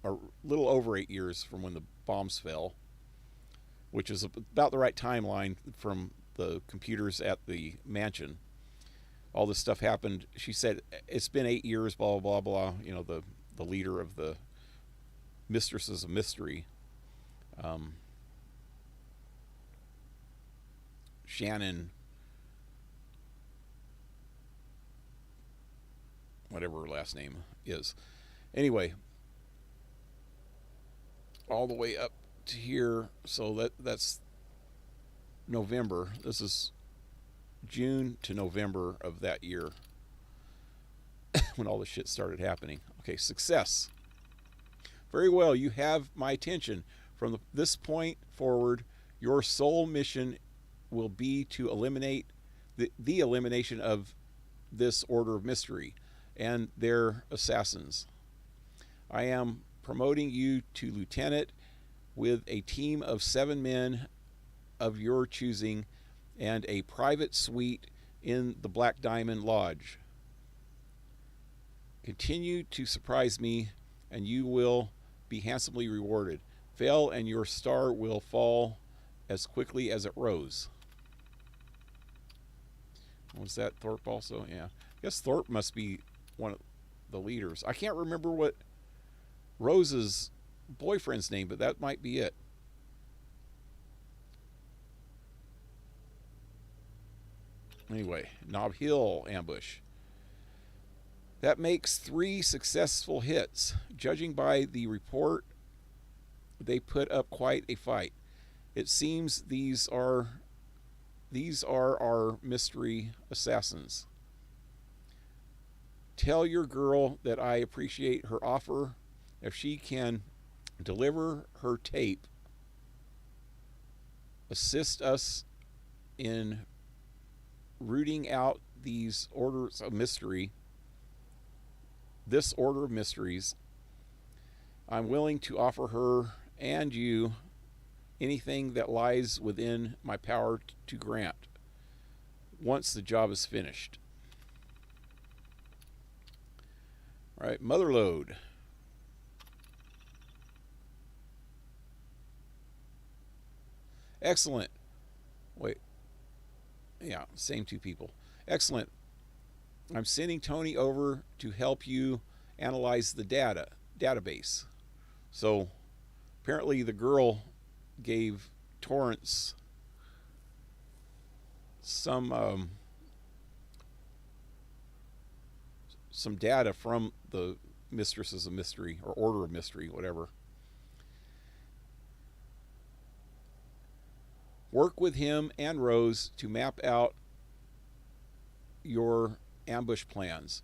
a little over 8 years from when the bombs fell, which is about the right timeline from the computers at the mansion. All this stuff happened. She said it's been 8 years. Blah blah blah. You know, the leader of the Mistresses of Mystery, Shannon, whatever her last name is. Anyway, all the way up to here. So that's November. This is June to November of that year when all this shit started happening. Okay, success. Very well, you have my attention. From this point forward, your sole mission will be to eliminate the elimination of this Order of Mystery and their assassins. I am promoting you to lieutenant with a team of 7 men of your choosing and a private suite in the Black Diamond Lodge. Continue to surprise me and you will be handsomely rewarded. Fail and your star will fall as quickly as it rose. Was that Thorpe also? Yeah. I guess Thorpe must be one of the leaders. I can't remember what Rose's boyfriend's name, but that might be it. Anyway, Nob Hill ambush. That makes 3 successful hits. Judging by the report, they put up quite a fight. It seems these are our mystery assassins. Tell your girl that I appreciate her offer. If she can deliver her tape, assist us in rooting out these orders of mystery, this order of mysteries, I'm willing to offer her and you anything that lies within my power to grant once the job is finished. All right, Motherlode. Excellent. Wait. Yeah, same 2 people. Excellent. I'm sending Tony over to help you analyze the database. So apparently the girl gave Torrance some data from the Mistresses of Mystery or Order of Mystery, whatever. Work with him and Rose to map out your ambush plans.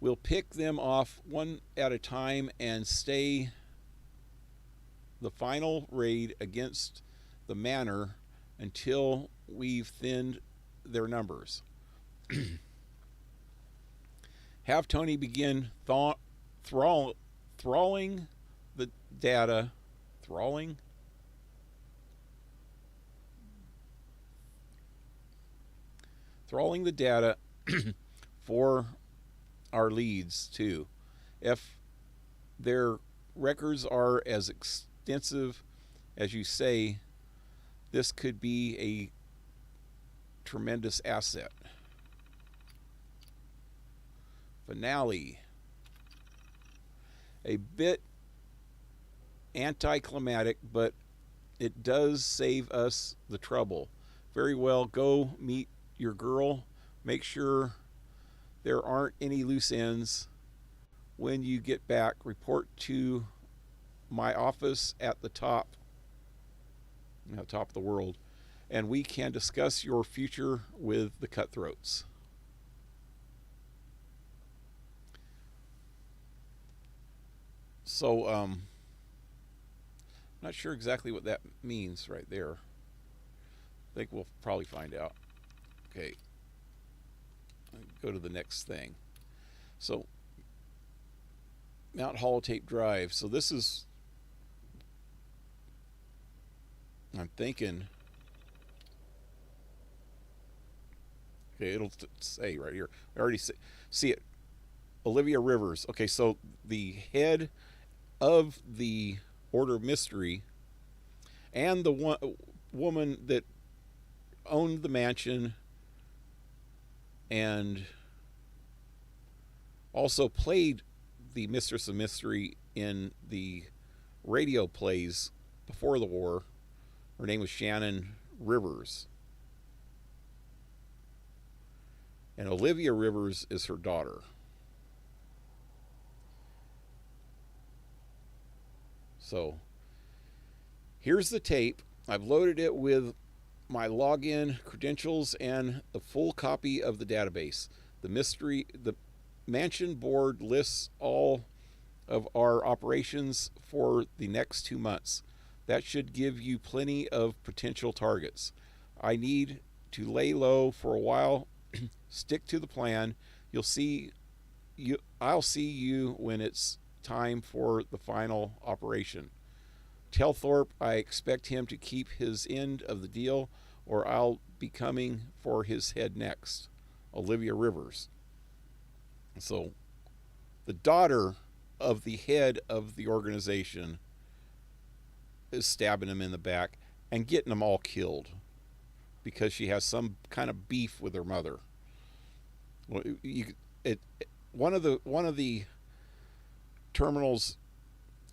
We'll pick them off one at a time and stay the final raid against the manor until we've thinned their numbers. Have Tony begin thralling the data. Thralling the data for our leads too. If their records are as extensive as you say, this could be a tremendous asset. Finale. A bit anticlimactic, but it does save us the trouble. Very well, go meet your girl. Make sure there aren't any loose ends. When you get back, report to my office at the top of the world, and we can discuss your future with the cutthroats. So, not sure exactly what that means right there. I think we'll probably find out. Okay. Go to the next thing. So, Mount Holotape Drive. So this is, I'm thinking, okay, it'll say right here. I already see it. Olivia Rivers. Okay, so the head of the Order of Mystery and the woman that owned the mansion and also played the Mistress of Mystery in the radio plays before the war. Her name was Shannon Rivers. And Olivia Rivers is her daughter. So, here's the tape. I've loaded it with my login credentials and the full copy of the database. The mansion board lists all of our operations for the next 2 months. That should give you plenty of potential targets. I need to lay low for a while. Stick to the plan. I'll see you when it's time for the final operation. Tell Thorpe I expect him to keep his end of the deal, or I'll be coming for his head next. Olivia Rivers. So, the daughter of the head of the organization is stabbing him in the back and getting them all killed because she has some kind of beef with her mother. One of the terminals,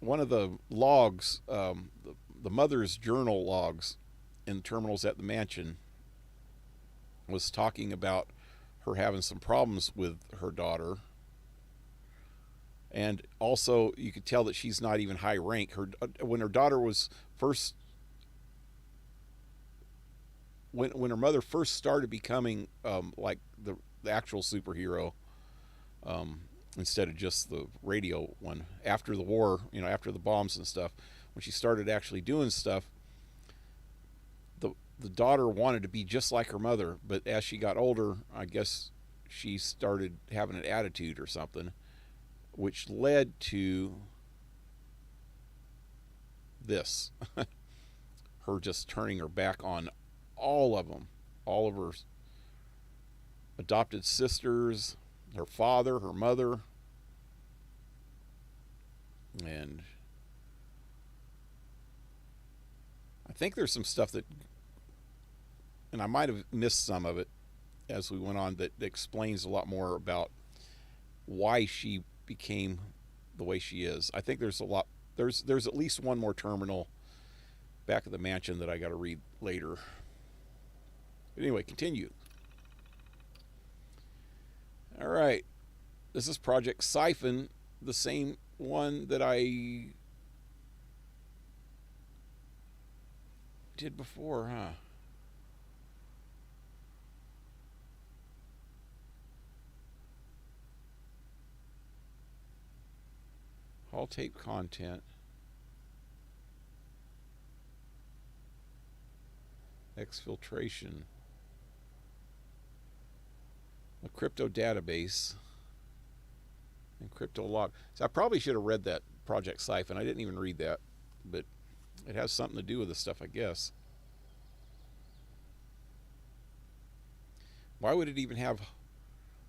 one of the logs, the mother's journal logs in terminals at the mansion was talking about her having some problems with her daughter. And also, you could tell that she's not even high rank. When her daughter was first, when her mother first started becoming like the actual superhero, instead of just the radio one, after the war, after the bombs and stuff, when she started actually doing stuff, the daughter wanted to be just like her mother, but as she got older, I guess she started having an attitude or something, which led to this. Her just turning her back on all of them, all of her adopted sisters, her father, her mother, and I think there's some stuff that, and I might have missed some of it as we went on, that explains a lot more about why she became the way she is. I think there's at least one more terminal back at the mansion that I got to read later. But anyway, continue. All right. This is Project Siphon, the same one that I did before, huh? All tape content. Exfiltration. A crypto database. And crypto log. So I probably should have read that Project Siphon. I didn't even read that. But it has something to do with this stuff, I guess. Why would it even have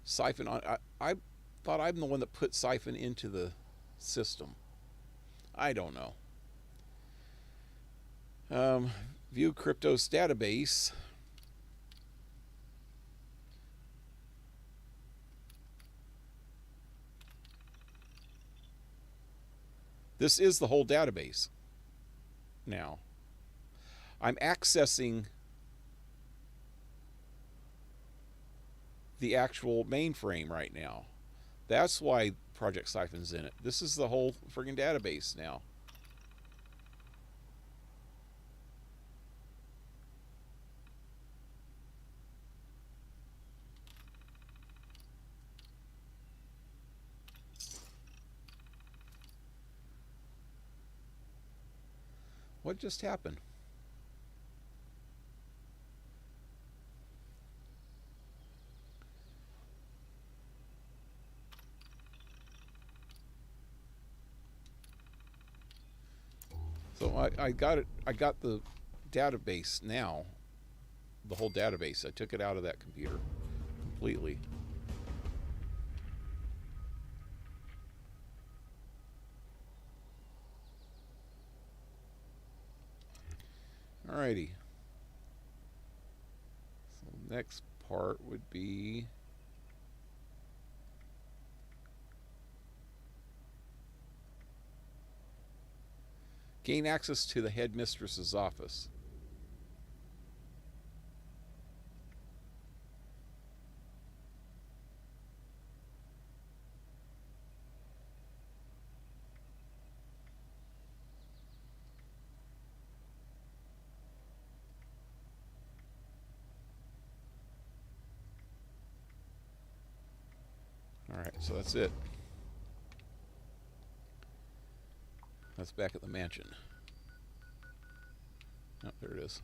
Siphon on? I thought I'm the one that put Siphon into the system. I don't know. View Cryptos database. This is the whole database now. I'm accessing the actual mainframe right now. That's why Project Siphon's in it. This is the whole friggin' database now. What just happened? So I got it. I got the database now. The whole database. I took it out of that computer completely. Alrighty. Next part would be gain access to the headmistress's office. Alright, so that's it. That's back at the mansion. Oh, there it is.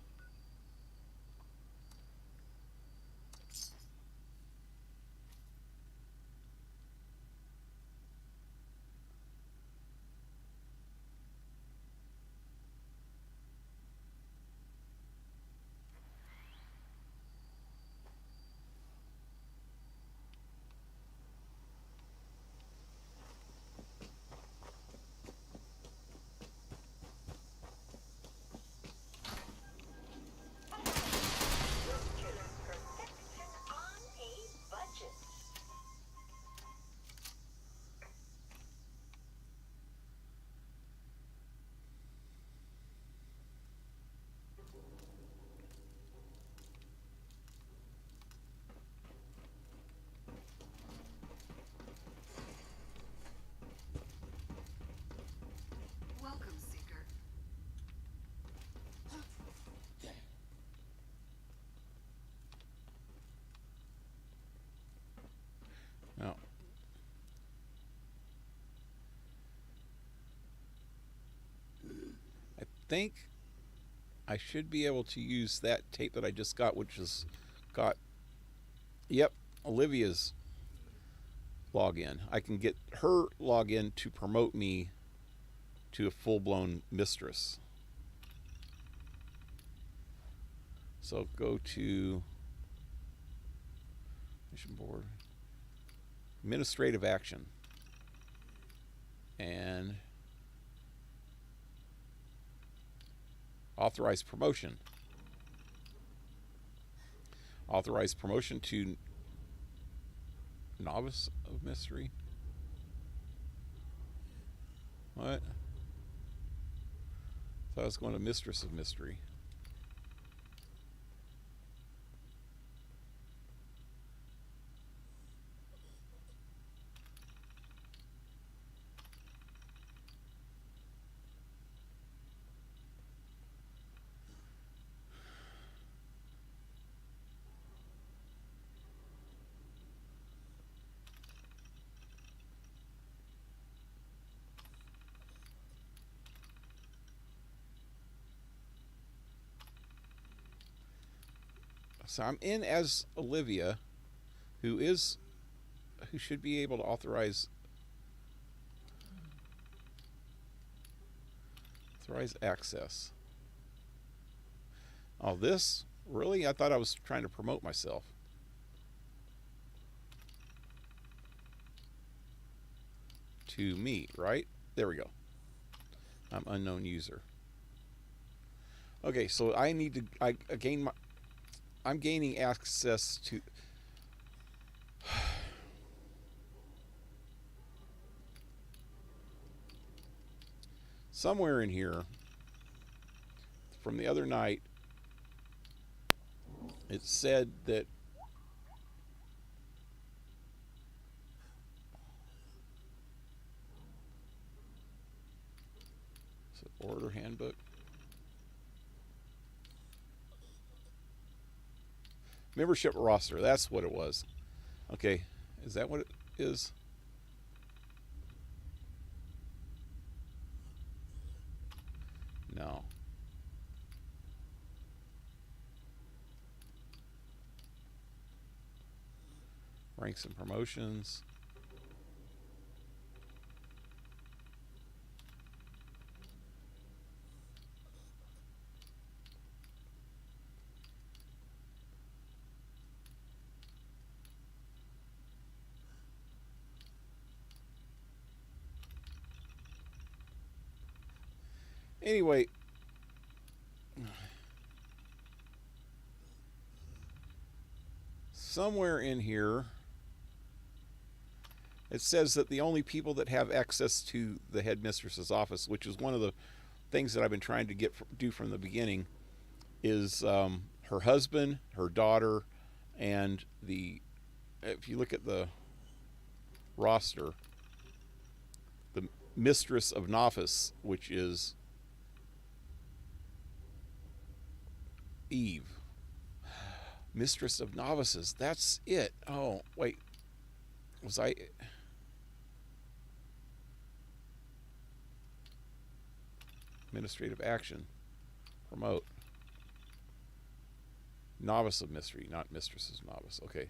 Welcome, Seeker. Now, I think I should be able to use that tape that I just got, which has got, yep, Olivia's login. I can get her login to promote me to a full-blown mistress. So go to mission board, administrative action, and authorize promotion. Authorize promotion to novice of mystery. What? Thought I was going to mistress of mystery. So I'm in as Olivia, who should be able to authorize access. Oh, this? Really? I thought I was trying to promote myself. To me, right? There we go. I'm unknown user. Okay, so I need to gain my, I'm gaining access to somewhere in here from the other night. It said that order handbook. Membership roster, that's what it was. Okay, is that what it is? No. Ranks and promotions. Anyway, somewhere in here it says that the only people that have access to the headmistress's office, which is one of the things that I've been trying to do from the beginning, is her husband, her daughter, and if you look at the roster, the Mistress of Novice, which is Eve. Mistress of Novices, that's it. Oh, wait. Was I... Administrative action. Promote. Novice of Mystery, not Mistress of Novice. Okay.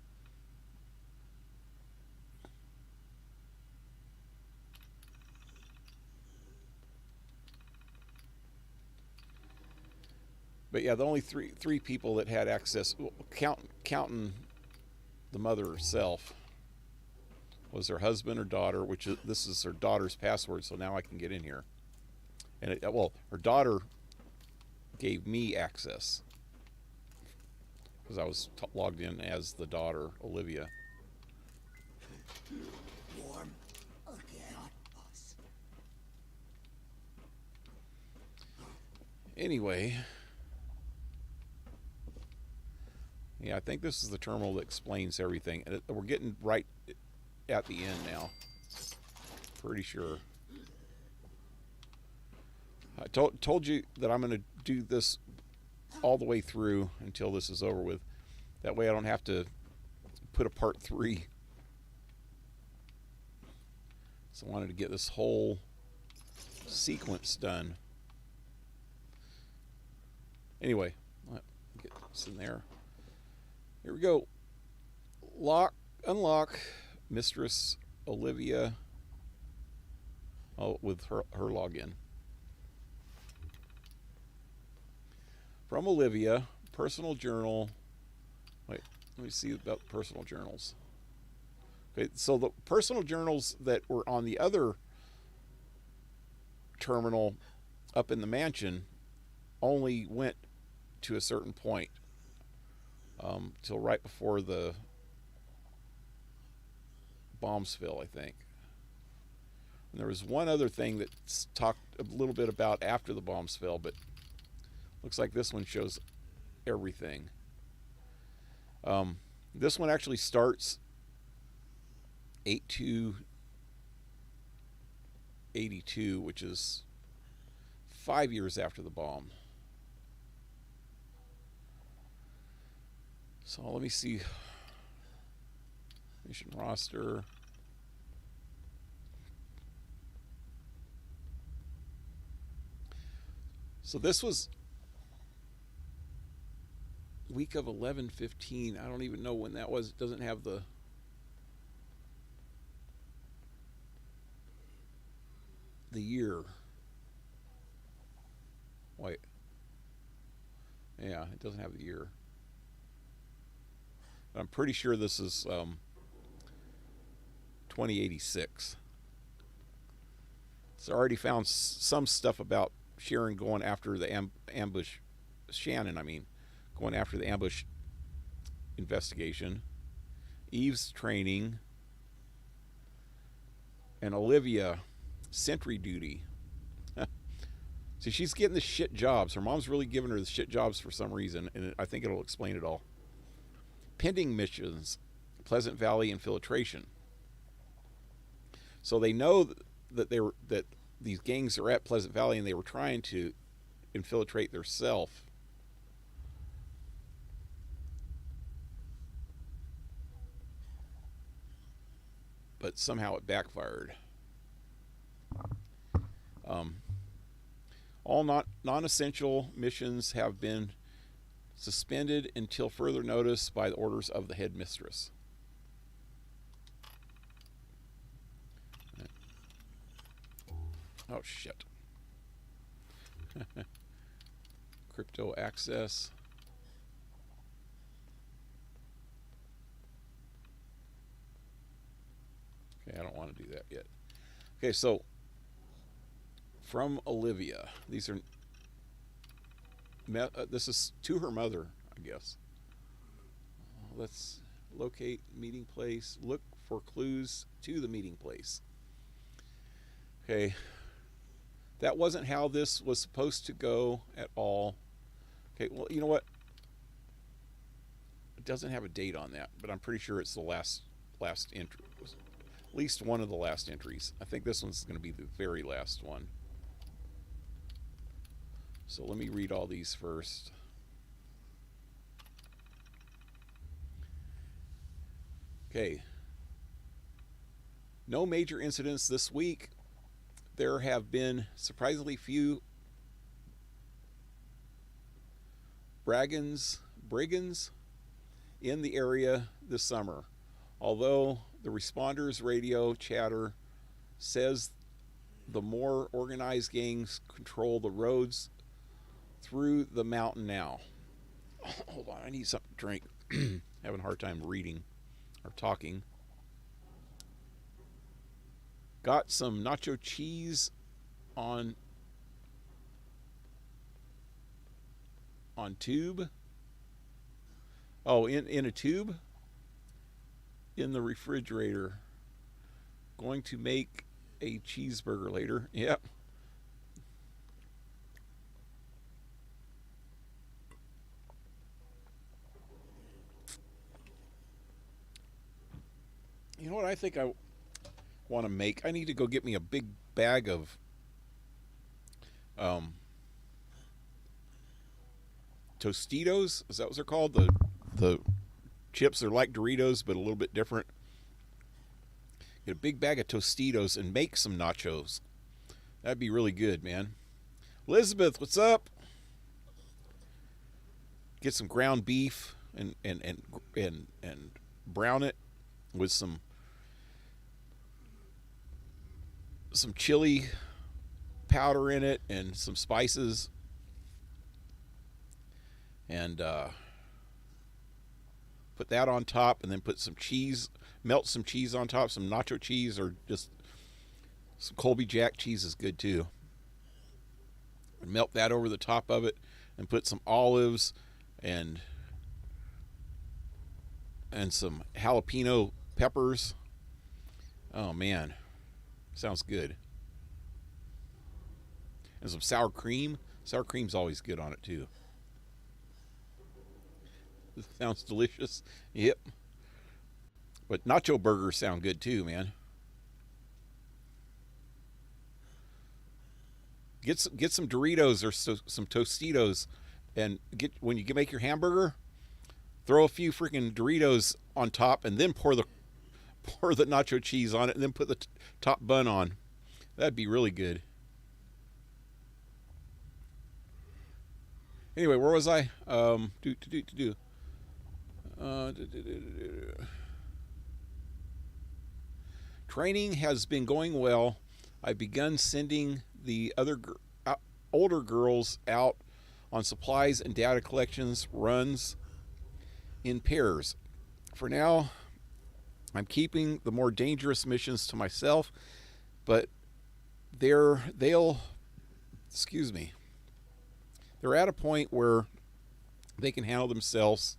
But yeah, the only three people that had access, counting the mother herself, was her husband or daughter, this is her daughter's password, so now I can get in here. And her daughter gave me access because I was logged in as the daughter, Olivia. Warm again, boss. Anyway, yeah, I think this is the terminal that explains everything. And we're getting right at the end now. Pretty sure. I told you that I'm going to do this all the way through until this is over with. That way I don't have to put a part 3. So I wanted to get this whole sequence done. Anyway, let's get this in there. Here we go. Unlock Mistress Olivia. Oh, with her login. From Olivia, personal journal. Wait, let me see about personal journals. Okay, so the personal journals that were on the other terminal up in the mansion only went to a certain point, till right before the bombs fell, I think. And there was one other thing that talked a little bit about after the bombs fell, but looks like this one shows everything. This one actually starts 8/2/82, which is 5 years after the bomb. So let me see. Mission roster. So this was week of 11/15. I don't even know when that was. It doesn't have the year. Wait. Yeah, it doesn't have the year. But I'm pretty sure this is 2086. So I already found some stuff about Sharon going after the ambush. Shannon, I mean. Going after the ambush investigation. Eve's training. And Olivia, sentry duty. See, she's getting the shit jobs. Her mom's really giving her the shit jobs for some reason, and I think it'll explain it all. Pending missions, Pleasant Valley infiltration. So they know that that these gangs are at Pleasant Valley, and they were trying to infiltrate themselves. But somehow it backfired. All non-essential missions have been suspended until further notice by the orders of the headmistress. Oh, shit. Crypto access. Okay, I don't want to do that yet. Okay, so from Olivia, these are this is to her mother, I guess. Let's Locate meeting place. Look for clues to the meeting place. Okay. That wasn't how this was supposed to go at all. Okay, well, you know what? It doesn't have a date on that, but I'm pretty sure it's the last entry. At least one of the last entries. I think this one's going to be the very last one. So let me read all these first. Okay. No major incidents this week. There have been surprisingly few brigands in the area this summer. Although the responders' radio chatter says the more organized gangs control the roads through the mountain now. Hold on, I need something to drink. Having a hard time reading or talking. Got some nacho cheese on tube. Oh, in a tube in the refrigerator. Going to make a cheeseburger later. Yep. You know what I think I want to make? I need to go get me a big bag of Tostitos. Is that what they're called? The chips are like Doritos but a little bit different. Get a big bag of Tostitos and make some nachos. That'd be really good, man. Elizabeth, what's up? Get some ground beef and brown it with some chili powder in it and some spices, and put that on top, and then put some cheese, melt some cheese on top, some nacho cheese, or just some Colby Jack cheese is good too. And melt that over the top of it, and put some olives and some jalapeno peppers. Oh man, sounds good. And some sour cream. Sour cream's always good on it too. Sounds delicious. Yep. But nacho burgers sound good too, man. Get some Doritos or some Tostitos, and when you make your hamburger, throw a few freaking Doritos on top, and then pour the nacho cheese on it, and then put the top bun on. That'd be really good. Anyway, where was I? Training has been going well. I've begun sending the other older girls out on supplies and data collections runs in pairs. For now, I'm keeping the more dangerous missions to myself, but they're at a point where they can handle themselves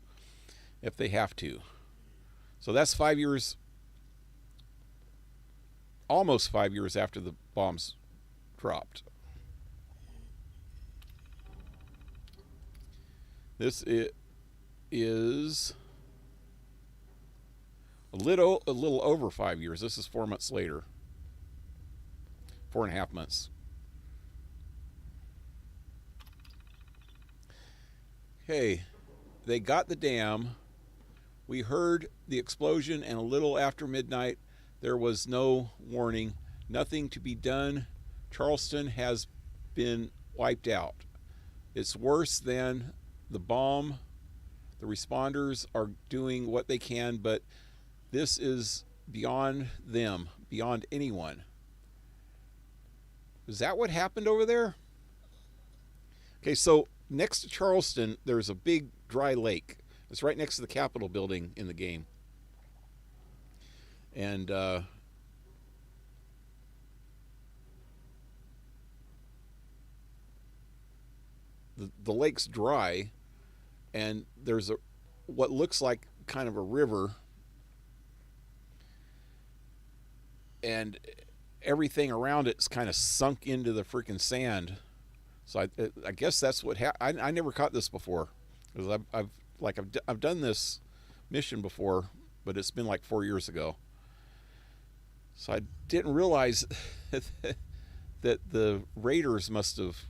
if they have to. So that's 5 years, almost 5 years after the bombs dropped. This is a little over 5 years. This is 4 months later. 4.5 months. Okay, they got the dam. We heard the explosion, and a little after midnight, there was no warning. Nothing to be done. Charleston has been wiped out. It's worse than the bomb. The responders are doing what they can, but this is beyond them, beyond anyone. Is that what happened over there? Okay, so next to Charleston, there's a big dry lake. It's right next to the Capitol building in the game. And the lake's dry, and there's what looks like kind of a river, and everything around it's kind of sunk into the freaking sand. So I guess that's what happened. I never caught this before, because I've done this mission before, but it's been like 4 years ago. So I didn't realize that the raiders must have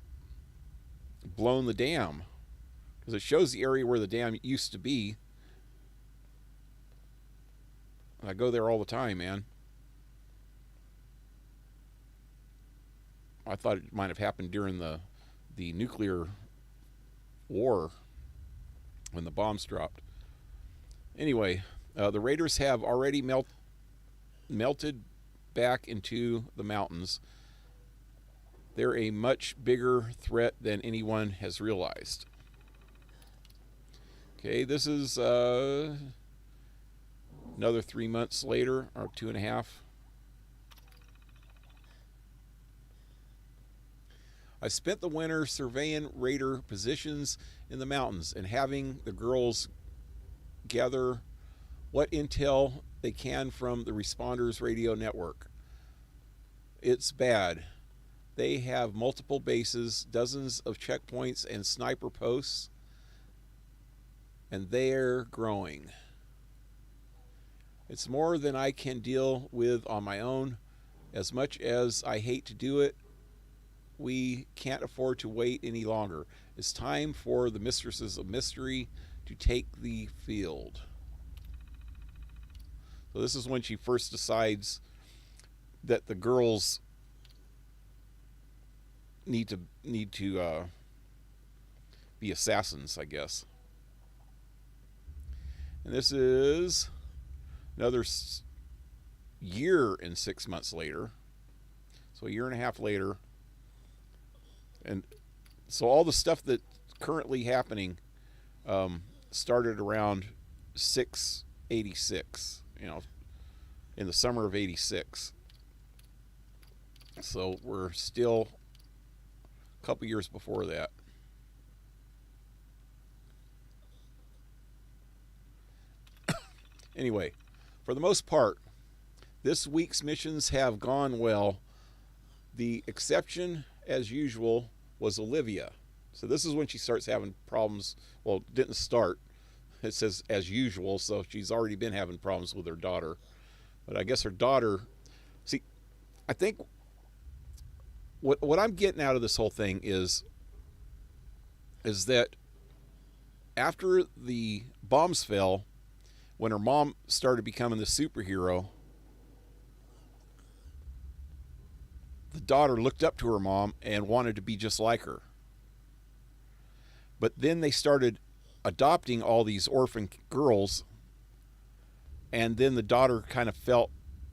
blown the dam, because it shows the area where the dam used to be. I go there all the time, man. I thought it might have happened during the nuclear war when the bombs dropped. Anyway, the raiders have already melted back into the mountains. They're a much bigger threat than anyone has realized. Okay, this is another 3 months later, or 2.5. I spent the winter surveying raider positions in the mountains and having the girls gather what intel they can from the responders radio network. It's bad. They have multiple bases, dozens of checkpoints and sniper posts, and they're growing. It's more than I can deal with on my own. As much as I hate to do it, we can't afford to wait any longer. It's time for the Mistresses of Mystery to take the field. So this is when she first decides that the girls need to be assassins, I guess. And this is another year and 6 months later. So a year and a half later. And so all the stuff that's currently happening started around 686, in the summer of 86. So we're still a couple years before that. Anyway, for the most part, this week's missions have gone well. The exception, as usual, was Olivia. So this is when she starts having problems. Well, it didn't start. It says as usual, so she's already been having problems with her daughter. But I guess her daughter... See, I think what I'm getting out of this whole thing is that after the bombs fell, when her mom started becoming the superhero, the daughter looked up to her mom and wanted to be just like her. But then they started adopting all these orphan girls, and then the daughter kind of felt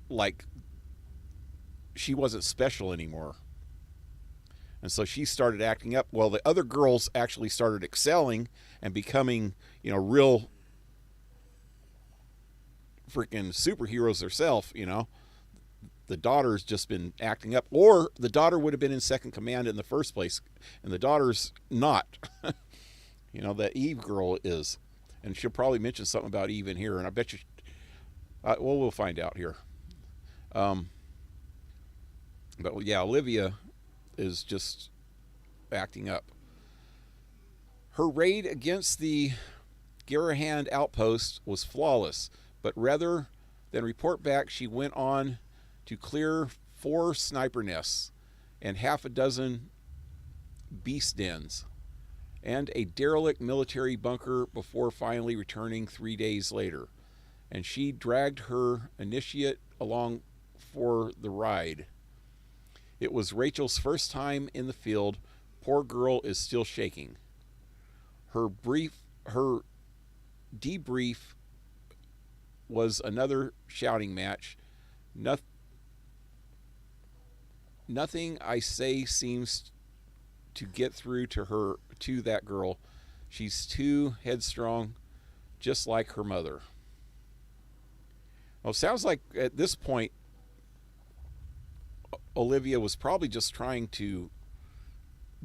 like she wasn't special anymore. And so she started acting up. Well, the other girls actually started excelling and becoming, real freaking superheroes herself, The daughter's just been acting up, or the daughter would have been in second command in the first place, and the daughter's not. That Eve girl is, and she'll probably mention something about Eve in here, and I bet you, we'll find out here. But yeah, Olivia is just acting up. Her raid against the Garahand outpost was flawless, but rather than report back, she went on to clear 4 sniper nests and half a dozen beast dens and a derelict military bunker before finally returning 3 days later. And she dragged her initiate along for the ride. It was Rachel's first time in the field. Poor girl is still shaking. Her debrief was another shouting match. Nothing I say seems to get through to that girl. She's too headstrong, just like her mother. Well, it sounds like at this point, Olivia was probably just trying to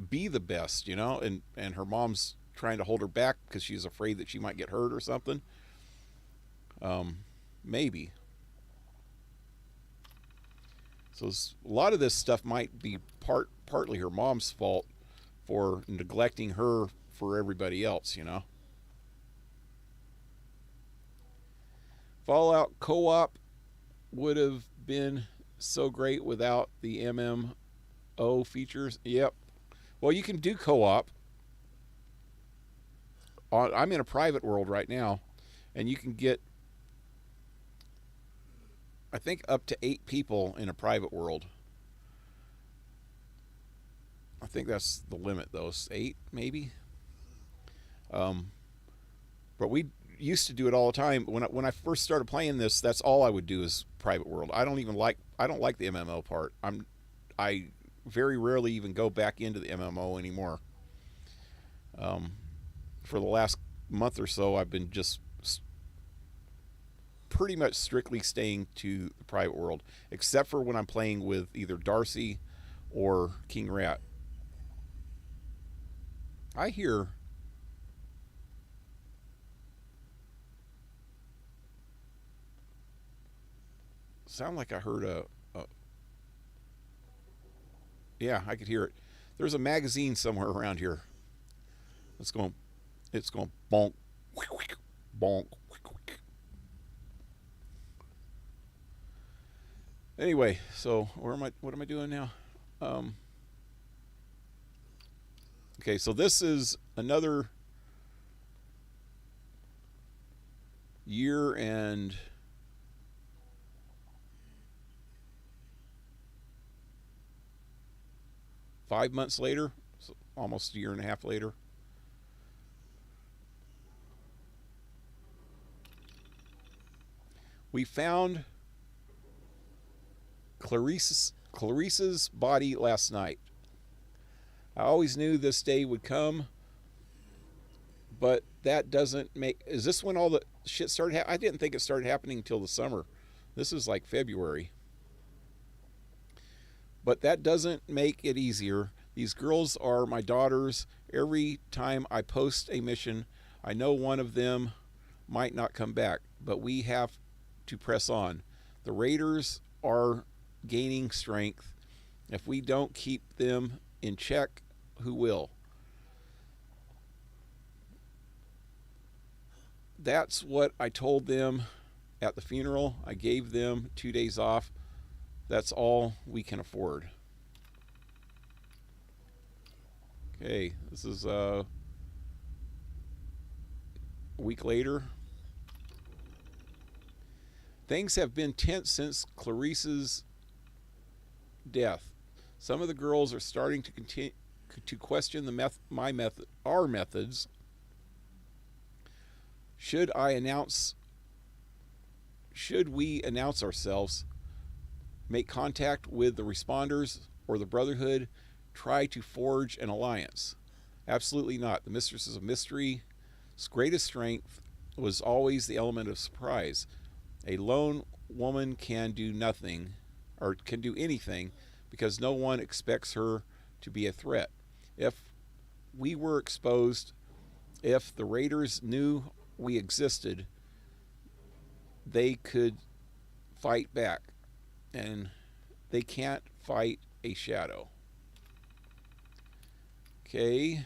be the best, and her mom's trying to hold her back because she's afraid that she might get hurt or something. Maybe. So a lot of this stuff might be partly her mom's fault for neglecting her for everybody else, you know. Fallout co-op would have been so great without the MMO features. Yep. Well, you can do co-op. I'm in a private world right now, and you can get, I think, up to 8 people in a private world. I think that's the limit, though. 8, maybe. But we used to do it all the time. When I first started playing this, that's all I would do is private world. I don't like the MMO part. I very rarely even go back into the MMO anymore. For the last month or so, I've been just pretty much strictly staying to the private world, except for when I'm playing with either Darcy or King Rat. I hear sound like I heard a yeah, I could hear it. There's a magazine somewhere around here. It's going bonk, bonk. Anyway, so what am I doing now? Okay, so this is another year and 5 months later, so almost a year and a half later. We found Clarissa's body last night. I always knew this day would come, but that doesn't make... Is this when all the shit started happening? I didn't think it started happening until the summer. This is like February. But that doesn't make it easier. These girls are my daughters. Every time I post a mission, I know one of them might not come back, but we have to press on. The Raiders are gaining strength. If we don't keep them in check, who will? That's what I told them at the funeral. I gave them 2 days off. That's all we can afford. Okay, this is a week later. Things have been tense since Clarissa's death. Some of the girls are starting to question our methods. Should we announce ourselves, make contact with the responders or the Brotherhood, try to forge an alliance? Absolutely not. The Mistresses of Mystery's greatest strength was always the element of surprise. A lone woman can do nothing, or can do anything, because no one expects her to be a threat. If we were exposed, if the Raiders knew we existed, they could fight back, and they can't fight a shadow. Okay,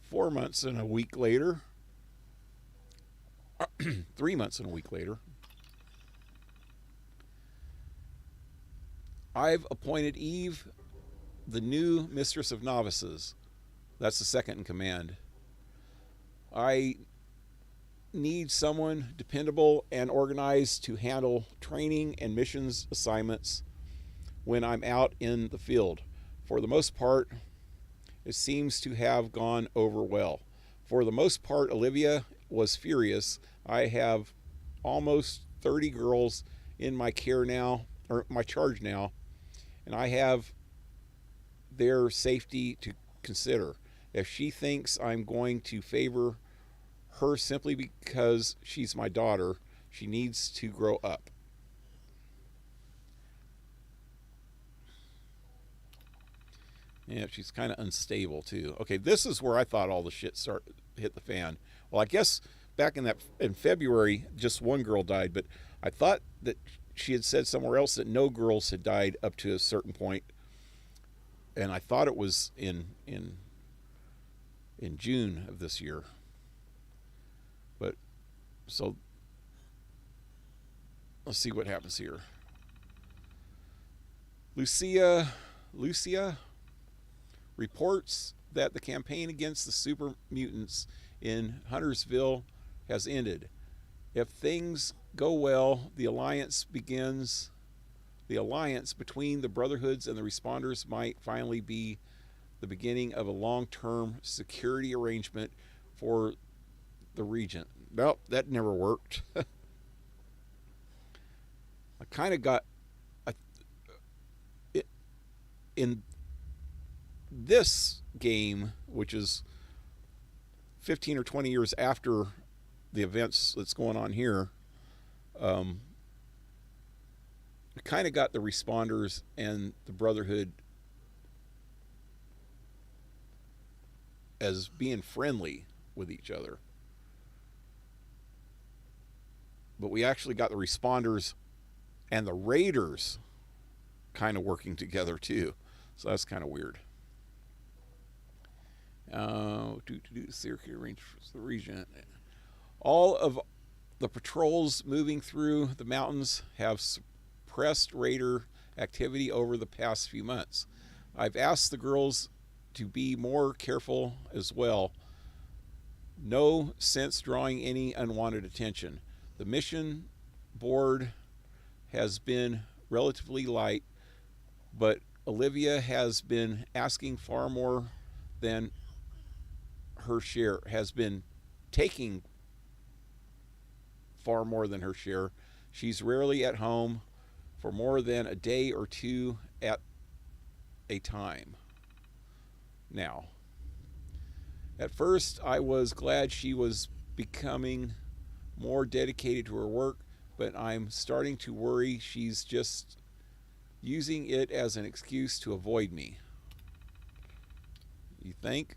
4 months and a week later, 3 months and a week later, I've appointed Eve the new Mistress of Novices. That's the second in command. I need someone dependable and organized to handle training and missions assignments when I'm out in the field. For the most part, it seems to have gone over well. For the most part, Olivia was furious. I have almost 30 girls in my care now, or my charge now, and I have their safety to consider. If she thinks I'm going to favor her simply because she's my daughter, she needs to grow up. Yeah, she's kind of unstable too. Okay, this is where I thought all the shit hit the fan. Well, I guess back in February, just one girl died, but I thought that she had said somewhere else that no girls had died up to a certain point, and I thought it was in June of this year. But so let's see what happens here. Lucia reports that the campaign against the super mutants in Huntersville has ended. If things go well, the alliance between the Brotherhoods and the Responders might finally be the beginning of a long-term security arrangement for the region. Nope, that never worked. I kind of got in this game, which is 15 or 20 years after the events that's going on here, I kind of got the Responders and the Brotherhood as being friendly with each other. But we actually got the Responders and the Raiders kind of working together too. So that's kind of weird. Security range for the region. All of the patrols moving through the mountains have suppressed raider activity over the past few months. I've asked the girls to be more careful as well. No sense drawing any unwanted attention. The mission board has been relatively light, but Olivia has been asking far more than her share, has been taking far more than her share. She's rarely at home for more than a day or two at a time. Now, at first I was glad she was becoming more dedicated to her work, but I'm starting to worry she's just using it as an excuse to avoid me. You think?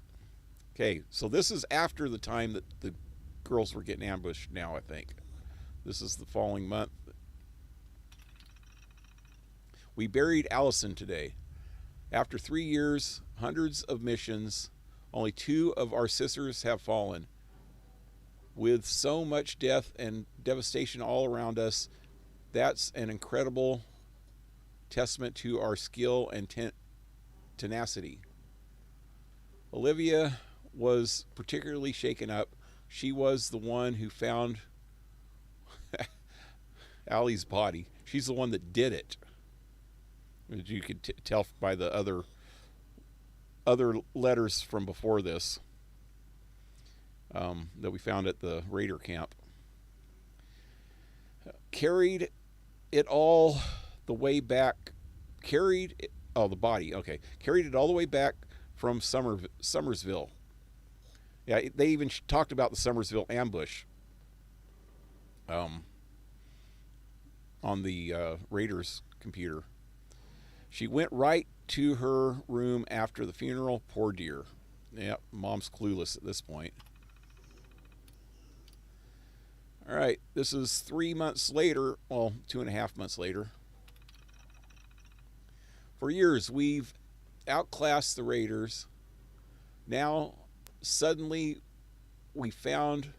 Okay, so this is after the time that the girls were getting ambushed now, I think. This is the following month. We buried Allison today. After 3 years, hundreds of missions, only 2 of our sisters have fallen. With so much death and devastation all around us, that's an incredible testament to our skill and tenacity. Olivia was particularly shaken up. She was the one who found Allie's body. She's the one that did it. As you could tell by the other letters from before this that we found at the Raider camp. Carried it all the way back. Carried it all the way back from Summersville. Yeah, they even talked about the Summersville ambush on the Raiders computer. She went right to her room after the funeral. Poor dear. Yep, mom's clueless at this point. All right, this is 3 months later. Well, 2.5 months later. For years, we've outclassed the Raiders. Now, suddenly, we found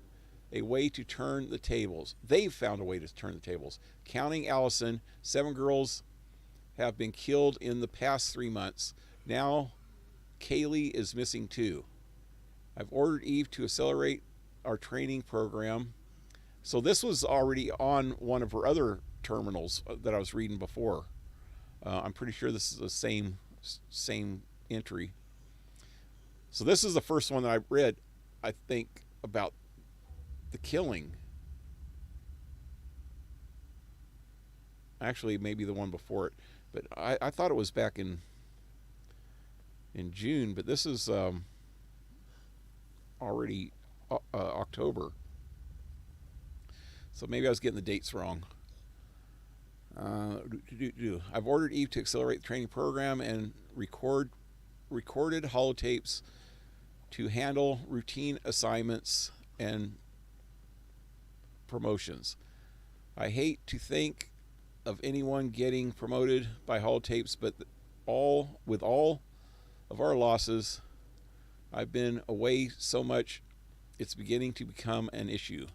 a way to turn the tables. They've found a way to turn the tables. Counting Allison, 7 girls have been killed in the past 3 months. Now, Kaylee is missing too. I've ordered Eve to accelerate our training program. So this was already on one of her other terminals that I was reading before. I'm pretty sure this is the same entry. So this is the first one that I read, I think, about the killing. Actually, maybe the one before it. But I thought it was back in June, but this is already October. So maybe I was getting the dates wrong. I've ordered Eve to accelerate the training program and recorded holotapes to handle routine assignments and promotions. I hate to think of anyone getting promoted by holotapes, but with all of our losses, I've been away so much, it's beginning to become an issue.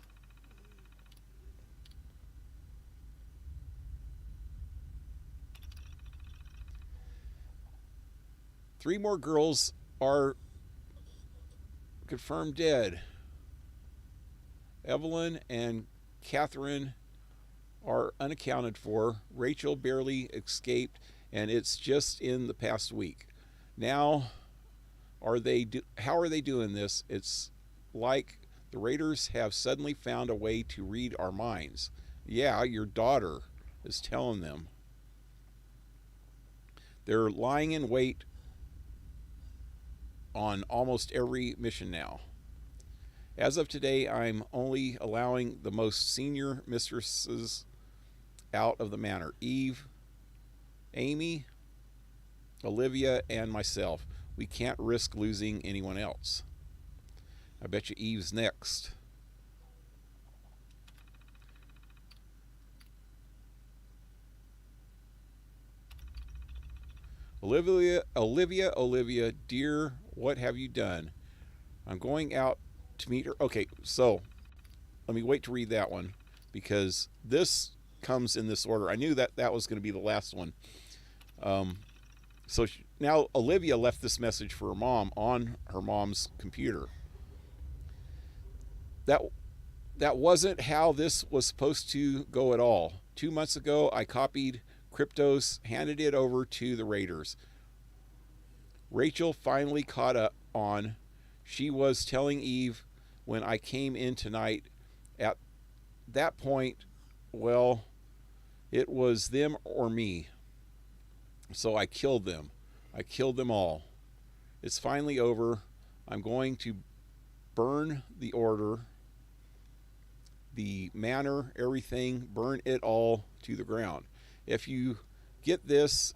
Three more girls are confirmed dead. Evelyn and Catherine are unaccounted for. Rachel barely escaped, and it's just in the past week. Now, how are they doing this? It's like the raiders have suddenly found a way to read our minds. Yeah, your daughter is telling them. They're lying in wait on almost every mission now. As of today, I'm only allowing the most senior mistresses out of the manor. Eve, Amy, Olivia, and myself. We can't risk losing anyone else. I bet you Eve's next. Olivia, dear, what have you done? I'm going out to meet her. Okay, so let me wait to read that one because this comes in this order. I knew that was going to be the last one. Now Olivia left this message for her mom on her mom's computer. That wasn't how this was supposed to go at all. 2 months ago, I copied Cryptos, handed it over to the raiders. Rachel finally caught up on. She was telling Eve when I came in tonight. At that point, well, it was them or me. So I killed them. I killed them all. It's finally over. I'm going to burn the order, the manor, everything, burn it all to the ground. If you get this,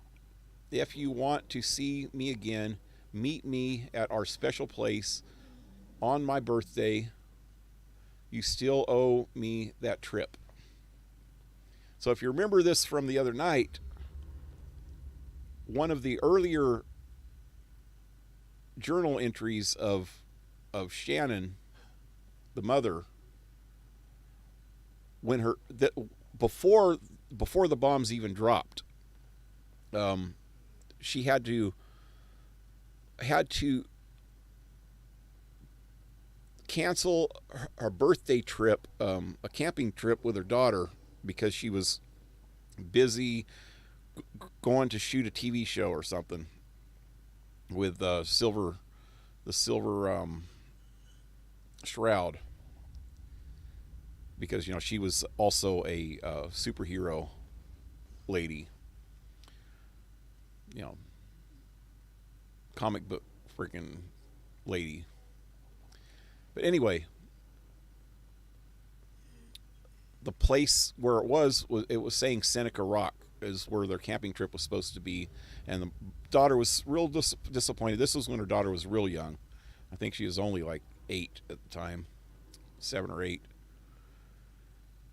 if you want to see me again, meet me at our special place on my birthday. You still owe me that trip. So if you remember this from the other night, one of the earlier journal entries of Shannon, the mother, when before the bombs even dropped, she had to cancel her birthday trip, a camping trip with her daughter, because she was busy going to shoot a TV show or something with the silver shroud, because she was also a superhero lady, comic book freaking lady. But anyway, the place where it was saying Seneca Rock is where their camping trip was supposed to be, and the daughter was real disappointed. This was when her daughter was real young. I think she was only like 8 at the time, 7 or 8.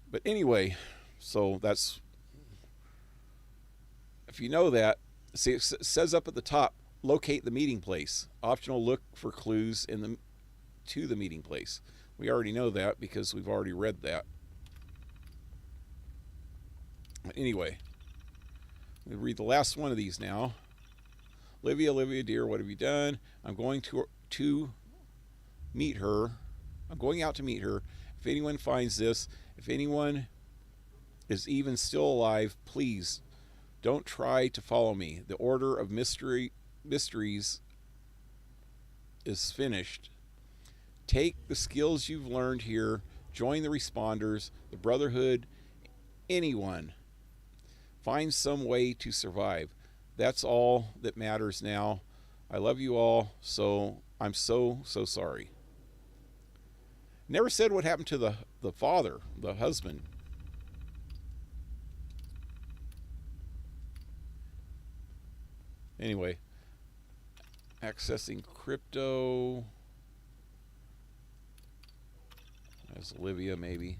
But anyway, so that's, if you know that, see, it says up at the top, locate the meeting place. Optional, look for clues to the meeting place. We already know that because we've already read that. But anyway, we read the last one of these now. Olivia, dear, what have you done? I'm going to meet her. I'm going out to meet her. If anyone finds this, if anyone is even still alive, please don't try to follow me. The order of mysteries is finished. Take the skills you've learned here, join the responders, the Brotherhood, anyone. Find some way to survive. That's all that matters now. I love you all, so I'm so sorry. Never said what happened to the father, the husband. Anyway, accessing crypto. That's Olivia, maybe.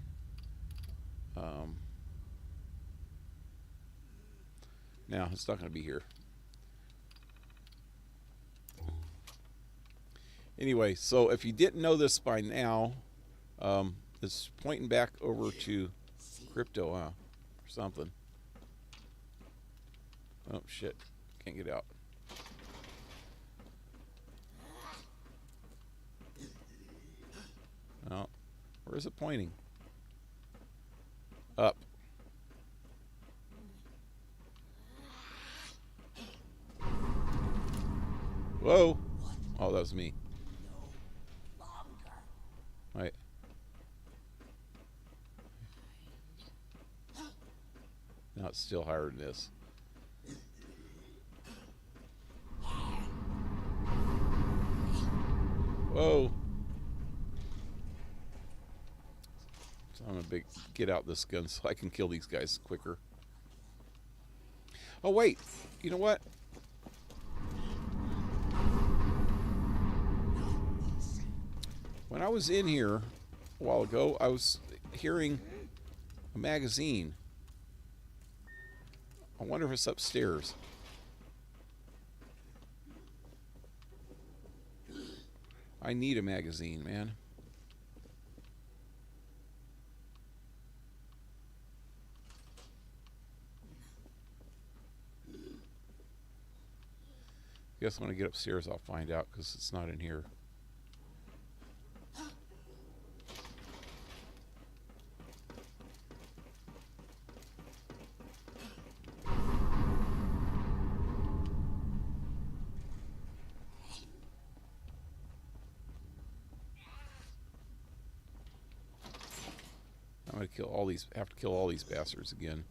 Now, it's not going to be here. Anyway, so if you didn't know this by now, it's pointing back over to crypto, huh? Or something. Oh, shit. Can't get out. Oh, where is it pointing? Up. Whoa. Oh, that was me. Right. Now it's still higher than this. Whoa. So I'm gonna get out this gun so I can kill these guys quicker. Oh wait, you know what? When I was in here a while ago, I was hearing a magazine. I wonder if it's upstairs. I need a magazine, man. Guess when I get upstairs, I'll find out because it's not in here. I'm gonna kill all these. Have to kill all these bastards again.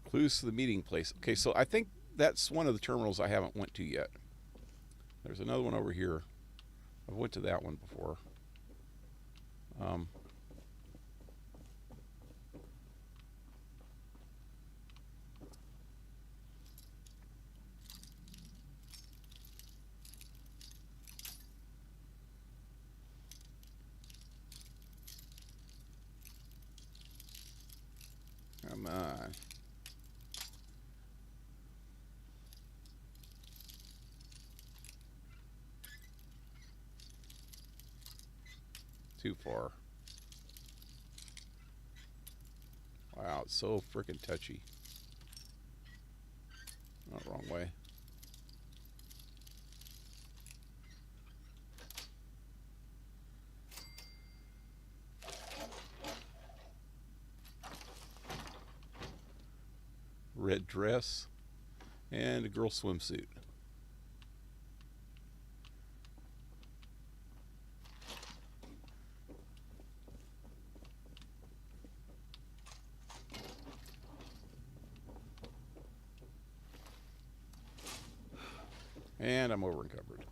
Clues to the meeting place. Okay, so I think that's one of the terminals I haven't went to yet. There's another one over here. I've went to that one before. Come on. Too far. Wow, it's so freaking touchy. Not wrong way. Red dress and a girl swimsuit. And I'm over encumbered.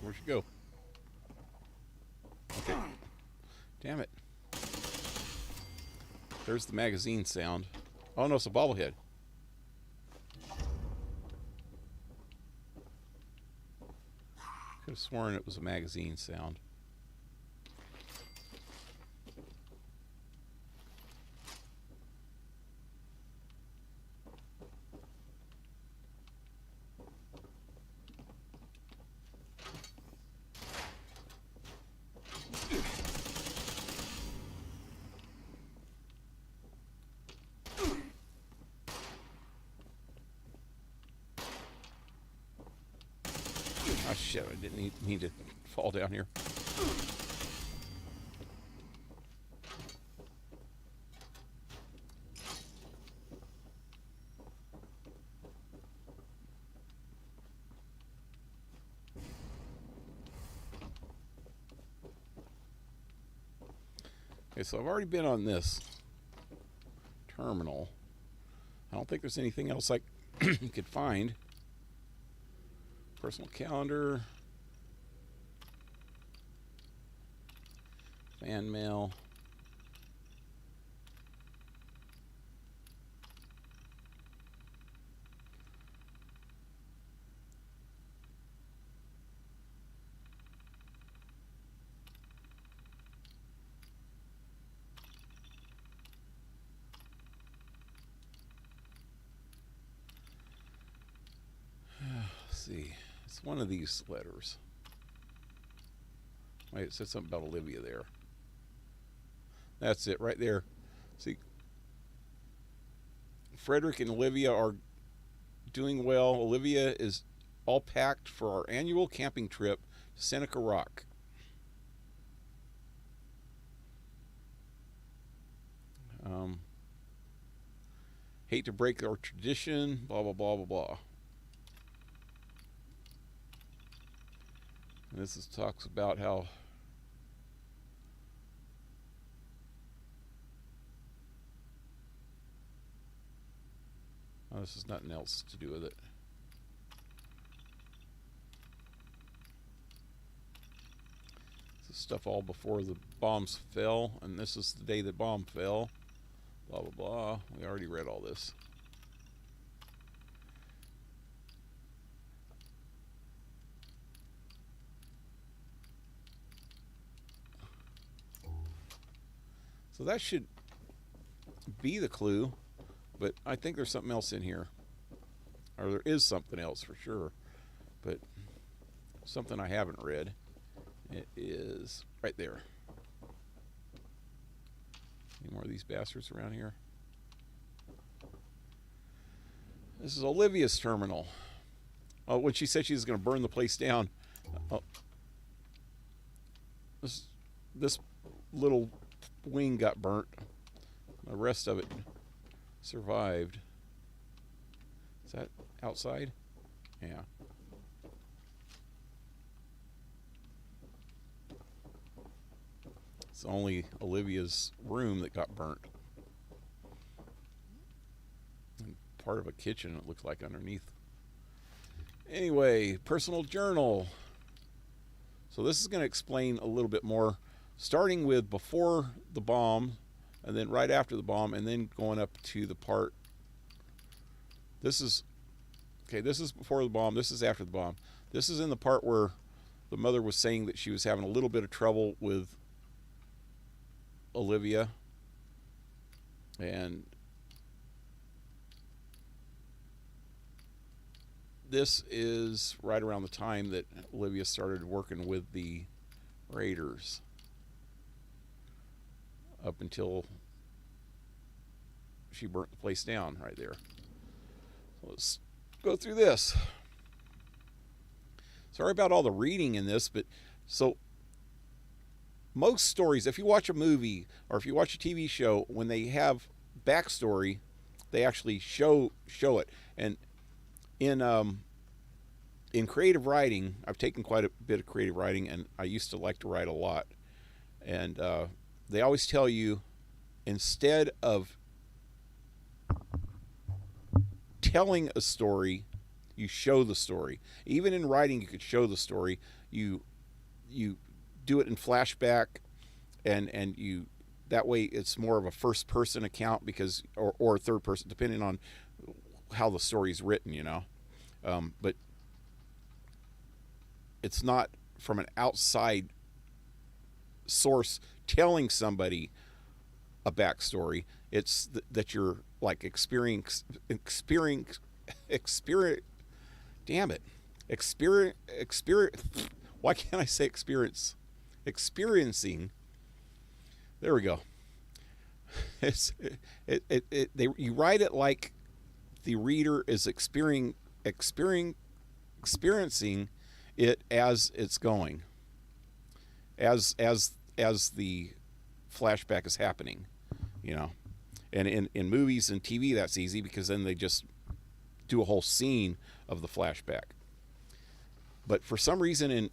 Where'd she go? Okay. Damn it. There's the magazine sound. Oh no, it's a bobblehead. Could have sworn it was a magazine sound. shit, I didn't need to fall down here. Okay, so I've already been on this terminal. I don't think there's anything else I could find. Personal calendar. Fan mail. Let's see. It's one of these letters. Wait, it said something about Olivia there. That's it right there. See, Frederick and Olivia are doing well. Olivia is all packed for our annual camping trip to Seneca Rock. Hate to break our tradition, blah, blah, blah, blah, blah. And this talks about how this is nothing else to do with it. This is stuff all before the bombs fell, and this is the day the bomb fell. Blah, blah, blah. We already read all this. So that should be the clue, but I think there's something else in here. Or there is something else for sure, but something I haven't read. It is right there. Any more of these bastards around here? This is Olivia's terminal. Oh, when she said she was going to burn the place down, this little wing got burnt. The rest of it survived. Is that outside? Yeah. It's only Olivia's room that got burnt. And part of a kitchen, it looks like, underneath. Anyway, personal journal. So this is going to explain a little bit more, starting with before the bomb, and then right after the bomb, and then going up to the part. This is, okay, this is before the bomb, this is after the bomb. This is in the part where the mother was saying that she was having a little bit of trouble with Olivia, and this is right around the time that Olivia started working with the Raiders up until she burnt the place down right there. So let's go through this. Sorry about all the reading in this, but so most stories, if you watch a movie or if you watch a TV show, when they have backstory, they actually show it. And in creative writing, I've taken quite a bit of creative writing, and I used to like to write a lot. And they always tell you, instead of telling a story, you show the story. Even in writing, you could show the story. You do it in flashback, and you, that way it's more of a first person account, because or a third person, depending on how the story's written, you know. But it's not from an outside source telling somebody a backstory. It's that you're like experience. Damn it, experience. Why can't I say experience? Experiencing. There we go. You write it like the reader is experiencing it as it's going, as the flashback is happening, you know. And in movies and TV, that's easy because then they just do a whole scene of the flashback. But for some reason,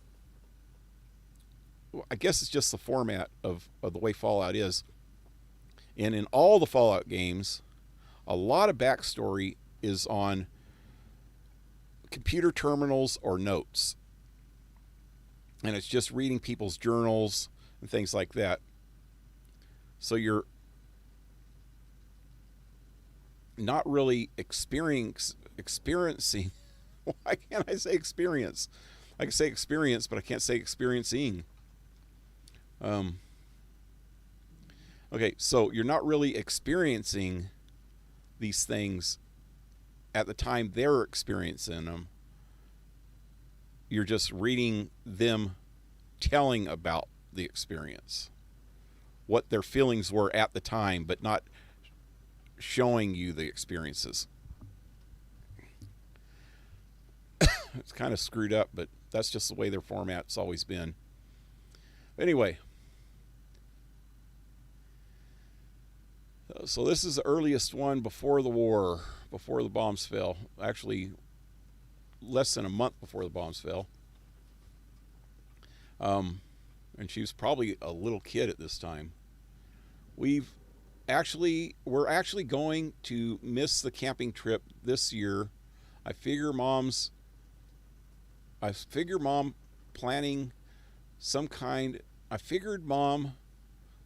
I guess it's just the format of the way Fallout is. And in all the Fallout games, a lot of backstory is on computer terminals or notes. And it's just reading people's journals and things like that. So you're not really experiencing. Why can't I say experience? I can say experience, but I can't say experiencing. Okay, so you're not really experiencing these things at the time they're experiencing them. You're just reading them telling about the experience, what their feelings were at the time, but not showing you the experiences. It's kind of screwed up, but that's just the way their format's always been. Anyway, so this is the earliest one before the war, before the bombs fell. Actually, less than a month before the bombs fell. And she was probably a little kid at this time. We're actually going to miss the camping trip this year. I figure mom planning some kind. I figured mom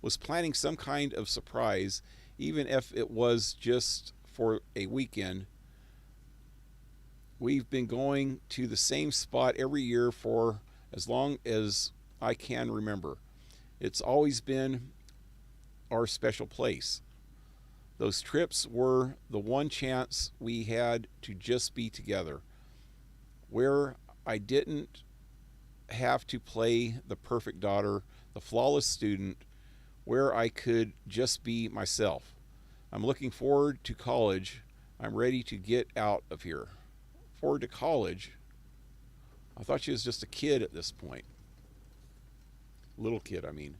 was planning some kind of surprise, even if it was just for a weekend. We've been going to the same spot every year for as long as I can remember. It's always been our special place. Those trips were the one chance we had to just be together, where I didn't have to play the perfect daughter, the flawless student, where I could just be myself. I'm looking forward to college. I'm ready to get out of here. Forward to college? I thought she was just a kid at this point. Little kid, I mean.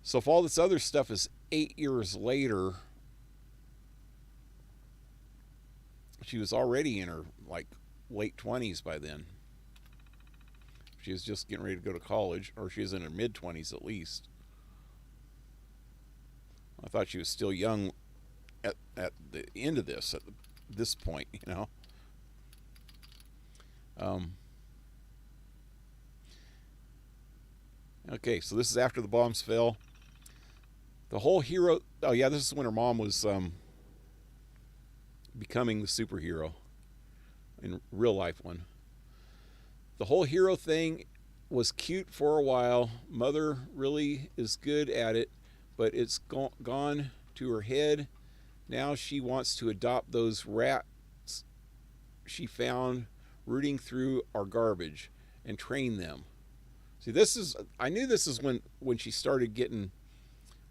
So if all this other stuff is 8 years later, she was already in her late 20s by then. She was just getting ready to go to college, or she was in her mid-20s at least. I thought she was still young at the end of this, at this point, you know. Okay, so this is after the bombs fell. The whole hero... Oh, yeah, this is when her mom was becoming the superhero in real life one. The whole hero thing was cute for a while. Mother really is good at it, but it's gone to her head. Now she wants to adopt those rats she found rooting through our garbage and train them. See, I knew this is when she started getting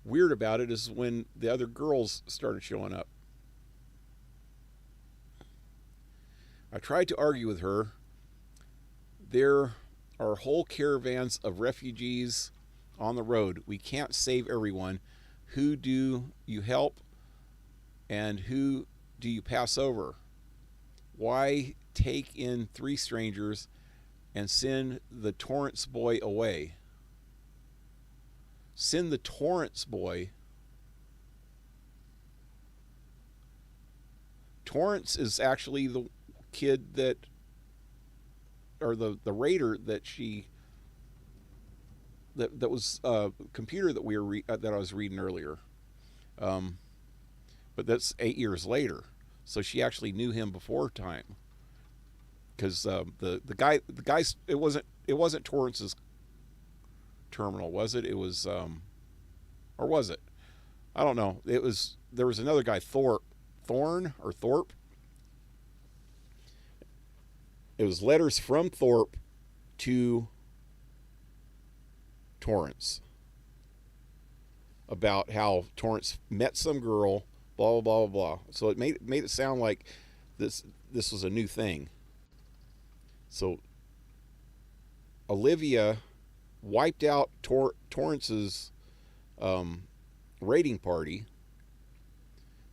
weird about it, is when the other girls started showing up. I tried to argue with her. There are whole caravans of refugees on the road. We can't save everyone. Who do you help and who do you pass over? Why take in 3 strangers and send the Torrance boy away? Send the Torrance boy. Torrance is actually the kid that, or the raider that that was a computer that that I was reading earlier. But that's 8 years later, so she actually knew him before time. Because the guys, it wasn't Torrance's terminal, was it? It was, or was it? I don't know. There was another guy, Thorpe. It was letters from Thorpe to Torrance about how Torrance met some girl, blah blah blah blah blah. So it made it sound like this was a new thing. So Olivia wiped out Torrance's raiding party,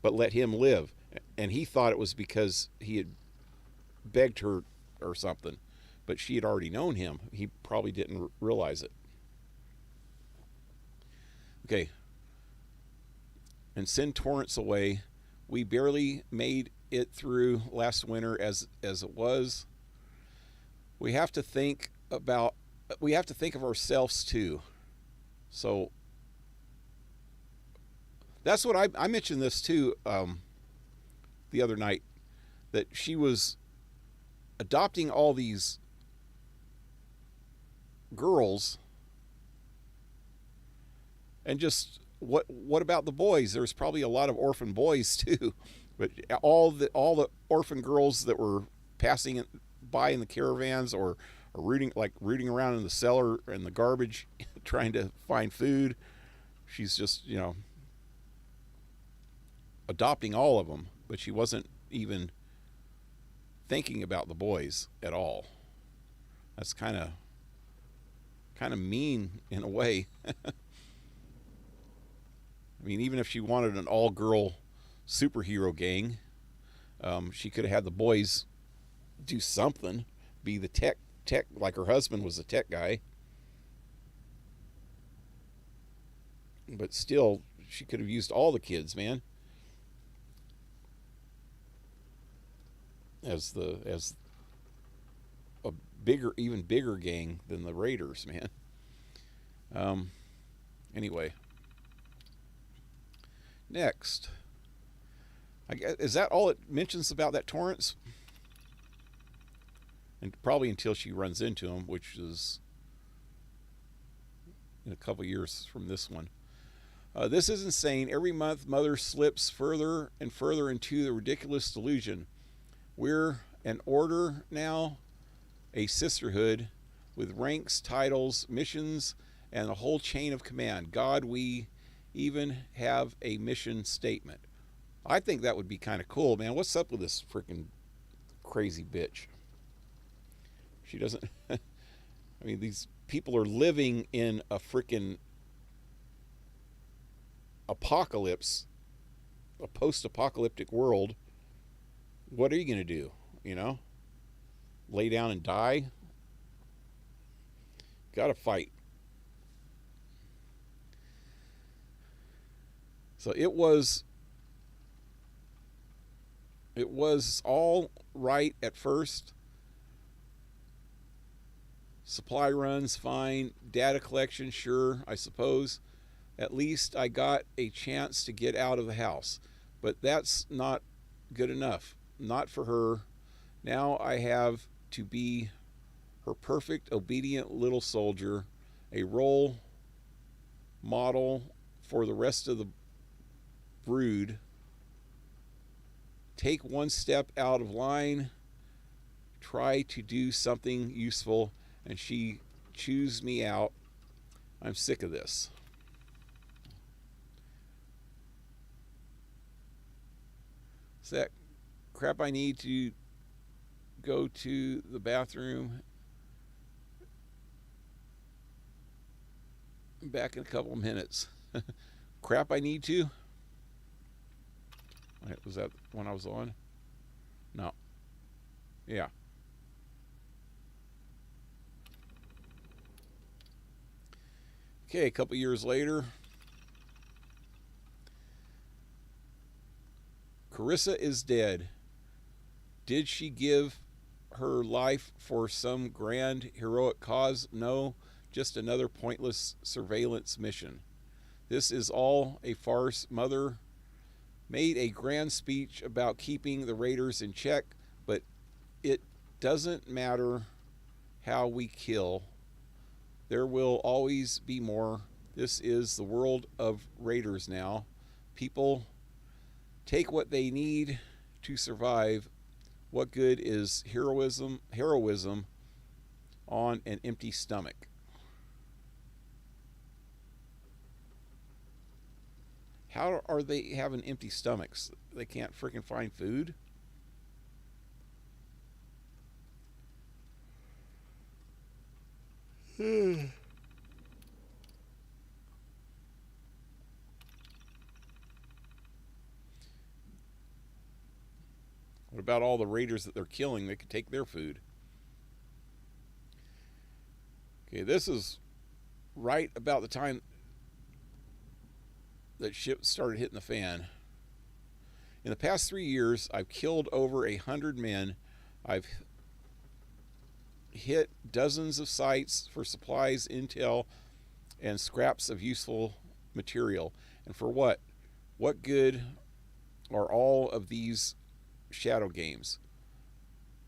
but let him live. And he thought it was because he had begged her or something, but she had already known him. He probably didn't realize it. Okay. And send Torrance away. We barely made it through last winter as it was. We have to think of ourselves too. So that's what I mentioned this too the other night, that she was adopting all these girls, and just what about the boys? There's probably a lot of orphan boys too, but all the orphan girls that were passing by in the caravans or rooting around in the cellar and the garbage trying to find food, she's just, adopting all of them, but she wasn't even thinking about the boys at all. That's kind of mean in a way. I mean, even if she wanted an all-girl superhero gang, she could have had the boys do something, be the tech, like her husband was a tech guy. But still, she could have used all the kids, man, as a even bigger gang than the Raiders, man. Anyway. Next, I guess, is that all it mentions about that Torrance? And probably until she runs into him, which is in a couple years from this one. This is insane. Every month, Mother slips further and further into the ridiculous delusion. We're an order now, a sisterhood with ranks, titles, missions, and a whole chain of command. God, we even have a mission statement. I think that would be kind of cool, man. What's up with this freaking crazy bitch? She doesn't... I mean, these people are living in a freaking apocalypse, a post-apocalyptic world. What are you going to do? Lay down and die? Got to fight. So it was all right at first. Supply runs, fine. Data collection, sure, I suppose. At least I got a chance to get out of the house. But that's not good enough. Not for her. Now I have to be her perfect, obedient little soldier, a role model for the rest of the brood. Take one step out of line, try to do something useful, and she chews me out. I'm sick of this. Is that crap? I need to go to the bathroom. I'm back in a couple of minutes. Crap, I need to. Was that when I was on? No. Yeah. Okay, a couple years later. Carissa is dead. Did she give her life for some grand heroic cause? No, just another pointless surveillance mission. This is all a farce. Mother made a grand speech about keeping the Raiders in check, but it doesn't matter how we kill. There will always be more. This is the world of Raiders now. People take what they need to survive. What good is heroism on an empty stomach? How are they having empty stomachs? They can't freaking find food? What about all the raiders that they're killing? They could take their food. Okay, this is right about the time that shit started hitting the fan. In the past 3 years, I've killed over 100 men. I've hit dozens of sites for supplies, intel, and scraps of useful material. And for what? What good are all of these shadow games?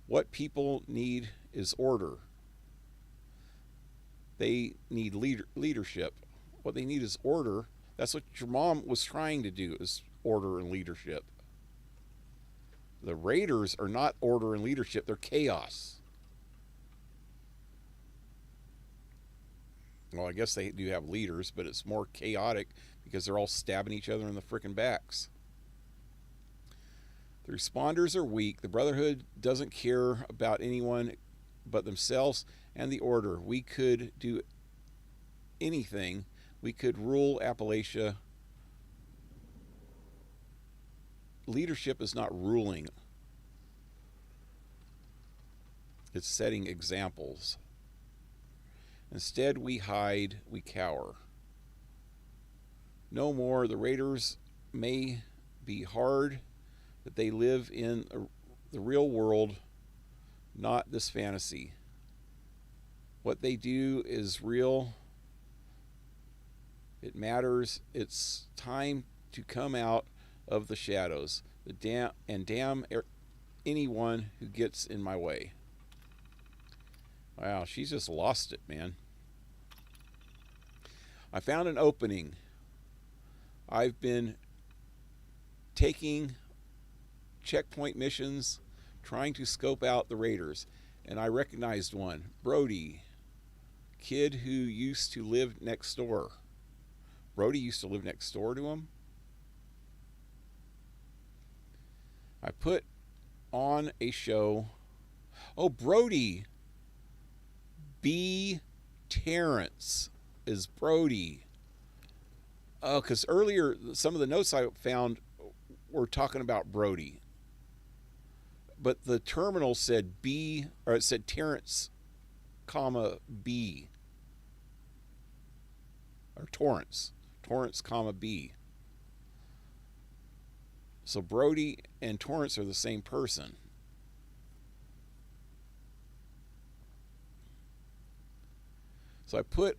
What people need is order. They need leadership. What they need is order. That's what your mom was trying to do, is order and leadership. The raiders are not order and leadership, they're chaos. Well, I guess they do have leaders, but it's more chaotic because they're all stabbing each other in the frickin' backs. The responders are weak. The Brotherhood doesn't care about anyone but themselves and the Order. We could do anything. We could rule Appalachia. Leadership is not ruling. It's setting examples. Instead, we hide, we cower. No more. The raiders may be hard, but they live in the real world, not this fantasy. What they do is real. It matters. It's time to come out of the shadows. Damn anyone who gets in my way. Wow, she's just lost it, man. I found an opening. I've been taking checkpoint missions, trying to scope out the raiders, and I recognized one. Brody, kid who used to live next door. Brody used to live next door to him. I put on a show. Oh, Brody. B. Terrence is Brody. Oh, because earlier some of the notes I found were talking about Brody, but the terminal said B, or it said Terrence, comma B, or Torrance, comma B. So Brody and Torrance are the same person. So I put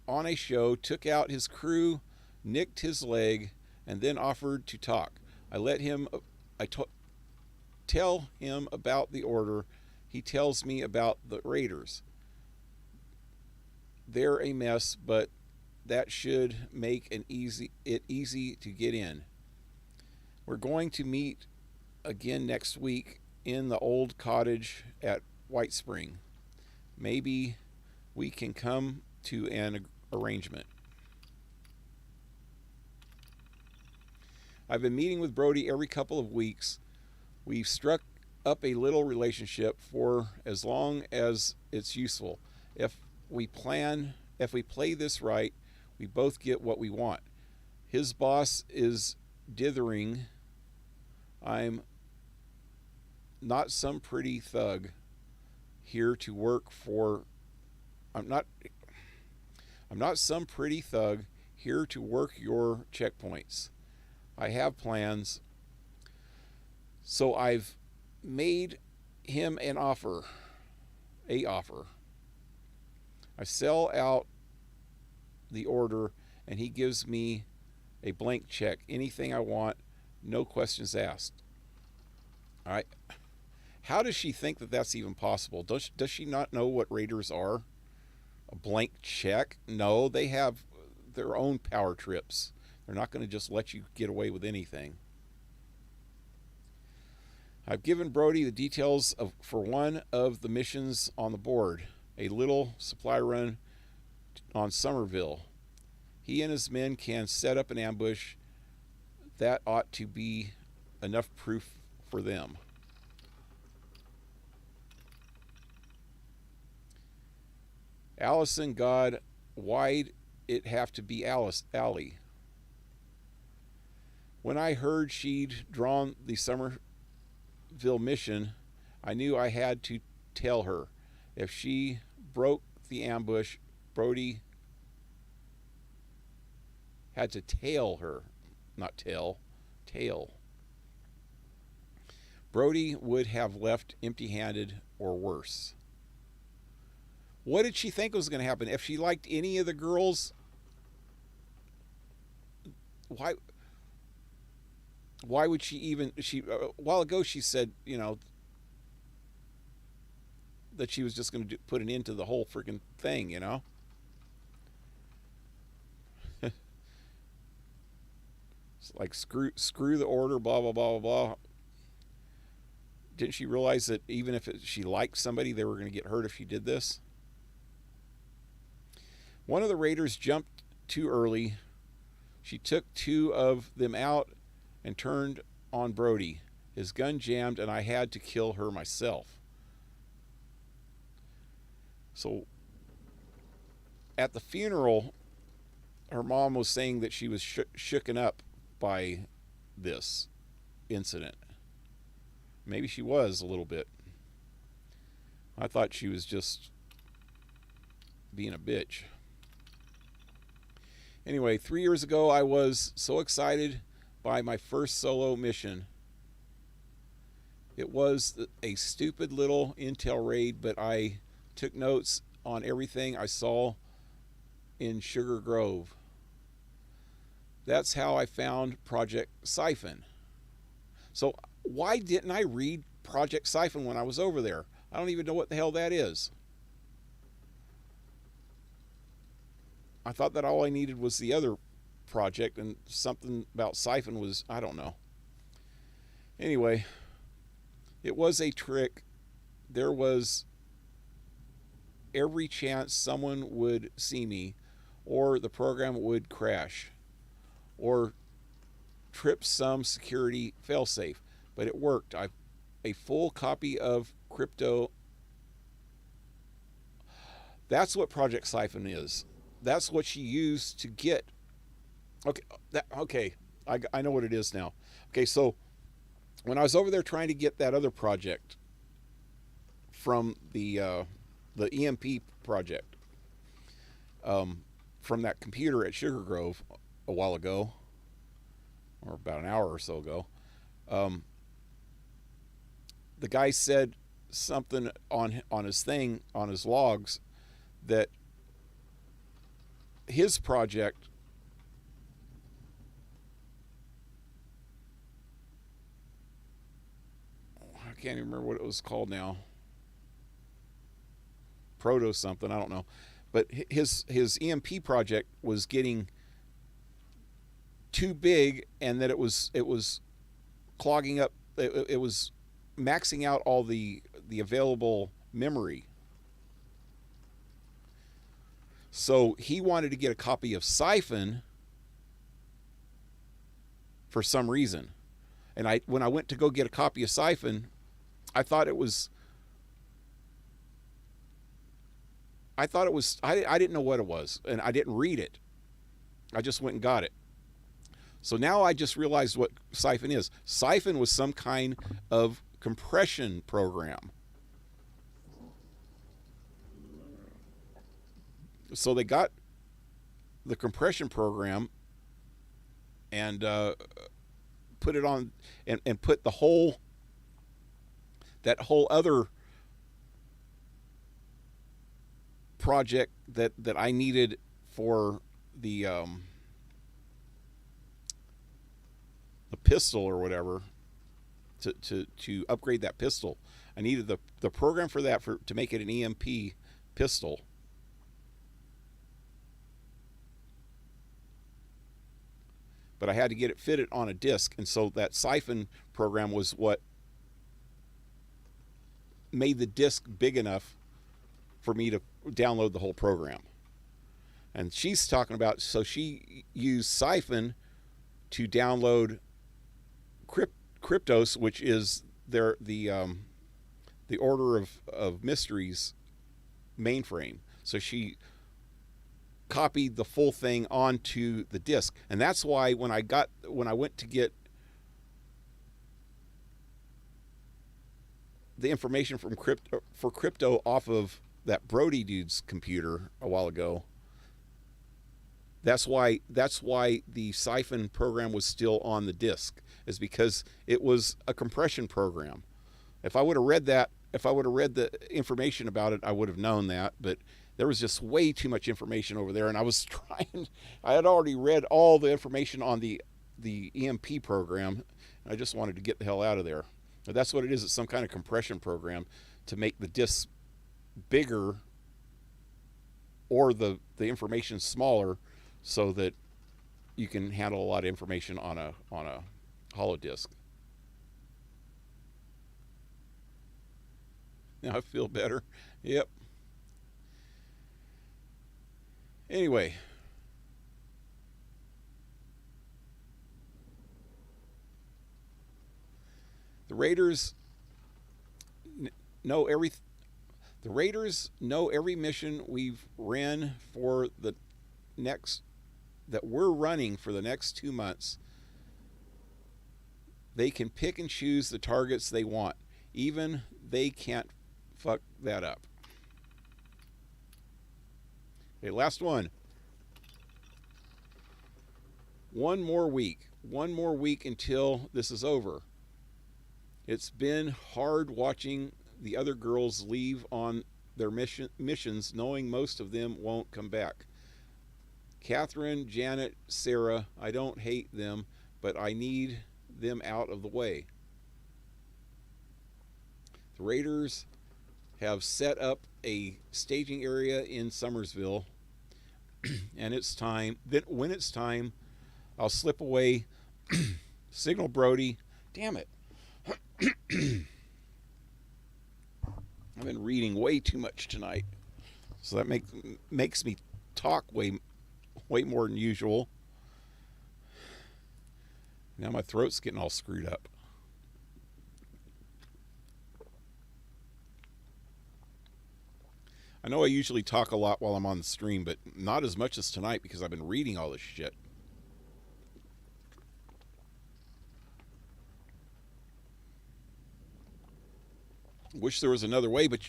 on a show, took out his crew, nicked his leg, and then offered to talk. I let him, tell him about the Order. He tells me about the raiders. They're a mess, but that should make it easy to get in. We're going to meet again next week in the old cottage at White Spring. Maybe we can come to an arrangement. I've been meeting with Brody every couple of weeks. We've struck up a little relationship for as long as it's useful. If we play this right, we both get what we want. His boss is dithering. I'm not some pretty thug here to work for. I'm not some pretty thug here to work your checkpoints. I have plans. So I've made him an offer. I sell out the Order and he gives me a blank check. Anything I want, no questions asked. All right. How does she think that that's even possible? Does she not know what raiders are? A blank check? No, they have their own power trips. They're not going to just let you get away with anything. I've given Brody the details for one of the missions on the board, a little supply run on Somerville. He and his men can set up an ambush. That ought to be enough proof for them. Allison, God, why'd it have to be Allie? When I heard she'd drawn the Somerville mission, I knew I had to tell her. If she broke the ambush, Brody had to tail her. Not tail. Brody would have left empty-handed or worse. What did she think was going to happen? If she liked any of the girls, why would she even... a while ago she said, that she was just going to put an end to the whole freaking thing, It's like screw the order, blah, blah, blah, blah, blah. Didn't she realize that even if she liked somebody, they were going to get hurt if she did this? One of the raiders jumped too early. She took 2 of them out and turned on Brody. His gun jammed, and I had to kill her myself. So, at the funeral, her mom was saying that she was shooken up by this incident. Maybe she was a little bit. I thought she was just being a bitch. Anyway, 3 years ago, I was so excited by my first solo mission. It was a stupid little intel raid, but I took notes on everything I saw in Sugar Grove. That's how I found Project Siphon. So why didn't I read Project Siphon when I was over there? I don't even know what the hell that is. I thought that all I needed was the other project, and something about Siphon was, I don't know. Anyway, it was a trick. There was every chance someone would see me, or the program would crash, or trip some security failsafe. But it worked. A full copy of crypto. That's what Project Siphon is. That's what she used to get. Okay. I know what it is now. Okay, so when I was over there trying to get that other project from the EMP project, from that computer at Sugar Grove a while ago, or about an hour or so ago, the guy said something on his thing, on his logs, that his project I can't even remember what it was called now. Proto something, I don't know. But his EMP project was getting too big, and that it was clogging up. It was maxing out all the available memory. So he wanted to get a copy of Siphon for some reason. And when I went to go get a copy of Siphon, I thought it was I didn't know what it was, and I didn't read it. I just went and got it. So now I just realized what Siphon is. Siphon was some kind of compression program. So they got the compression program and put it on and put that whole other project that I needed for the pistol or whatever to upgrade that pistol. I needed the program for that to make it an EMP pistol. But I had to get it fitted on a disc, and so that Siphon program was what made the disc big enough for me to download the whole program. And she's talking about, so she used Siphon to download Cryptos, which is the Order of Mysteries mainframe. So she copied the full thing onto the disk, and that's why when I went to get the information from crypto off of that Brody dude's computer a while ago, that's why the Siphon program was still on the disk, is because it was a compression program. If I would have read the information about it, I would have known that, but there was just way too much information over there, and I had already read all the information on the EMP program, and I just wanted to get the hell out of there. But that's what it is. It's some kind of compression program to make the disks bigger or the information smaller, so that you can handle a lot of information on a hollow disk. Now I feel better. Yep. Anyway, the Raiders know every mission we've ran for the next that we're running for the next 2 months. They can pick and choose the targets they want. Even they can't fuck that up. Okay, last one. One more week until this is over. It's been hard watching the other girls leave on their missions, knowing most of them won't come back. Catherine, Janet, Sarah, I don't hate them, but I need them out of the way. The Raiders have set up a staging area in Summersville, and it's time. Then when it's time, I'll slip away, signal Brody. Damn it. I've been reading way too much tonight, so that makes me talk way more than usual. Now my throat's getting all screwed up. I know I usually talk a lot while I'm on the stream, but not as much as tonight because I've been reading all this shit. Wish there was another way, but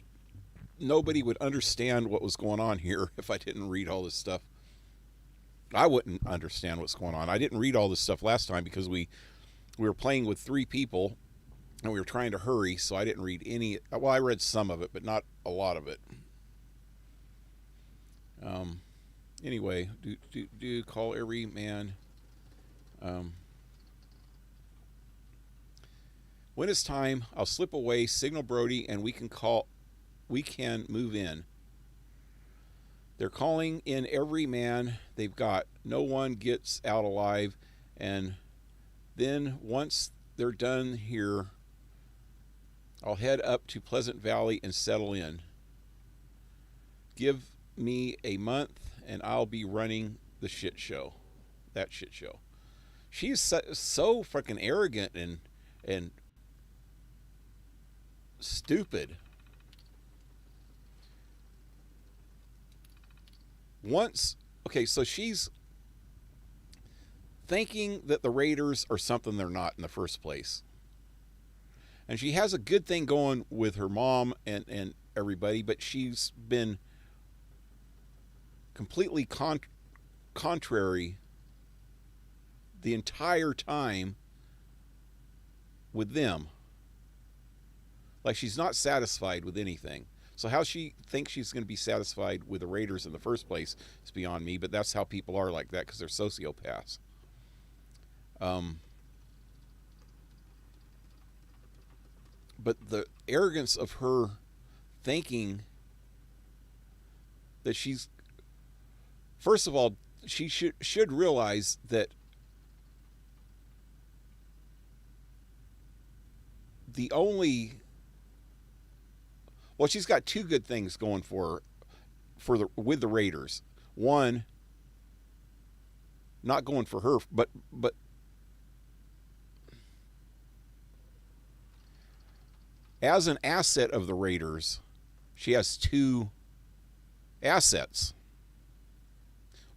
nobody would understand what was going on here if I didn't read all this stuff. I wouldn't understand what's going on. I didn't read all this stuff last time because we were playing with 3 people and we were trying to hurry, so I didn't read any. Well, I read some of it, but not a lot of it. Anyway, do call every man. When it's time, I'll slip away, signal Brody, and we can move in. They're calling in every man they've got. No one gets out alive. And then once they're done here, I'll head up to Pleasant Valley and settle in. Give me a month and I'll be running the shit show. That shit show. She's so fucking arrogant and stupid. So she's thinking that the Raiders are something they're not in the first place. And she has a good thing going with her mom and everybody, but she's been completely contrary the entire time with them. Like, she's not satisfied with anything. So how she thinks she's going to be satisfied with the Raiders in the first place is beyond me, but that's how people are like that because they're sociopaths. But the arrogance of her thinking that she's... First of all, she should realize that the only... Well, she's got 2 good things going for her with the Raiders. One, not going for her, but as an asset of the Raiders, she has 2 assets.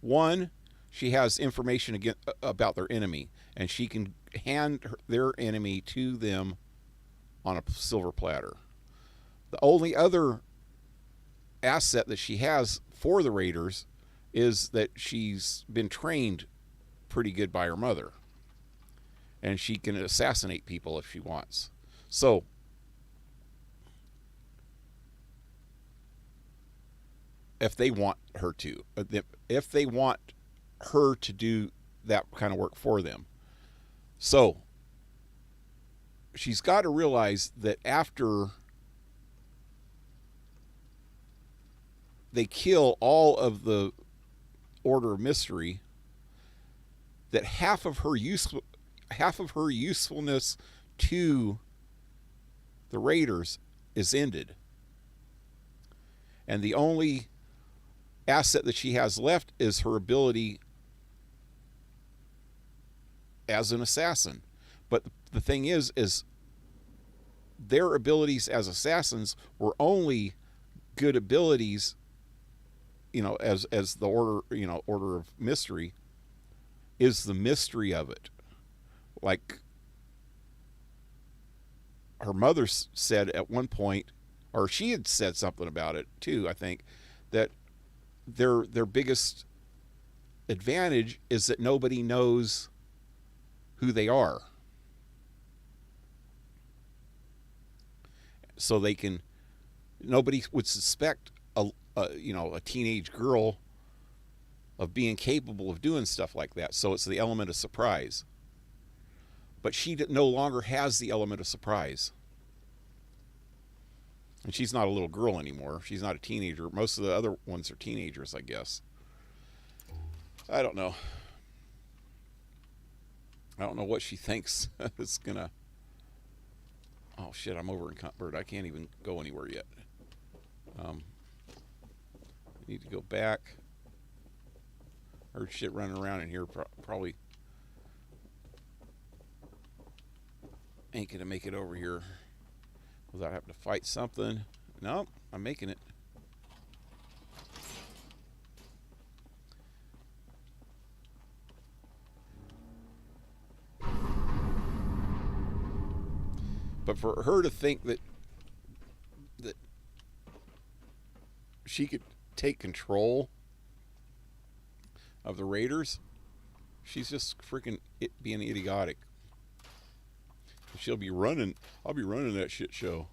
One, she has information about their enemy, and she can hand their enemy to them on a silver platter. The only other asset that she has for the Raiders is that she's been trained pretty good by her mother, and she can assassinate people if she wants. So if they want her to, if they want her to do that kind of work for them. So she's got to realize that after they kill all of the Order of Mystery, that half of her usefulness to the Raiders is ended. And the only asset that she has left is her ability as an assassin. But the thing is their abilities as assassins were only good abilities, as the Order of Mystery is the mystery of it. Like her mother said at one point, or she had said something about it too, I think, that their biggest advantage is that nobody knows who they are. So nobody would suspect a teenage girl of being capable of doing stuff like that. So it's the element of surprise. But she no longer has the element of surprise. And she's not a little girl anymore. She's not a teenager. Most of the other ones are teenagers, I guess. I don't know. I don't know what she thinks is gonna... Oh shit, I'm over in Comfort. I can't even go anywhere yet. Need to go back. Heard shit running around in here. Probably ain't gonna make it over here without having to fight something. Nope, I'm making it. But for her to think that she could take control of the Raiders, she's just freaking being idiotic. She'll be running. I'll be running that shit show.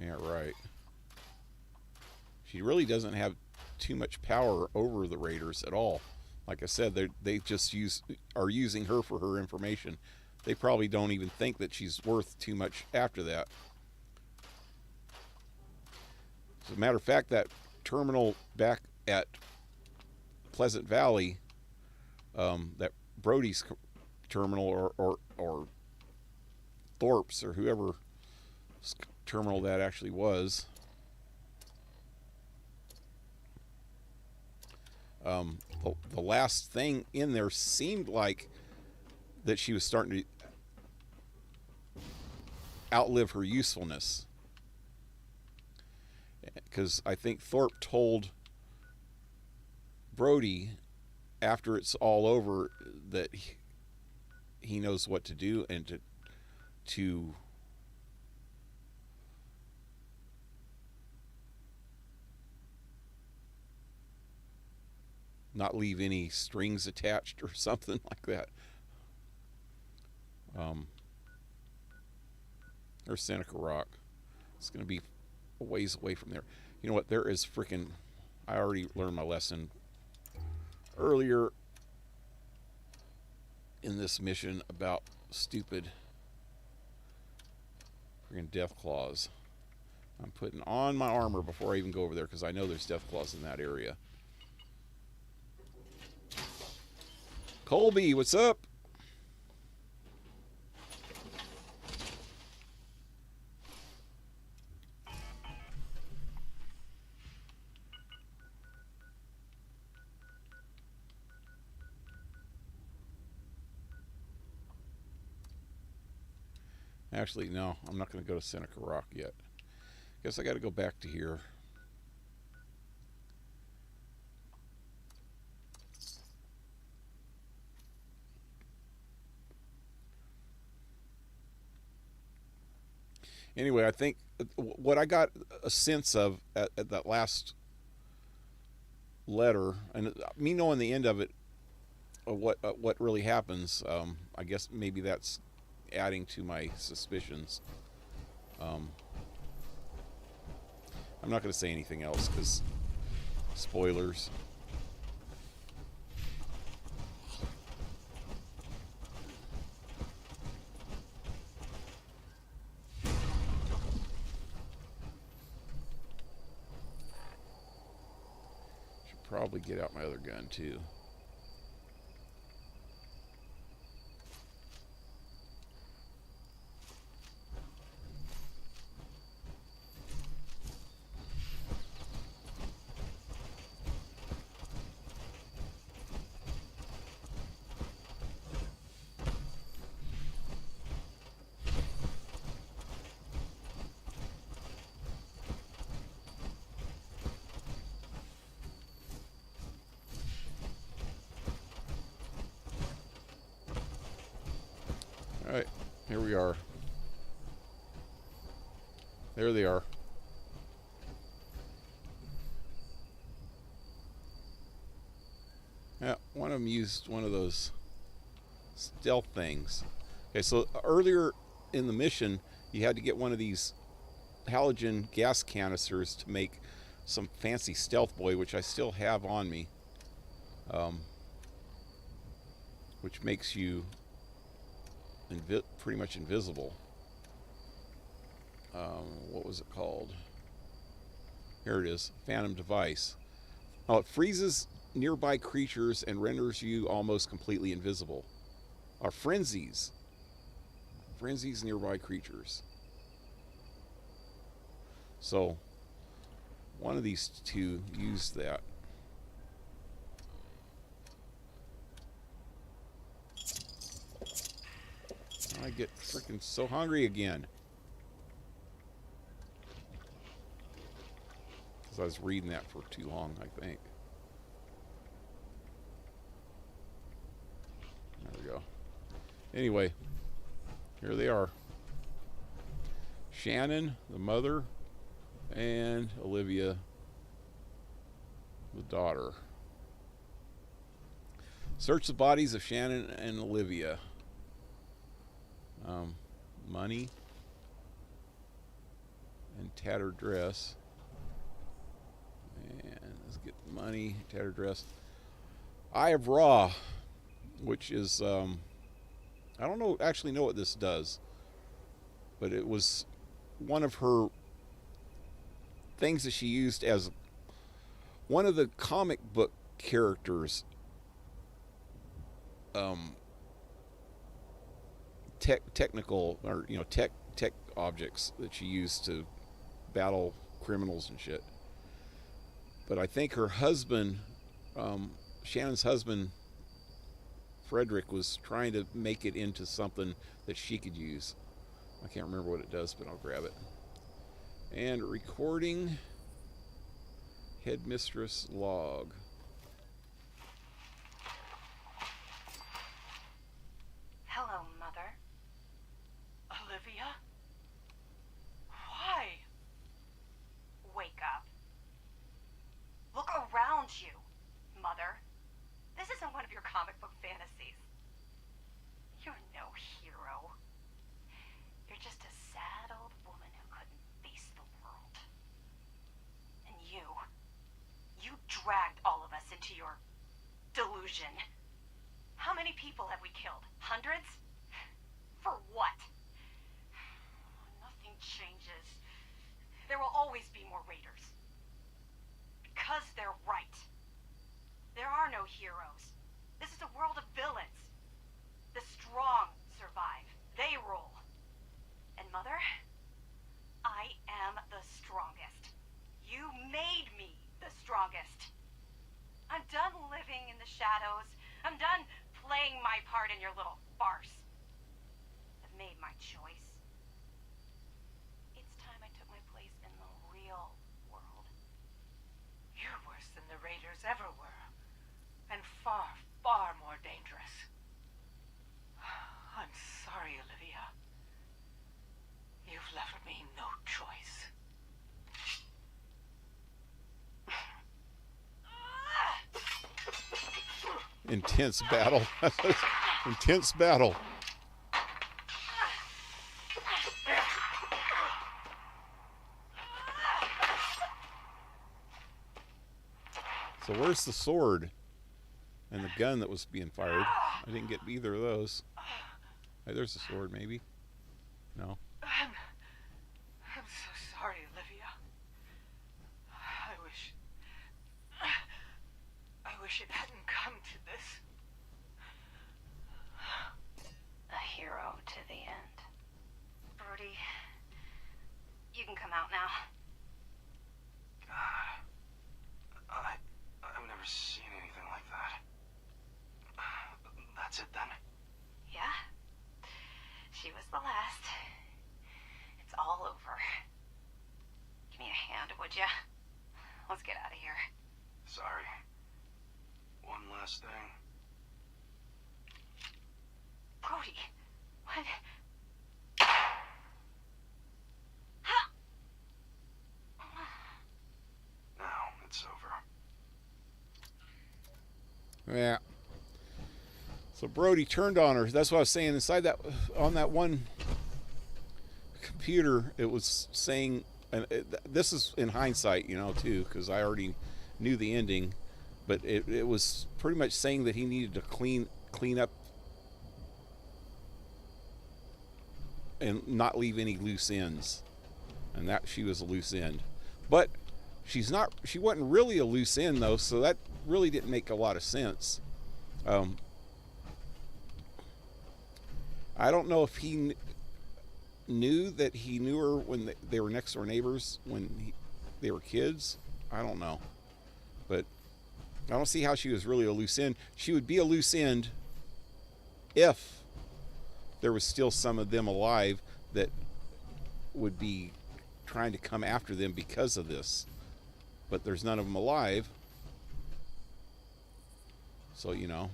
Yeah, right. She really doesn't have too much power over the Raiders at all. Like I said, they just are using her for her information. They probably don't even think that she's worth too much after that. As a matter of fact, that terminal back at Pleasant Valley, that Brody's terminal or Thorpe's or whoever terminal that actually was, the last thing in there seemed like that she was starting to outlive her usefulness, because I think Thorpe told Brody after it's all over that he knows what to do and to not leave any strings attached or something like that. There's Seneca Rock. It's going to be a ways away from there. You know what? There is freaking... I already learned my lesson earlier in this mission about stupid freaking death claws. I'm putting on my armor before I even go over there because I know there's death claws in that area. Colby, what's up? Actually, no, I'm not going to go to Seneca Rock yet. Guess I got to go back to here. Anyway, I think what I got a sense of at that last letter, and me knowing the end of it, of what really happens, I guess maybe that's adding to my suspicions. I'm not going to say anything else because spoilers. Should probably get out my other gun too. All right, here we are. There they are. Yeah, one of them used one of those stealth things. Okay, so earlier in the mission, you had to get one of these halogen gas canisters to make some fancy stealth boy, which I still have on me, which makes you pretty much invisible. What was it called? Here it is, Phantom Device. Oh, it freezes nearby creatures and renders you almost completely invisible. Or frenzies nearby creatures. So one of these two used that. I get freaking so hungry again. Because I was reading that for too long, I think. There we go. Anyway, here they are. Shannon, the mother, and Olivia, the daughter. Search the bodies of Shannon and Olivia. Money and tattered dress. And let's get money, tattered dress. Eye of Ra, which is I don't actually know what this does, but it was one of her things that she used as one of the comic book characters. Technical, or tech objects that she used to battle criminals and shit. But I think her husband, Shannon's husband, Frederick, was trying to make it into something that she could use. I can't remember what it does, but I'll grab it. And recording, Headmistress log. Hello, Mother. Olivia? Why? Wake up. Look around you, Mother. This isn't one of your comic book fantasies. You're no hero. You're just a sad old woman who couldn't face the world. And you dragged all of us into your delusion. How many people have we killed? Hundreds? For what? Nothing changes. There will always be more raiders. Because they're right. There are no heroes. This is a world of villains. The strong survive. They rule. And Mother, I am the strongest. You made me the strongest. I'm done living in the shadows. I'm done playing my part in your little farce. I've made my choice. It's time I took my place in the real world. You're worse than the raiders ever were. And far, far more dangerous. I'm sorry, Olivia. You've left me Intense battle. Intense battle. So where's the sword and the gun that was being fired? I didn't get either of those. Hey, there's the sword, maybe. No. I'm so sorry, Olivia. I wish it hadn't come to this. A hero to the end. Brody, you can come out now. I've never seen anything like that. That's it then? Yeah. She was the last. It's all over. Give me a hand, would ya? Let's get out of here. Sorry. One last thing. Brody, what? Now it's over. Yeah. So Brody turned on her. That's what I was saying. Inside that, on that one computer, it was saying, and this is in hindsight, you know, too, because I already knew the ending, but it was pretty much saying that he needed to clean up and not leave any loose ends, and that she was a loose end. But she wasn't really a loose end though, so that really didn't make a lot of sense. I don't know if he knew that he knew her when they were next door neighbors when they were kids. I don't know, but I don't see how she was really a loose end. She would be a loose end if there was still some of them alive that would be trying to come after them because of this, but there's none of them alive. So, you know,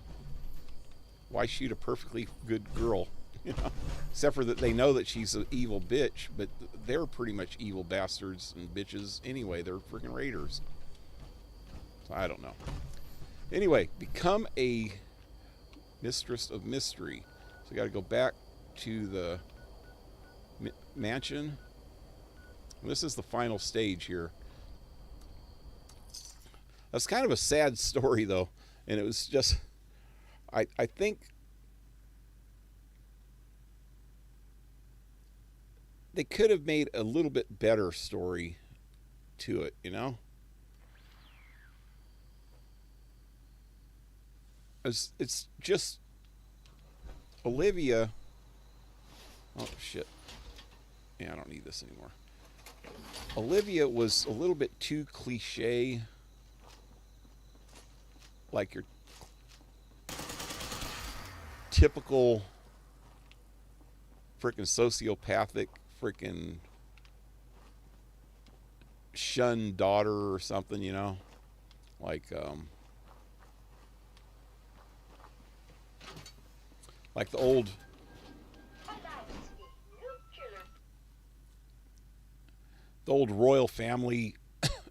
why shoot a perfectly good girl? You know, except for that they know that she's an evil bitch, but they're pretty much evil bastards and bitches anyway. They're freaking raiders. So I don't know. Anyway, become a Mistress of Mystery. So we got to go back to the mansion. This is the final stage here. That's kind of a sad story though, and it was just, I think they could have made a little bit better story to it, you know? It's just Olivia. Oh shit. Yeah, I don't need this anymore. Olivia was a little bit too cliche, like your typical freaking sociopathic freaking shunned daughter or something, you know, like the old royal family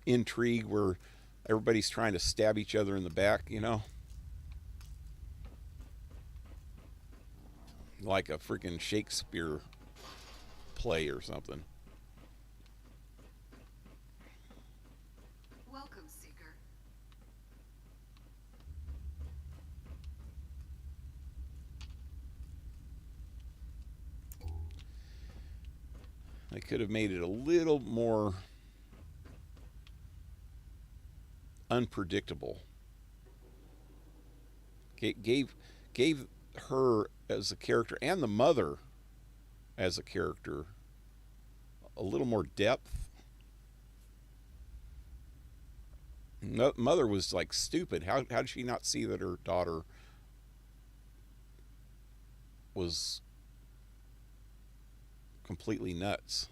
intrigue where everybody's trying to stab each other in the back, you know, like a freaking Shakespeare play or something. Welcome, Seeker. I could have made it a little more unpredictable. Gave her as a character and the mother as a character a little more depth. Mother was like stupid. How did she not see that her daughter was completely nuts?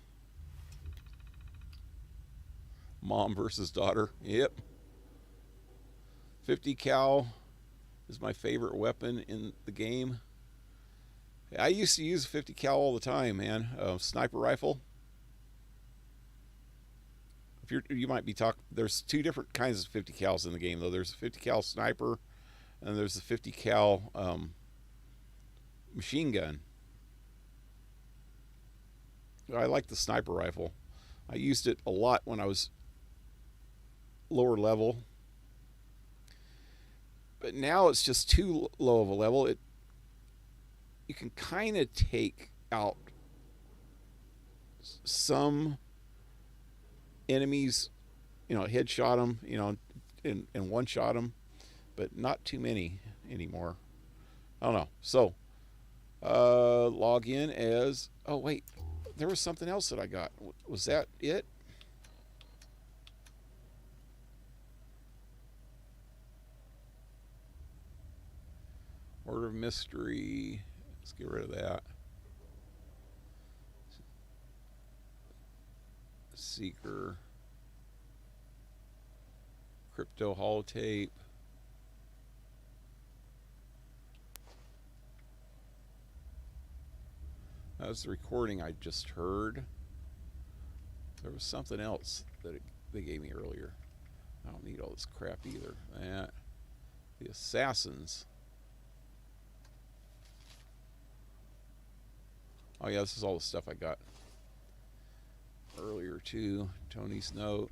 Mom versus daughter. Yep. 50 cal is my favorite weapon in the game. I used to use a 50 cal all the time, man. Sniper rifle. If you might be talking, there's two different kinds of 50 cals in the game though. There's a 50 cal sniper, And there's a 50 cal machine gun. I like the sniper rifle. I used it a lot when I was lower level. But now it's just too low of a level. You can kind of take out some enemies, headshot them, and one-shot them, but not too many anymore. I don't know. So, log in as... Oh, wait. There was something else that I got. Was that it? Order of Mystery. Let's get rid of that. Seeker. Crypto holotape. That was the recording I just heard. There was something else that they gave me earlier. I don't need all this crap either. That. The Assassins. Oh yeah, this is all the stuff I got earlier too. Tony's note.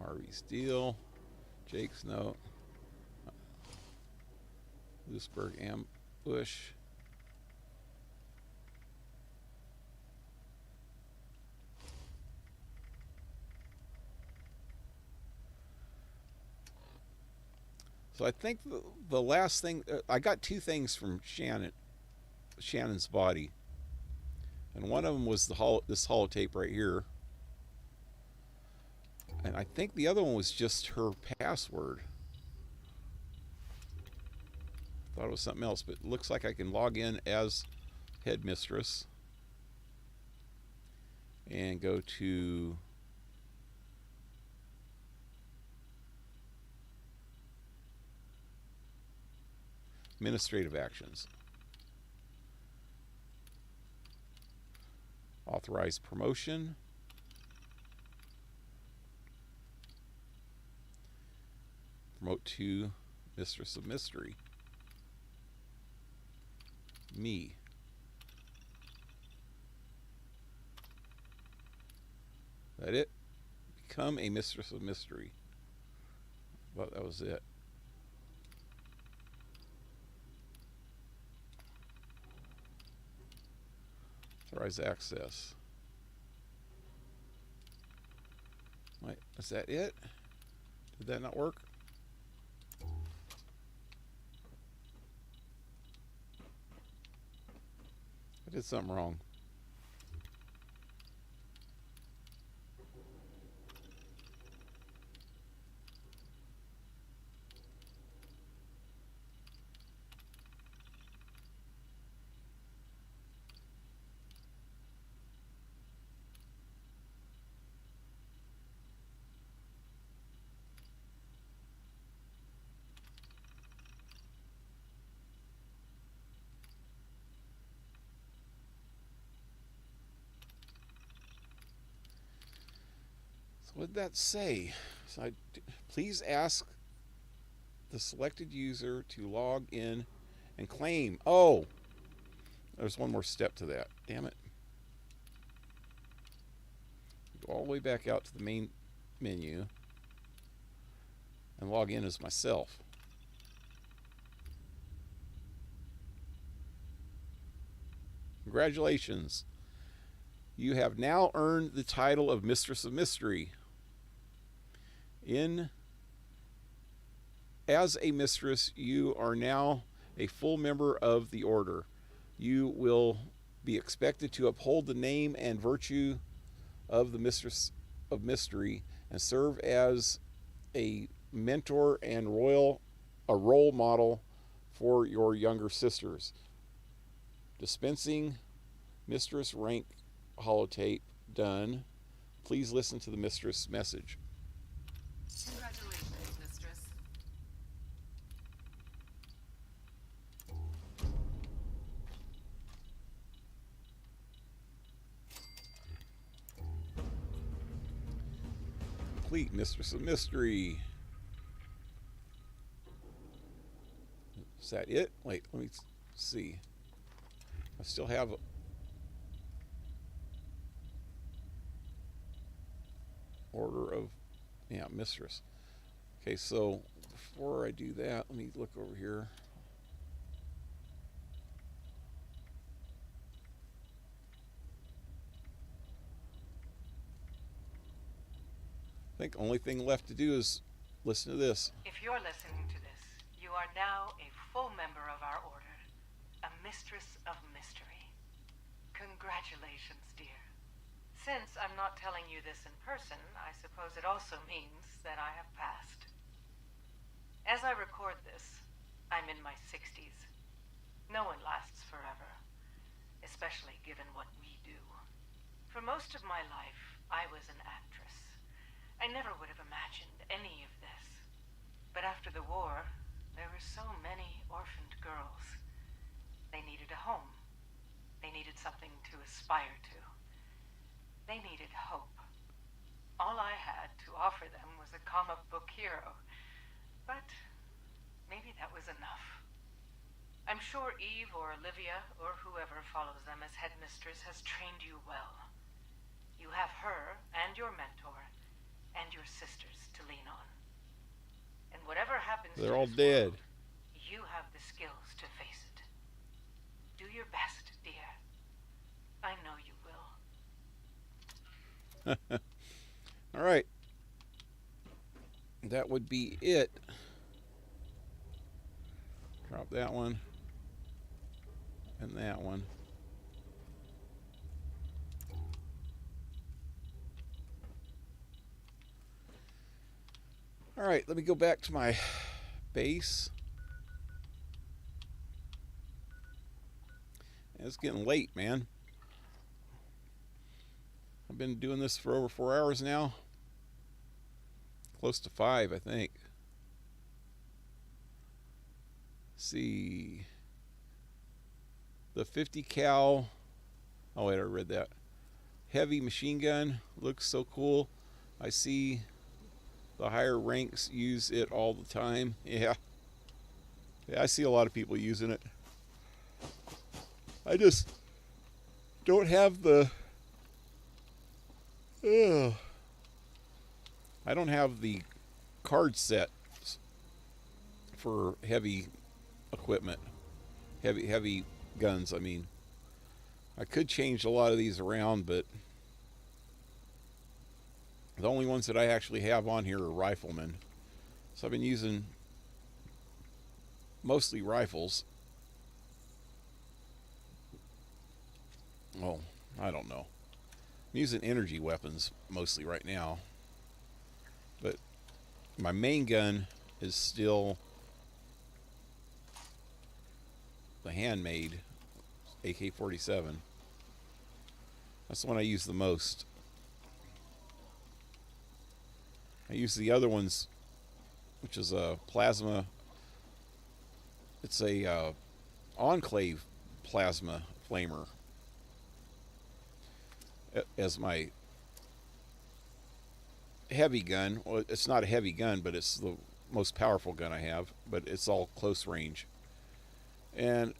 Harvey's deal. Jake's note. Lewisburg ambush. So I think the last thing, I got two things from Shannon's body, and one of them was this holotape right here, and I think the other one was just her password. Thought it was something else, but it looks like I can log in as head mistress and go to administrative actions. Authorize promotion. Promote to Mistress of Mystery. Me. That it? Become a Mistress of Mystery. Well, that was it. Authorize access. Wait, is that it? Did that not work? I did something wrong. What did that say? So please ask the selected user to log in and claim. Oh, there's one more step to that. Damn it. Go all the way back out to the main menu and log in as myself. Congratulations. You have now earned the title of Mistress of Mystery. As a mistress, you are now a full member of the order. You will be expected to uphold the name and virtue of the Mistress of Mystery and serve as a mentor and a role model for your younger sisters. Dispensing Mistress rank holotape done. Please listen to the Mistress message. Congratulations, Mistress. complete. Mistress of Mystery. Is that it? Wait, let me see. I still have... Order of... Yeah, Mistress. Okay, so before I do that, let me look over here. I think the only thing left to do is listen to this. If you're listening to this, you are now a full member of our order, a Mistress of Mystery. Congratulations, dear. Since I'm not telling you this in person, I suppose it also means that I have passed. As I record this, I'm in my 60s. No one lasts forever, especially given what we do. For most of my life, I was an actress. I never would have imagined any of this. But after the war, there were so many orphaned girls. They needed a home. They needed something to aspire to. They needed hope. All I had to offer them was a comic book hero. But maybe that was enough. I'm sure Eve or Olivia or whoever follows them as headmistress has trained you well. You have her and your mentor and your sisters to lean on. And whatever happens They're to all this dead. world, you have the skills to face it. Do your best, dear. I know you will. All right. That would be it. Drop that one. And that one. All right, let me go back to my base. It's getting late, man. I've been doing this for over 4 hours now. Close to 5, I think. Let's see. The 50 cal. Oh, wait, I read that. Heavy machine gun. Looks so cool. I see the higher ranks use it all the time. Yeah. Yeah, I see a lot of people using it. I just don't have the... I don't have the card set for heavy equipment. Heavy guns, I mean. I could change a lot of these around, but the only ones that I actually have on here are riflemen. So I've been using mostly rifles. Oh, I don't know. I'm using energy weapons mostly right now. But my main gun is still the handmade AK-47. That's the one I use the most. I use the other ones, which is a plasma. It's a enclave plasma flamer as my heavy gun. Well, it's not a heavy gun, but it's the most powerful gun I have, but it's all close range. And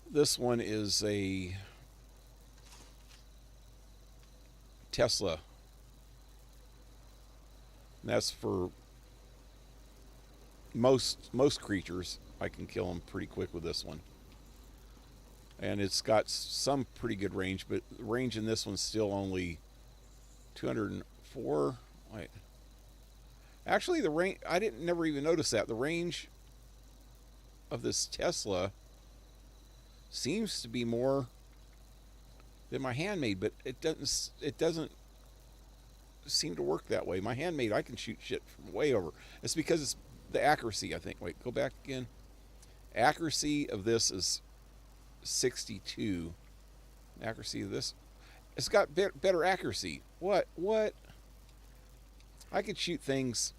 this one is a Tesla. And that's for most creatures. I can kill them pretty quick with this one. And it's got some pretty good range, but the range in this one's still only 204. Wait. Actually, the range, I never even notice that. The range of this Tesla seems to be more than my handmade, but it doesn't seem to work that way. My handmade, I can shoot shit from way over. It's because it's the accuracy, I think. Wait, go back again. Accuracy of this is 62. Accuracy of this, it's got better accuracy. What? I could shoot things,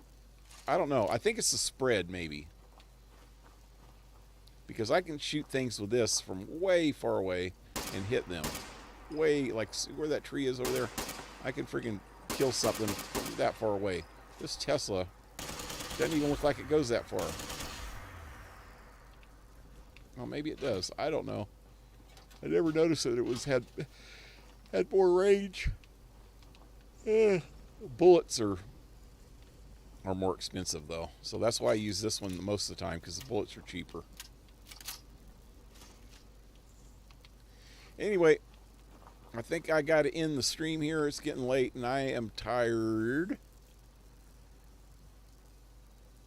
I don't know. I think it's the spread, maybe. Because I can shoot things with this from way far away and hit them. Way, like, where that tree is over there. I can freaking kill something that far away. This Tesla doesn't even look like it goes that far. Well, maybe it does. I don't know. I never noticed that it was had more range. Bullets are more expensive though, so that's why I use this one most of the time, because the bullets are cheaper. Anyway, I think I got to end the stream here. It's getting late and I am tired.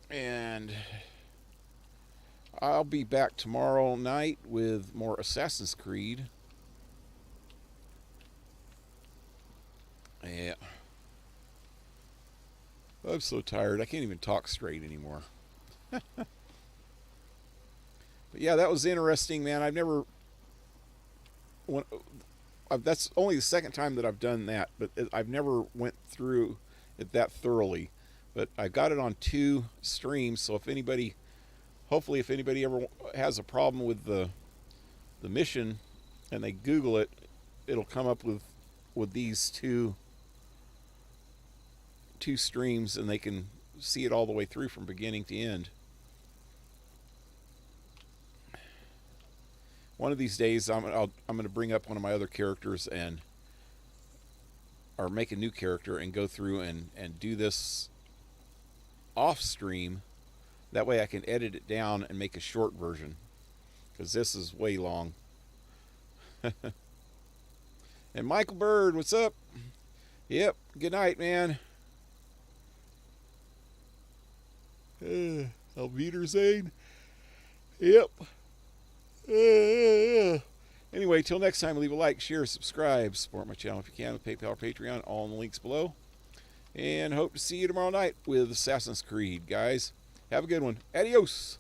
And I'll be back tomorrow night with more Assassin's Creed. Yeah. I'm so tired. I can't even talk straight anymore. But yeah, that was interesting, man. I've never... that's only the second time that I've done that, but I've never went through it that thoroughly. But I got it on 2 streams, so if anybody... Hopefully, if anybody ever has a problem with the mission and they Google it, it'll come up with these two streams, and they can see it all the way through from beginning to end. One of these days, I'm going to bring up one of my other characters or make a new character and go through and do this off stream. That way I can edit it down and make a short version, because this is way long. And Michael Bird, what's up? Yep, good night, man. Alvider Zane. Yep. Anyway, till next time, leave a like, share, subscribe, support my channel if you can with PayPal or Patreon, all in the links below. And hope to see you tomorrow night with Assassin's Creed, guys. Have a good one. Adios.